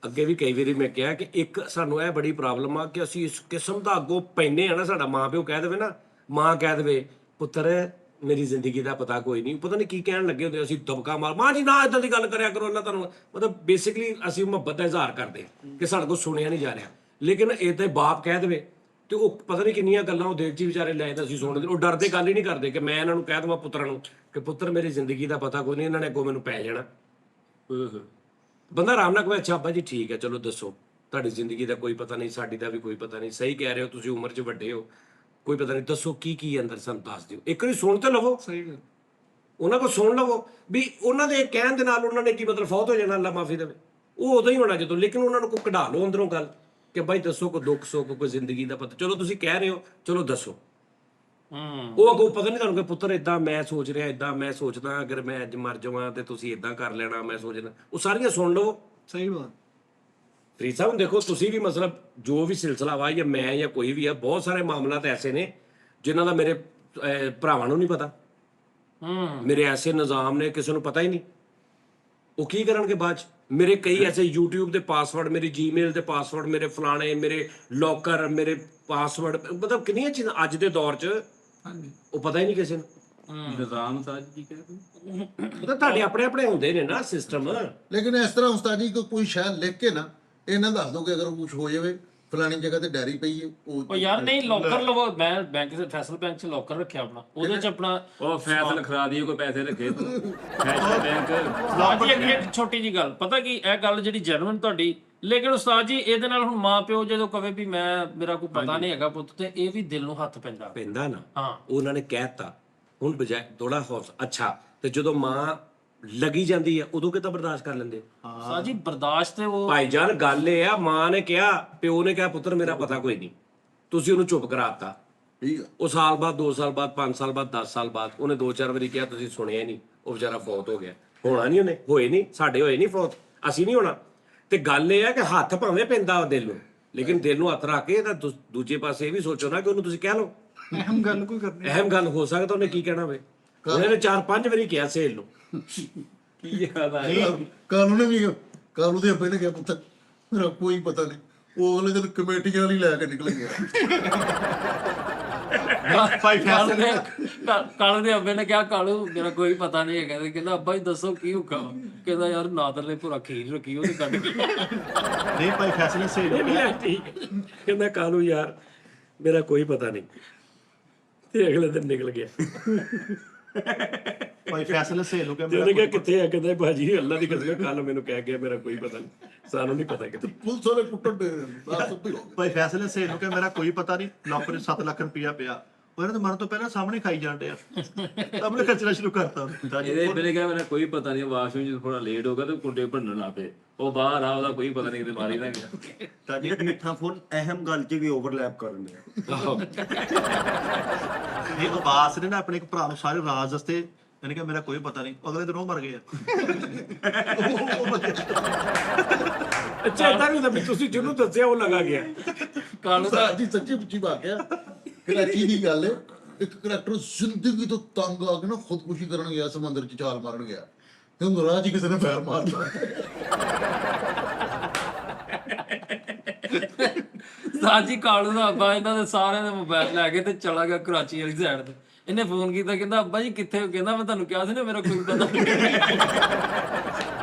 ਅੱਗੇ ਵੀ ਕਈ ਵਾਰੀ ਮੈਂ ਕਿਹਾ ਕਿ ਇੱਕ ਸਾਨੂੰ ਇਹ ਬੜੀ ਪ੍ਰੋਬਲਮ ਆ ਕਿ ਅਸੀਂ ਇਸ ਕਿਸਮ ਦਾ ਅੱਗੋਂ ਪੈਨੇ ਆ ਨਾ, ਸਾਡਾ ਮਾਂ ਪਿਓ ਕਹਿ ਦੇਵੇ ਨਾ, ਮਾਂ ਕਹਿ ਦੇਵੇ ਪੁੱਤਰ ਮੇਰੀ ਜ਼ਿੰਦਗੀ ਦਾ ਪਤਾ ਕੋਈ ਨਹੀਂ, ਪਤਾ ਨਹੀਂ ਕੀ ਕਹਿਣ ਲੱਗੇ ਹੁੰਦੇ, ਅਸੀਂ ਦਬਕਾ ਮਾਰ, ਮਾਂ ਜੀ ਨਾ ਇਦਾਂ ਦੀ ਗੱਲ ਕਰਿਆ ਕਰੋ, ਅੱਲਾ ਤੁਹਾਨੂੰ। ਮਤਲਬ ਬੇਸਿਕਲੀ ਅਸੀਂ ਮੁਹੱਬਤ ਦਾ ਇਜ਼ਹਾਰ ਕਰਦੇ ਕਿ ਸਾਡੇ ਕੋਲ ਸੁਣਿਆ ਨਹੀਂ ਜਾ ਰਿਹਾ। ਲੇਕਿਨ ਏਦਾਂ ਬਾਪ ਕਹਿ ਦੇਵੇ ਤੇ ਉਹ ਪਤਾ ਨਹੀਂ ਕਿੰਨੀਆਂ ਗੱਲਾਂ ਉਹ ਦਿਲ 'ਚ ਵਿਚਾਰੇ ਲੈ ਤਾਂ ਅਸੀਂ ਸੁਣਦੇ, ਉਹ ਡਰਦੇ ਗੱਲ ਹੀ ਨਹੀਂ ਕਰਦੇ ਕਿ ਮੈਂ ਇਹਨਾਂ ਨੂੰ ਕਹਿ ਦੇਵਾਂ ਪੁੱਤਰਾਂ ਨੂੰ ਕਿ ਪੁੱਤਰ ਮੇਰੀ ਜ਼ਿੰਦਗੀ ਦਾ ਪਤਾ ਕੋਈ ਨਹੀਂ, ਇਹਨਾਂ ਨੇ ਅੱਗੋਂ ਮੈਨੂੰ ਪੈ ਜਾਣਾ। ਬੰਦਾ ਆਰਾਮ ਨਾਲ ਕਹੇ ਅੱਛਾ ਅੱਬਾ ਜੀ ਠੀਕ ਹੈ, ਚਲੋ ਦੱਸੋ, ਤੁਹਾਡੀ ਜ਼ਿੰਦਗੀ ਦਾ ਕੋਈ ਪਤਾ ਨਹੀਂ, ਸਾਡੀ ਦਾ ਵੀ ਕੋਈ ਪਤਾ ਨਹੀਂ। ਸਹੀ ਕਹਿ ਰਹੇ ਹੋ, ਤੁਸੀਂ ਉਮਰ 'ਚ ਵੱਡੇ ਹੋ, ਕੋਈ ਪਤਾ ਨਹੀਂ, ਦੱਸੋ ਕੀ ਅੰਦਰ ਸਾਨੂੰ ਦੱਸ ਦਿਓ। ਇੱਕ ਵਾਰੀ ਸੁਣ ਤੇ ਲਵੋ, ਸਹੀ ਗੱਲ। ਉਹਨਾਂ ਕੋਲ ਸੁਣ ਲਵੋ ਵੀ ਉਹਨਾਂ ਦੇ ਕਹਿਣ ਦੇ ਨਾਲ ਉਹਨਾਂ ਨੇ ਕੀ ਮਤਲਬ ਫੌਤ ਹੋ ਜਾਣਾ, ਅੱਲਾ ਮਾਫੀ ਦੇਵੇ। ਉਹ ਉਦੋਂ ਹੀ ਹੋਣਾ ਜਦੋਂ, ਲੇਕਿਨ ਉਹਨਾਂ ਨੂੰ ਕੋਈ ਕਢਾ ਲਓ ਅੰਦਰੋਂ ਗੱਲ ਕਿ ਬਾਈ ਦੱਸੋ ਕੋਈ ਦੁੱਖ ਸੁੱਖ ਕੋਈ ਜ਼ਿੰਦਗੀ ਦਾ ਪਤਾ, ਚਲੋ ਤੁਸੀਂ ਕਹਿ ਰਹੇ ਹੋ ਚਲੋ ਦੱਸੋ। ਉਹ ਅੱਗੋਂ ਪਤਾ ਨਹੀਂ ਤੁਹਾਨੂੰ ਕਿ ਪੁੱਤਰ ਇਦਾਂ ਮੈਂ ਸੋਚ ਰਿਹਾ, ਇਦਾਂ ਮੈਂ ਸੋਚਦਾ, ਅਗਰ ਮੈਂ ਅੱਜ ਮਰ ਜਾਵਾਂ ਤੇ ਤੁਸੀਂ ਇਦਾਂ ਕਰ ਲੈਣਾ, ਮੈਂ ਸੋਚਦਾ, ਉਹ ਸਾਰੀਆਂ ਸੁਣ ਲਓ। ਸਹੀ ਬਾਤ। ਫਰੀਦ ਸਾਹਿਬ ਦੇਖੋ ਤੁਸੀਂ ਵੀ ਮਤਲਬ ਜੋ ਵੀ ਸਿਲਸਿਲਾ ਵਾ ਜਾਂ ਮੈਂ ਜਾਂ ਕੋਈ ਵੀ ਆ, ਬਹੁਤ ਸਾਰੇ ਮਾਮਲਾਤ ਐਸੇ ਨੇ ਜਿਨ੍ਹਾਂ ਦਾ ਮੇਰੇ ਭਰਾਵਾਂ ਨੂੰ ਨਹੀਂ ਪਤਾ, ਮੇਰੇ ਐਸੇ ਨਿਜ਼ਾਮ ਨੇ ਕਿਸੇ ਨੂੰ ਪਤਾ ਹੀ ਨਹੀਂ, ਉਹ ਕੀ ਕਰਨਗੇ ਬਾਅਦ ਚ। ਮੇਰੇ ਕਈ ਐਸੇ YouTube ਦੇ ਪਾਸਵਰਡ, ਮੇਰੀ Gmail ਦੇ ਪਾਸਵਰਡ, ਮੇਰੇ ਫਲਾਣੇ, ਮੇਰੇ ਲੋਕਰ, ਮੇਰੇ ਪਾਸਵਰਡ, ਮਤਲਬ ਕਿੰਨੀਆਂ ਚੀਜ਼ਾਂ ਅੱਜ ਦੇ ਦੌਰ 'ਚ ਉਹ ਪਤਾ ਹੀ ਨਹੀਂ ਕਿਸੇ ਨੂੰ। ਨਿਜ਼ਾਮ ਸਾਜ ਕੀ ਕਹਿੰਦੇ ਪਤਾ ਤੁਹਾਡੇ ਆਪਣੇ ਆਪਣੇ ਹੁੰਦੇ ਨੇ ਨਾ ਸਿਸਟਮ। ਲੇਕਿਨ ਇਸ ਤਰ੍ਹਾਂ ਉਸਤਾਦ ਜੀ ਕੋਈ ਸ਼ਾਇਦ ਲਿਖ ਕੇ ਨਾ ਇਹਨਾਂ ਦੱਸ ਦੋ ਕਿ ਅਗਰ ਕੁਝ ਹੋ ਜਾਵੇ ਫਲਾਣੀ ਜਗ੍ਹਾ ਤੇ ਡੈਰੀ ਪਈ ਹੈ ਉਹ ਯਾਰ ਨਹੀਂ ਲੋਕਰ ਲਵੋ, ਮੈਂ ਬੈਂਕ ਦੇ ਫੈਸਲ ਬੈਂਕ 'ਚ ਲੋਕਰ ਰੱਖਿਆ ਆਪਣਾ, ਉਹਦੇ 'ਚ ਆਪਣਾ ਉਹ ਫੈਸਲ ਖਰਾ ਦੀ ਕੋਈ ਪੈਸੇ ਰੱਖੇ ਤੂੰ ਫੈਸਲ ਬੈਂਕ ਉਸਤਾਦ ਜੀ ਇੱਕ ਛੋਟੀ ਜੀ ਗੱਲ, ਪਤਾ ਕੀ ਇਹ ਗੱਲ ਜਿਹੜੀ ਜੈਨੂਇਨ ਤੁਹਾਡੀ, ਲੇਕਿਨ ਉਸਤਾਦ ਜੀ ਇਹਦੇ ਨਾਲ ਹੁਣ ਮਾਂ ਪਿਓ ਜਦੋਂ ਕਵੇ ਵੀ ਮੇਰਾ ਕੋਈ ਪਤਾ ਨਹੀਂ ਹੈਗਾ ਪੁੱਤ, ਤੇ ਇਹ ਵੀ ਦਿਲ ਨੂੰ ਹੱਥ ਪੈਂਦਾ ਨਾ। ਹਾਂ ਉਹਨਾਂ ਨੇ ਕਹਿਤਾ ਹੁਣ ਬਜਾਏ ਥੋੜਾ ਹੌਸ ਅੱਛਾ, ਤੇ ਜਦੋਂ ਮਾਂ ਲੱਗੀ ਜਾਂਦੀ ਹੈ ਉਦੋਂ ਕਿੱਦਾਂ ਬਰਦਾਸ਼ਤ ਕਰ ਲੈਂਦੇ? ਉਸਤਾਦ ਜੀ ਬਰਦਾਸ਼ਤ ਤੇ ਉਹ ਭਾਈਜਾਨ ਗੱਲ ਇਹ ਆ, ਮਾਂ ਨੇ ਕਿਹਾ, ਪਿਓ ਨੇ ਕਿਹਾ ਪੁੱਤਰ ਮੇਰਾ ਪਤਾ ਕੋਈ ਨਹੀਂ, ਤੁਸੀਂ ਉਹਨੂੰ ਚੁੱਪ ਕਰਾਤਾ। ਠੀਕ ਆ। ਉਹ ਸਾਲ ਬਾਅਦ 2 ਸਾਲ ਬਾਅਦ 5 ਸਾਲ ਬਾਅਦ 10 ਸਾਲ ਬਾਅਦ ਉਹਨੇ 2-4 ਵਾਰੀ ਕਿਹਾ, ਤੁਸੀਂ ਸੁਣਿਆ ਨਹੀਂ, ਉਹ ਵਿਚਾਰਾ ਫੌਤ ਹੋ ਗਿਆ। ਹੋਣਾ ਨਹੀਂ ਉਹਨੇ, ਹੋਏ ਨਹੀਂ, ਸਾਡੇ ਹੋਏ ਨਹੀਂ ਫੌਤ, ਅਸੀਂ ਨਹੀਂ ਹੋਣਾ। ਤੇ ਗੱਲ ਇਹ ਆ ਕਿ ਹੱਥ ਭਾਵੇਂ ਪੈਂਦਾ ਦਿਲ ਨੂੰ, ਲੇਕਿਨ ਦਿਲ ਨੂੰ ਹੱਥ ਰੱਖ ਕੇ ਤਾਂ ਦੂਜੇ ਪਾਸੇ ਇਹ ਵੀ ਸੋਚੋ ਨਾ ਕਿ ਉਹਨੂੰ ਤੁਸੀਂ ਕਹਿ ਲਓ ਅਹਿਮ ਗੱਲ ਕੋਈ ਕਰਨੀ। ਅਹਿਮ ਗੱਲ ਹੋ ਸਕਦਾ ਉਹਨੇ ਕੀ ਕਹਿਣਾ ਵੇ। ਉਹਨੇ 4-5 ਵਾਰੀ ਕਿਹਾ ਸੇਲ ਨੂੰ ਕੀ ਯਾਦ ਆ ਕਾਨੂੰ ਨੇ ਵੀ ਕਾਨੂੰ ਦੇ ਅੱਬੇ ਨੇ ਕਿਹਾ ਪੁੱਤ ਮੇਰਾ ਕੋਈ ਪਤਾ ਨਹੀਂ, ਉਹ ਅਗਲੇ ਦਿਨ ਕਮੇਟੀਆਂ ਵਾਲੀ ਲੈ ਕੇ ਨਿਕਲ ਗਿਆ। ਕਾਲੂ ਦੇ ਅੱਬੇ ਨੇ ਕਿਹਾ ਕਾਲੂ ਮੇਰਾ ਕੋਈ ਪਤਾ ਨਹੀਂ ਹੈਗਾ, ਤੇ ਕਹਿੰਦਾ ਅੱਬਾ ਜੀ ਦੱਸੋ ਕੀ ਹੁਕਮ, ਕਹਿੰਦਾ ਯਾਰ ਨਾਦਰ ਨੇ ਪੂਰਾ ਖੀਰ ਰੱਖੀ ਉਹਦੇ ਕੱਢ ਕੇ। ਨਹੀਂ ਭਾਈ ਫੈਸਲੇ ਸਹੀ ਨੇ। ਠੀਕ ਹੈ। ਕਹਿੰਦਾ ਕਾਲੂ ਯਾਰ ਮੇਰਾ ਕੋਈ ਪਤਾ ਨਹੀਂ, ਤੇ ਅਗਲੇ ਦਿਨ ਨਿਕਲ ਗਿਆ। ਭਾਈ ਫੈਸਲੇ ਸਹੀ ਹੋ ਤੇ ਉਹਨੇ ਕਿਹਾ ਕਿੱਥੇ ਆ, ਕਹਿੰਦਾ ਭਾਜੀ ਅੱਲਾ ਦੀ ਕਸਮ ਕੱਲ ਮੈਨੂੰ ਕਹਿ ਗਿਆ ਮੇਰਾ ਕੋਈ ਪਤਾ ਨਹੀਂ, ਸਾਨੂੰ ਨਹੀਂ ਪਤਾ ਕਿਤੇ। ਪੁਲਿਸ ਵਾਲੇ ਕੁੱਟਣ ਦੇ ਬਸ ਵੀ ਹੋ ਗਿਆ। ਭਾਈ ਫੈਸਲੇ ਸਹੀ ਹੋ ਕੇ ਮੇਰਾ ਕੋਈ ਪਤਾ ਨਹੀਂ, ਲੋਕਰ 'ਚ 7 ਲੱਖ ਰੁਪਇਆ ਪਿਆ, ਉਹਨਾਂ ਦੇ ਮਰਨ ਤੋਂ ਪਹਿਲਾਂ ਸਾਹਮਣੇ ਖਾਈ ਜਾਂਦੇ ਆ, ਤਾਂ ਉਹਨੇ ਖਰਚਣਾ ਸ਼ੁਰੂ ਕਰਤਾ। ਇਹਦੇ ਮੇਰੇ ਕਿਹਾ ਮੇਰਾ ਕੋਈ ਪਤਾ ਨਹੀਂ, ਵਾਸ਼ਰੂਮ ਚ ਥੋੜਾ ਲੇਟ ਹੋ ਗਿਆ ਤੇ ਕੁੰਡੇ ਭੰਨਣ ਲੱਗ ਪਏ, ਉਹ ਬਾਹਰ ਆ ਉਹਦਾ ਕੋਈ ਪਤਾ ਨਹੀਂ ਕਿਤੇ ਮਾਰੀ ਨਾ ਗਿਆ। ਤਾਂ ਜੀ ਮਿੱਠਾ ਫੋਨ ਅਹਿਮ ਗੱਲ 'ਚ ਵੀ ਓਵਰਲੈਪ ਕਰਨ ਦੇ। ਇਹ ਅਬਾਸ ਨੇ ਨਾ ਆਪਣੇ ਇੱਕ ਭਰਾ ਨੂੰ ਸਾਰੇ ਰਾਜ ਦੱਸਤੇ, ਇਹਨੇ ਕਿਹਾ ਮੇਰਾ ਕੋਈ ਪਤਾ ਨਹੀਂ, ਅਗਲੇ ਦਿਨ ਉਹ ਮਰ ਗਏ ਆ। ਅੱਛਾ ਇਦਾਂ ਨਹੀਂ, ਤੁਸੀਂ ਜਿਹਨੂੰ ਦੱਸਿਆ ਉਹ ਲਗਾ ਗਿਆ। ਕਾਲੂ ਦਾ ਜੀ ਸੱਚੀ ਪੁੱਚੀ ਬਾਤ ਹੈ, ਕਰਾਚੀ ਦੀ ਗੱਲ ਹੈ। ਇੱਕ ਕਰੈਕਟਰ ਜ਼ਿੰਦਗੀ ਤੋਂ ਤੰਗ ਆ ਕੇ ਨਾ ਖੁਦਕੁਸ਼ੀ ਕਰਨ ਗਿਆ, ਸਮੁੰਦਰ 'ਚ ਛਾਲ ਮਾਰਨ ਗਿਆ, ਤੇ ਉਹਨੂੰ ਰਾਹ 'ਚ ਕਿਸੇ ਨੇ ਫੈਰ ਮਾਰਤਾ। ਸਾਜੀ ਕਾਲੂ ਦਾ ਅੱਬਾ ਇਹਨਾਂ ਦੇ ਸਾਰਿਆਂ ਦੇ ਮੋਬਾਈਲ ਲੈ ਕੇ ਤੇ ਚਲਾ ਗਿਆ ਕਰਾਚੀ ਵਾਲੀ ਸਾਈਡ ਤੇ। ਇਹਨੇ ਫੋਨ ਕੀਤਾ, ਕਹਿੰਦਾ ਅੱਬਾ ਜੀ ਕਿੱਥੇ ਹੋ? ਕਹਿੰਦਾ ਮੈਂ ਤੁਹਾਨੂੰ ਕਿਹਾ ਸੀ ਨਾ ਮੇਰਾ ਕੋਈ ਪਤਾ ਨਹੀਂ।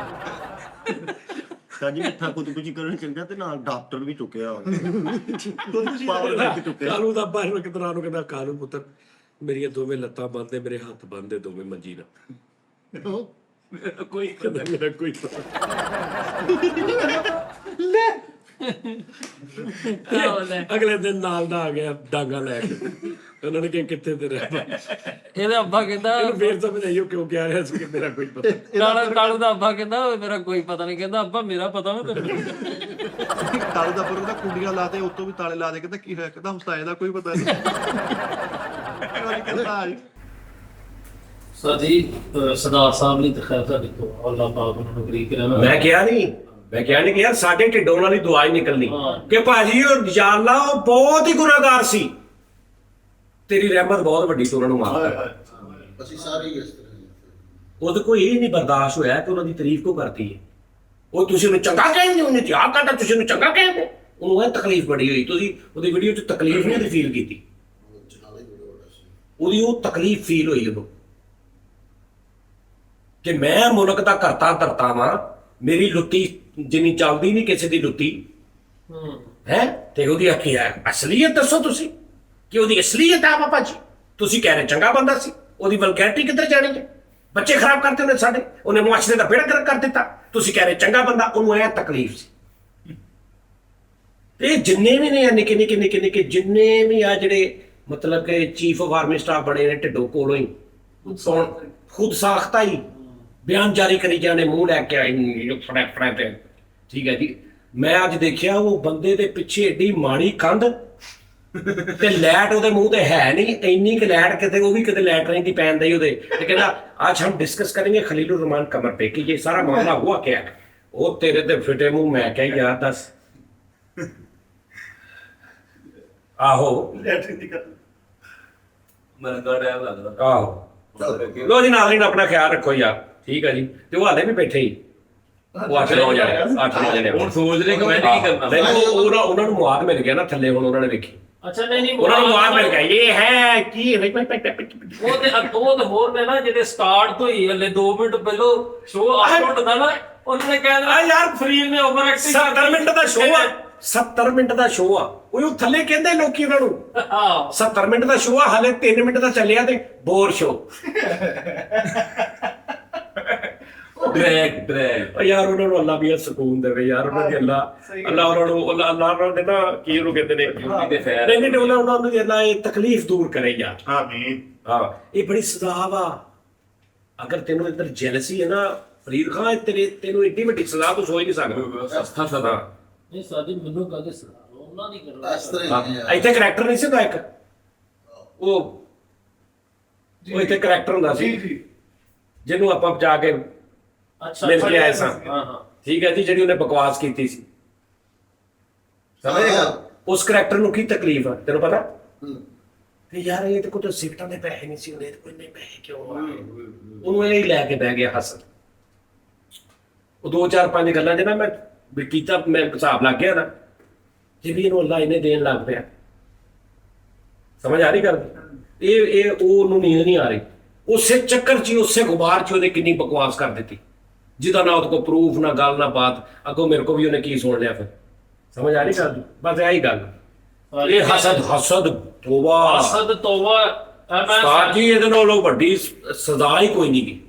ਤਾਂ ਜੀ ਮਿੱਠਾ ਖੁਦਕੁਸ਼ੀ ਕਰਨ ਚੰਗਾ, ਤੇ ਨਾਲ ਡਾਕਟਰ ਵੀ ਚੁੱਕਿਆ ਪਾਵਰ ਬੈਂਕ ਚੁੱਕਿਆ। ਕਾਲੂ ਦਾ ਅੱਬਾ ਇਹਨੂੰ ਕਿਤਨਾ ਨੂੰ ਕਹਿੰਦਾ ਕਾਲੂ ਪੁੱਤਰ ਮੇਰੀਆਂ ਦੋਵੇਂ ਲੱਤਾਂ ਬੰਨ੍ਹਦੇ, ਮੇਰੇ ਹੱਥ ਬੰਨ੍ਹਦੇ ਦੋਵੇਂ ਮੰਜੀ ਨਾਲ। ਮੇਰਾ ਕੋਈ ਕਹਿੰਦਾ ਮੇਰਾ ਕੋਈ ਪਤਾ ਅਗਲੇ ਦਿਨ ਨਾਲ ਦਾ ਆ ਗਿਆ ਡਾਂਗਾ ਲੈ ਕੇ। ਉਹਨਾਂ ਨੇ ਕਿਹਾ ਕਿੱਥੇ ਤੇਰਾ ਅੱਬਾ? ਇਹਦਾ ਅੱਬਾ ਕਹਿੰਦਾ ਇਹਨੂੰ ਫੇਰ ਸਮਝ ਆਈ ਉਹ ਕਿਉਂ ਕਹਿ ਰਿਹਾ ਸੀ ਕਿ ਮੇਰਾ ਕੋਈ ਪਤਾ। ਕਾਲੂ ਦਾ ਅੱਬਾ ਕਹਿੰਦਾ ਓਏ ਮੇਰਾ ਕੋਈ ਪਤਾ ਨਹੀਂ, ਕਹਿੰਦਾ ਅੱਬਾ ਮੇਰਾ ਪਤਾ ਵਾ ਤੈਨੂੰ। ਤਾਲੇ ਦਾ ਪਰ ਉਹਦਾ ਕੁੰਡੀਆਂ ਲਾ ਦੇ, ਉੱਤੋਂ ਵੀ ਤਾਲੇ ਲਾ ਦੇ, ਕਹਿੰਦਾ ਕੀ ਹੋਇਆ? ਕਹਿੰਦਾ ਹਮਸਾਏ ਦਾ ਕੋਈ ਪਤਾ ਨਹੀਂ। ਸਰ ਜੀ ਸਰਦਾਰ ਸਾਹਿਬ ਨੇ ਦਿਖਾਇਆ ਸਾਡੇ ਕੋਲ, ਅੱਲਾਹ ਪਾਕ ਨੂੰ ਨੌਕਰੀ ਕਰਾਣਾ। ਮੈਂ ਕਿਹਾ ਨਹੀਂ ਕਿ ਯਾਰ ਸਾਡੇ ਢਿੱਡੋਂ ਨਾਲ ਹੀ ਦੁਆ ਹੀ ਨਿਕਲਣੀ ਕਿ ਭਾਜੀ ਉਹ ਯਾ ਅੱਲਾ ਉਹ ਬਹੁਤ ਹੀ ਗੁਨਾਹਗਾਰ ਸੀ, ਤੇਰੀ ਰਹਿਮਤ ਬਹੁਤ ਵੱਡੀ, ਤੂੰ ਉਹਨਾਂ ਨੂੰ ਮਾਫ ਕਰ। ਅਸੀਂ ਸਾਰੇ ਹੀ ਇਸ ਤਰ੍ਹਾਂ ਉਹਦੇ ਕੋਈ ਇਹ ਨਹੀਂ ਬਰਦਾਸ਼ਤ ਹੋਇਆ ਕਿ ਉਹਨਾਂ ਦੀ ਤਾਰੀਫ ਕਿਉਂ ਕਰਦੀ ਹੈ। ਉਹ ਤੁਸੀਂ ਉਹਨੂੰ ਚੰਗਾ ਕਹਿੰਦੇ, ਉਹਨੇ ਤੇ ਆਹ ਕਰਦਾ, ਤੁਸੀਂ ਉਹਨੂੰ ਚੰਗਾ ਕਹਿੰਦੇ, ਉਹਨੂੰ ਇਹ ਤਕਲੀਫ ਬੜੀ ਹੋਈ। ਤੁਸੀਂ ਉਹਦੀ ਵੀਡੀਓ 'ਚ ਤਕਲੀਫ ਨਹੀਂ ਫੀਲ ਕੀਤੀ, ਉਹਦੀ ਉਹ ਤਕਲੀਫ ਫੀਲ ਹੋਈ ਉਹਨੂੰ ਕਿ ਮੈਂ ਮੁਲਕ ਦਾ ਕਰਤਾ ਧਰਤਾ ਵਾਂ, ਮੇਰੀ ਲੁੱਟੀ ਜਿੰਨੀ ਚੱਲਦੀ ਨਹੀਂ ਕਿਸੇ ਦੀ ਲੁੱਟੀ ਹੈ। ਤੇ ਉਹਦੀ ਆਖੀ ਹੈ ਅਸਲੀਅਤ ਦੱਸੋ ਤੁਸੀਂ ਕਿ ਉਹਦੀ ਅਸਲੀਅਤ ਆ ਬਾਬਾ ਜੀ। ਤੁਸੀਂ ਕਹਿ ਰਹੇ ਚੰਗਾ ਬੰਦਾ ਸੀ, ਉਹਦੀ ਵਲਗੈਰਿਟੀ ਕਿੱਧਰ ਜਾਣੀ ਹੈ? ਬੱਚੇ ਖਰਾਬ ਕਰਤੇ ਉਹਨੇ ਸਾਡੇ, ਉਹਨੇ ਮੁਆਸ਼ਰੇ ਦਾ ਬੇੜਾ ਗਰਕ ਕਰ ਦਿੱਤਾ। ਤੁਸੀਂ ਕਹਿ ਰਹੇ ਚੰਗਾ ਬੰਦਾ, ਉਹਨੂੰ ਇਹ ਤਕਲੀਫ ਸੀ। ਤੇ ਜਿੰਨੇ ਵੀ ਨੇ ਨਿੱਕੇ ਨਿੱਕੇ ਜਿੰਨੇ ਵੀ ਆ ਜਿਹੜੇ ਮਤਲਬ ਕਿ ਚੀਫ ਆਫ ਆਰਮੀ ਸਟਾਫ ਬਣੇ ਨੇ ਢਿੱਡੋਂ ਕੋਲੋਂ ਹੀ, ਖੁਦ ਸਾਖਤਾ ਹੀ ਬਿਆਨ ਜਾਰੀ ਕਰੀ ਜਾਣੇ, ਮੂੰਹ ਲੈ ਕੇ ਆਈ ਫੜਾ ਤੇ ਠੀਕ ਹੈ ਜੀ। ਮੈਂ ਅੱਜ ਦੇਖਿਆ ਉਹ ਬੰਦੇ ਦੇ ਪਿੱਛੇ ਏਡੀ ਮਾੜੀ ਕੰਧ ਤੇ ਲਾਈਟ ਉਹਦੇ ਮੂੰਹ ਤੇ ਹੈ ਨਹੀਂ, ਇੰਨੀ ਕਿ ਲਾਈਟ ਕਿਤੇ ਉਹ ਵੀ ਕਿਤੇ ਲਾਈਟ ਨਹੀਂ ਦੀ ਪੈਣ ਦਈ ਉਹਦੇ ਤੇ ਕਹਿੰਦਾ आज हम डिस्कस करेंगे खलीलुर रहमान कमर पे कि ये सारा मामला हुआ क्या है। वो तेरे ते फिटे मुंह मैं क्या यार दस आहो ਮਰੰਗਾ ਟਾਈਮ ਲੱਗਦਾ। ਆਹੋ ਲੋ ਜੀ ਨਾਜ਼ਰੀਨ ਆਪਣਾ ਖਿਆਲ ਰੱਖੋ ਯਾਰ, ਠੀਕ ਹੈ ਜੀ। ਤੇ ਉਹ ਹਾਲੇ ਵੀ ਬੈਠੇ ਹੀ, ਉਹ 8-9 ਜਣੇ 8-9 ਜਣੇ ਹੁਣ ਸੋਚ ਰਹੇ ਕਮੈਂਟ ਕੀ ਕਰਨਾ। ਨਹੀਂ, ਉਹਨਾਂ ਨੂੰ ਮੁਆਦ ਮਿਲ ਗਿਆ ਨਾ ਥੱਲੇ, ਹੁਣ ਉਹਨਾਂ ਨੇ ਵੇਖੀ ਅੱਛਾ ਨਹੀਂ ਉਹਨਾਂ ਨੂੰ ਮੁਆਦ ਮਿਲ ਗਿਆ ਇਹ ਹੈ ਕੀ ਉਹ ਤੇ ਹੋਰ ਨੇ ਨਾ ਜਿਹੜੇ ਸਟਾਰਟ ਤੋਂ ਹੀ ਹਲੇ 2 ਮਿੰਟ ਪਹਿਲਾਂ ਸ਼ੋਅ ਅਪਲੋਡ ਹੁੰਦਾ ਨਾ, ਉਹਨਾਂ ਨੇ ਕਹਿ ਦੇਣਾ ਯਾਰ ਫਰੀਦ ਨੇ ਓਵਰ ਐਕਟਿੰਗ 70 ਮਿੰਟ ਦਾ ਸ਼ੋਅ ਆ, 70 ਮਿੰਟ ਦਾ ਸ਼ੋਅ ਆ। ਉਹ ਥੱਲੇ ਕਹਿੰਦੇ ਲੋਕੀ ਉਹਨਾਂ ਨੂੰ ਹਾਂ 70 ਮਿੰਟ ਦਾ ਸ਼ੋਅ ਆ, ਹਾਲੇ 3 ਮਿੰਟ ਦਾ ਚੱਲਿਆ ਤੇ ਬੋਰ ਸ਼ੋਅ। ਡਰੈਗ ਉਹ ਯਾਰ ਉਹਨਾਂ ਨੂੰ ਅੱਲਾ ਵੀ ਸਕੂਨ ਦੇਵੇ ਯਾਰ, ਉਹਨਾਂ ਦੀ ਅੱਲਾ ਉਹਨਾਂ ਨੂੰ ਅੱਲਾ ਉਹਨਾਂ ਦੇ ਨਾ ਕੀ ਉਹਨੂੰ ਕਹਿੰਦੇ ਨੇ ਦੇ ਫੈਰ ਨਹੀਂ ਉਹਨਾਂ ਦੀ ਅੱਲਾ ਇਹ ਤਕਲੀਫ ਦੂਰ ਕਰੇ ਯਾਰ। ਆਮੀਨ। ਹਾਂ ਇਹ ਬੜੀ ਸਜ਼ਾ ਵਾ। ਅਗਰ ਤੈਨੂੰ ਇੱਧਰ ਜੈਲਸੀ ਹੈ ਨਾ ਫਰੀਦ ਖਾਨ, ਤੈਨੂੰ ਏਡੀ ਵੱਡੀ ਸਜ਼ਾ ਤੂੰ ਸੋਚ ਨਹੀਂ ਸਕਦਾ। ਸਸਤਾ ਸਦਾ ਇਹ ਸਾਡੀ ਮੈਨੂੰ ਕਦੇ ਸੁਣਾ ਉਹਨਾਂ ਦੀ ਕਰੋ ਇਸ ਤਰ੍ਹਾਂ ਹੀ ਹੈ। ਇੱਥੇ ਕਰੈਕਟਰ ਨਹੀਂ ਸੀ ਹੁੰਦਾ ਇੱਕ, ਉਹ ਇੱਥੇ ਕਰੈਕਟਰ ਹੁੰਦਾ ਸੀ ਜਿਹਨੂੰ ਆਪਾਂ ਜਾ ਕੇ ਅੱਛਾ ਮਿਲ ਕੇ ਆਏ ਸਾਂ। ਹਾਂ ਹਾਂ ਠੀਕ ਹੈ ਜੀ, ਜਿਹੜੀ ਉਹਨੇ ਬਕਵਾਸ ਕੀਤੀ ਸੀ, ਸਮਝੇਗਾ ਉਸ ਕਰੈਕਟਰ ਨੂੰ ਕੀ ਤਕਲੀਫ ਆ ਤੈਨੂੰ ਪਤਾ? ਤੇ ਯਾਰ ਇਹ ਤੇ ਕੋਈ ਸਿਫਟਾਂ ਦੇ ਪੈਸੇ ਨਹੀਂ ਸੀ ਹੁੰਦੇ, ਕੋਈ ਨਹੀਂ ਪੈਸੇ ਕਿਉਂ ਆ ਗਏ? ਉਹਨੂੰ ਇਹ ਲੈ ਕੇ ਬਹਿ ਗਿਆ ਹੱਸਣ। ਉਹ 2-4-5 ਗੱਲਾਂ ਜਿਹਨਾਂ ਮੈਂ ਵੀ ਕੀਤਾ, ਮੈਂ ਹਿਸਾਬ ਲੱਗ ਗਿਆ ਨਾ ਜੇ ਵੀ ਇਹਨੂੰ ਅੱਲਾ ਇਹਨੇ ਦੇਣ ਲੱਗ ਪਿਆ। ਸਮਝ ਆ ਰਹੀ ਗੱਲ? ਇਹ ਉਹਨੂੰ ਨੀਂਦ ਨਹੀਂ ਆ ਰਹੀ, ਉਸੇ ਚੱਕਰ 'ਚ ਹੀ ਉਸੇ ਗੁਬਾਰ 'ਚ ਉਹਦੇ ਕਿੰਨੀ ਬਕਵਾਸ ਕਰ ਦਿੱਤੀ, ਜਿਹਦਾ ਨਾ ਉਹਦੇ ਕੋਲ ਪ੍ਰੂਫ ਨਾ ਗੱਲ ਨਾ ਬਾਤ। ਅੱਗੋਂ ਮੇਰੇ ਕੋਲ ਵੀ ਉਹਨੇ ਕੀ ਸੁਣ ਲਿਆ ਫਿਰ। ਸਮਝ ਆ ਰਹੀ ਗੱਲ? ਬਸ ਇਹੀ ਗੱਲ। ਇਹ ਹਸਦ ਤੋਬਾ ਅਸਦ ਤੋਬਾ ਉਸਤਾਦ ਜੀ, ਇਹਦੇ ਨਾਲੋਂ ਵੱਡੀ ਸਜ਼ਾ ਹੀ ਕੋਈ ਨਹੀਂ ਗੀ।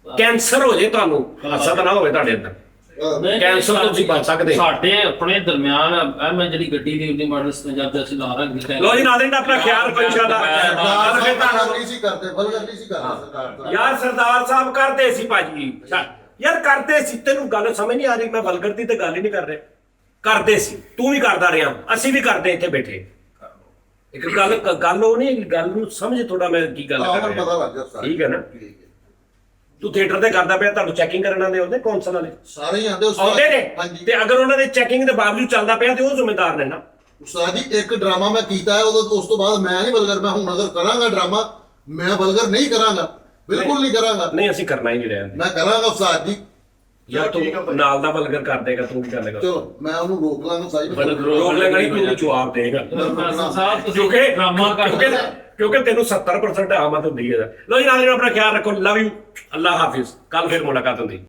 ਕੈਂਸਰ ਹੋ ਜੇ ਤੁਹਾਨੂੰ, ਹਸਦ ਨਾ ਹੋਵੇ ਤੁਹਾਡੇ ਅੰਦਰ, ਕੈਂਸਰ ਤੋਂ ਤੁਸੀਂ ਬਚ ਸਕਦੇ। ਸਾਡੇ ਆਪਣੇ ਦਰਮਿਆਨ ਮੈਂ ਜਿਹੜੀ ਗੱਡੀ ਦੀ ਉਹਦੀ ਮਾਡਲ 57 ਤੇ ਅਸੀਂ ਲਾ ਰੱਖੀ ਲੋ ਜੀ ਨਾਜ਼ਰੀਨ ਆਪਣਾ ਖਿਆਲ ਰੱਖੋ ਇਨਸ਼ਾਅੱਲਾ। ਨਹੀਂ ਸੀ ਕਰਦੇ, ਬਲਗਰ ਨਹੀਂ ਸੀ ਕਰਦੇ ਸਰਕਾਰ ਤੋਂ। ਯਾਰ ਸਰਦਾਰ ਸਾਹਿਬ ਕਰਦੇ ਸੀ ਭਾਜੀ, ਯਾਰ ਕਰਦੇ ਸੀ। ਤੈਨੂੰ ਗੱਲ ਸਮਝ ਨਹੀਂ ਆ ਰਹੀ? ਮੈਂ ਵਲਗਰ ਦੀ ਤੇ ਗੱਲ ਹੀ ਨਹੀਂ ਕਰ ਰਿਹਾ। ਕਰਦੇ ਸੀ, ਤੂੰ ਵੀ ਕਰਦਾ ਰਿਹਾ, ਅਸੀਂ ਵੀ ਕਰਦੇ ਇੱਥੇ ਬੈਠੇ। ਇੱਕ ਗੱਲ ਉਹ ਨਹੀਂ, ਗੱਲ ਨੂੰ ਸਮਝ ਥੋੜਾ ਮੈਂ ਕੀ ਗੱਲ ਕਰ ਰਿਹਾ। ਪਤਾ ਲੱਗ ਗਿਆ ਸਾਰਾ। ਠੀਕ ਹੈ ਨਾ? ਤੂੰ ਥੀਏਟਰ ਤੇ ਕਰਦਾ ਪਿਆ, ਤੁਹਾਨੂੰ ਚੈਕਿੰਗ ਕਰਨ ਆਉਂਦੇ ਉਹਦੇ ਕੌਂਸਲ ਵਾਲੇ ਸਾਰੇ ਹੀ ਆਂਦੇ ਆਉਂਦੇ ਨੇ, ਹਾਂਜੀ। ਤੇ ਅਗਰ ਉਹਨਾਂ ਦੇ ਚੈਕਿੰਗ ਦੇ ਬਾਵਜੂਦ ਚੱਲਦਾ ਪਿਆ ਤੇ ਉਹ ਜ਼ਿੰਮੇਦਾਰ ਨੇ ਨਾ। ਉਸਤਾਦ ਜੀ ਇੱਕ ਡਰਾਮਾ ਮੈਂ ਕੀਤਾ ਹੈ, ਉਸ ਤੋਂ ਬਾਅਦ ਮੈਂ ਨਹੀਂ ਬਲਗਰ। ਮੈਂ ਹੁਣ ਅਗਰ ਕਰਾਂਗਾ ਡਰਾਮਾ, ਮੈਂ ਬਲਗਰ ਨਹੀਂ ਕਰਾਂਗਾ, ਬਿਲਕੁਲ ਨਹੀਂ ਕਰਾਂਗਾ। ਨਹੀਂ ਅਸੀਂ ਕਰਨਾ ਹੀ ਨਹੀਂ ਰਿਹਾ। ਮੈਂ ਕਰਾਂਗਾ ਉਸਤਾਦ ਜੀ। ਯਾਰ ਤੂੰ ਨਾਲ ਦਾ ਵਲਗਰ ਕਰ ਦੇਗਾ, ਤੂੰ ਕੀ ਕਰ ਲੇਗਾ? ਚਲੋ ਮੈਂ ਉਹਨੂੰ ਰੋਕ ਲਾਂਗਾ ਸਾਈ। ਰੋਕ ਲੈਗਾ ਨਹੀਂ, ਤੂੰ ਜਵਾਬ ਦੇਗਾ। ਸਾਹਿਬ ਤੁਸੀਂ ਕਿਉਂਕਿ ਡਰਾਮਾ ਕਰਦੇ ਕਿਉਂਕਿ ਤੈਨੂੰ 70% ਆਮਦ ਹੁੰਦੀ ਹੈ। ਲੋ ਜੀ ਨਾਜ਼ਰੀਨ ਆਪਣਾ ਖਿਆਲ ਰੱਖੋ। ਲਵ ਯੂ, ਅੱਲਾ ਹਾਫਿਜ਼। ਕੱਲ ਫਿਰ ਮੁਲਾਕਾਤ ਹੁੰਦੀ।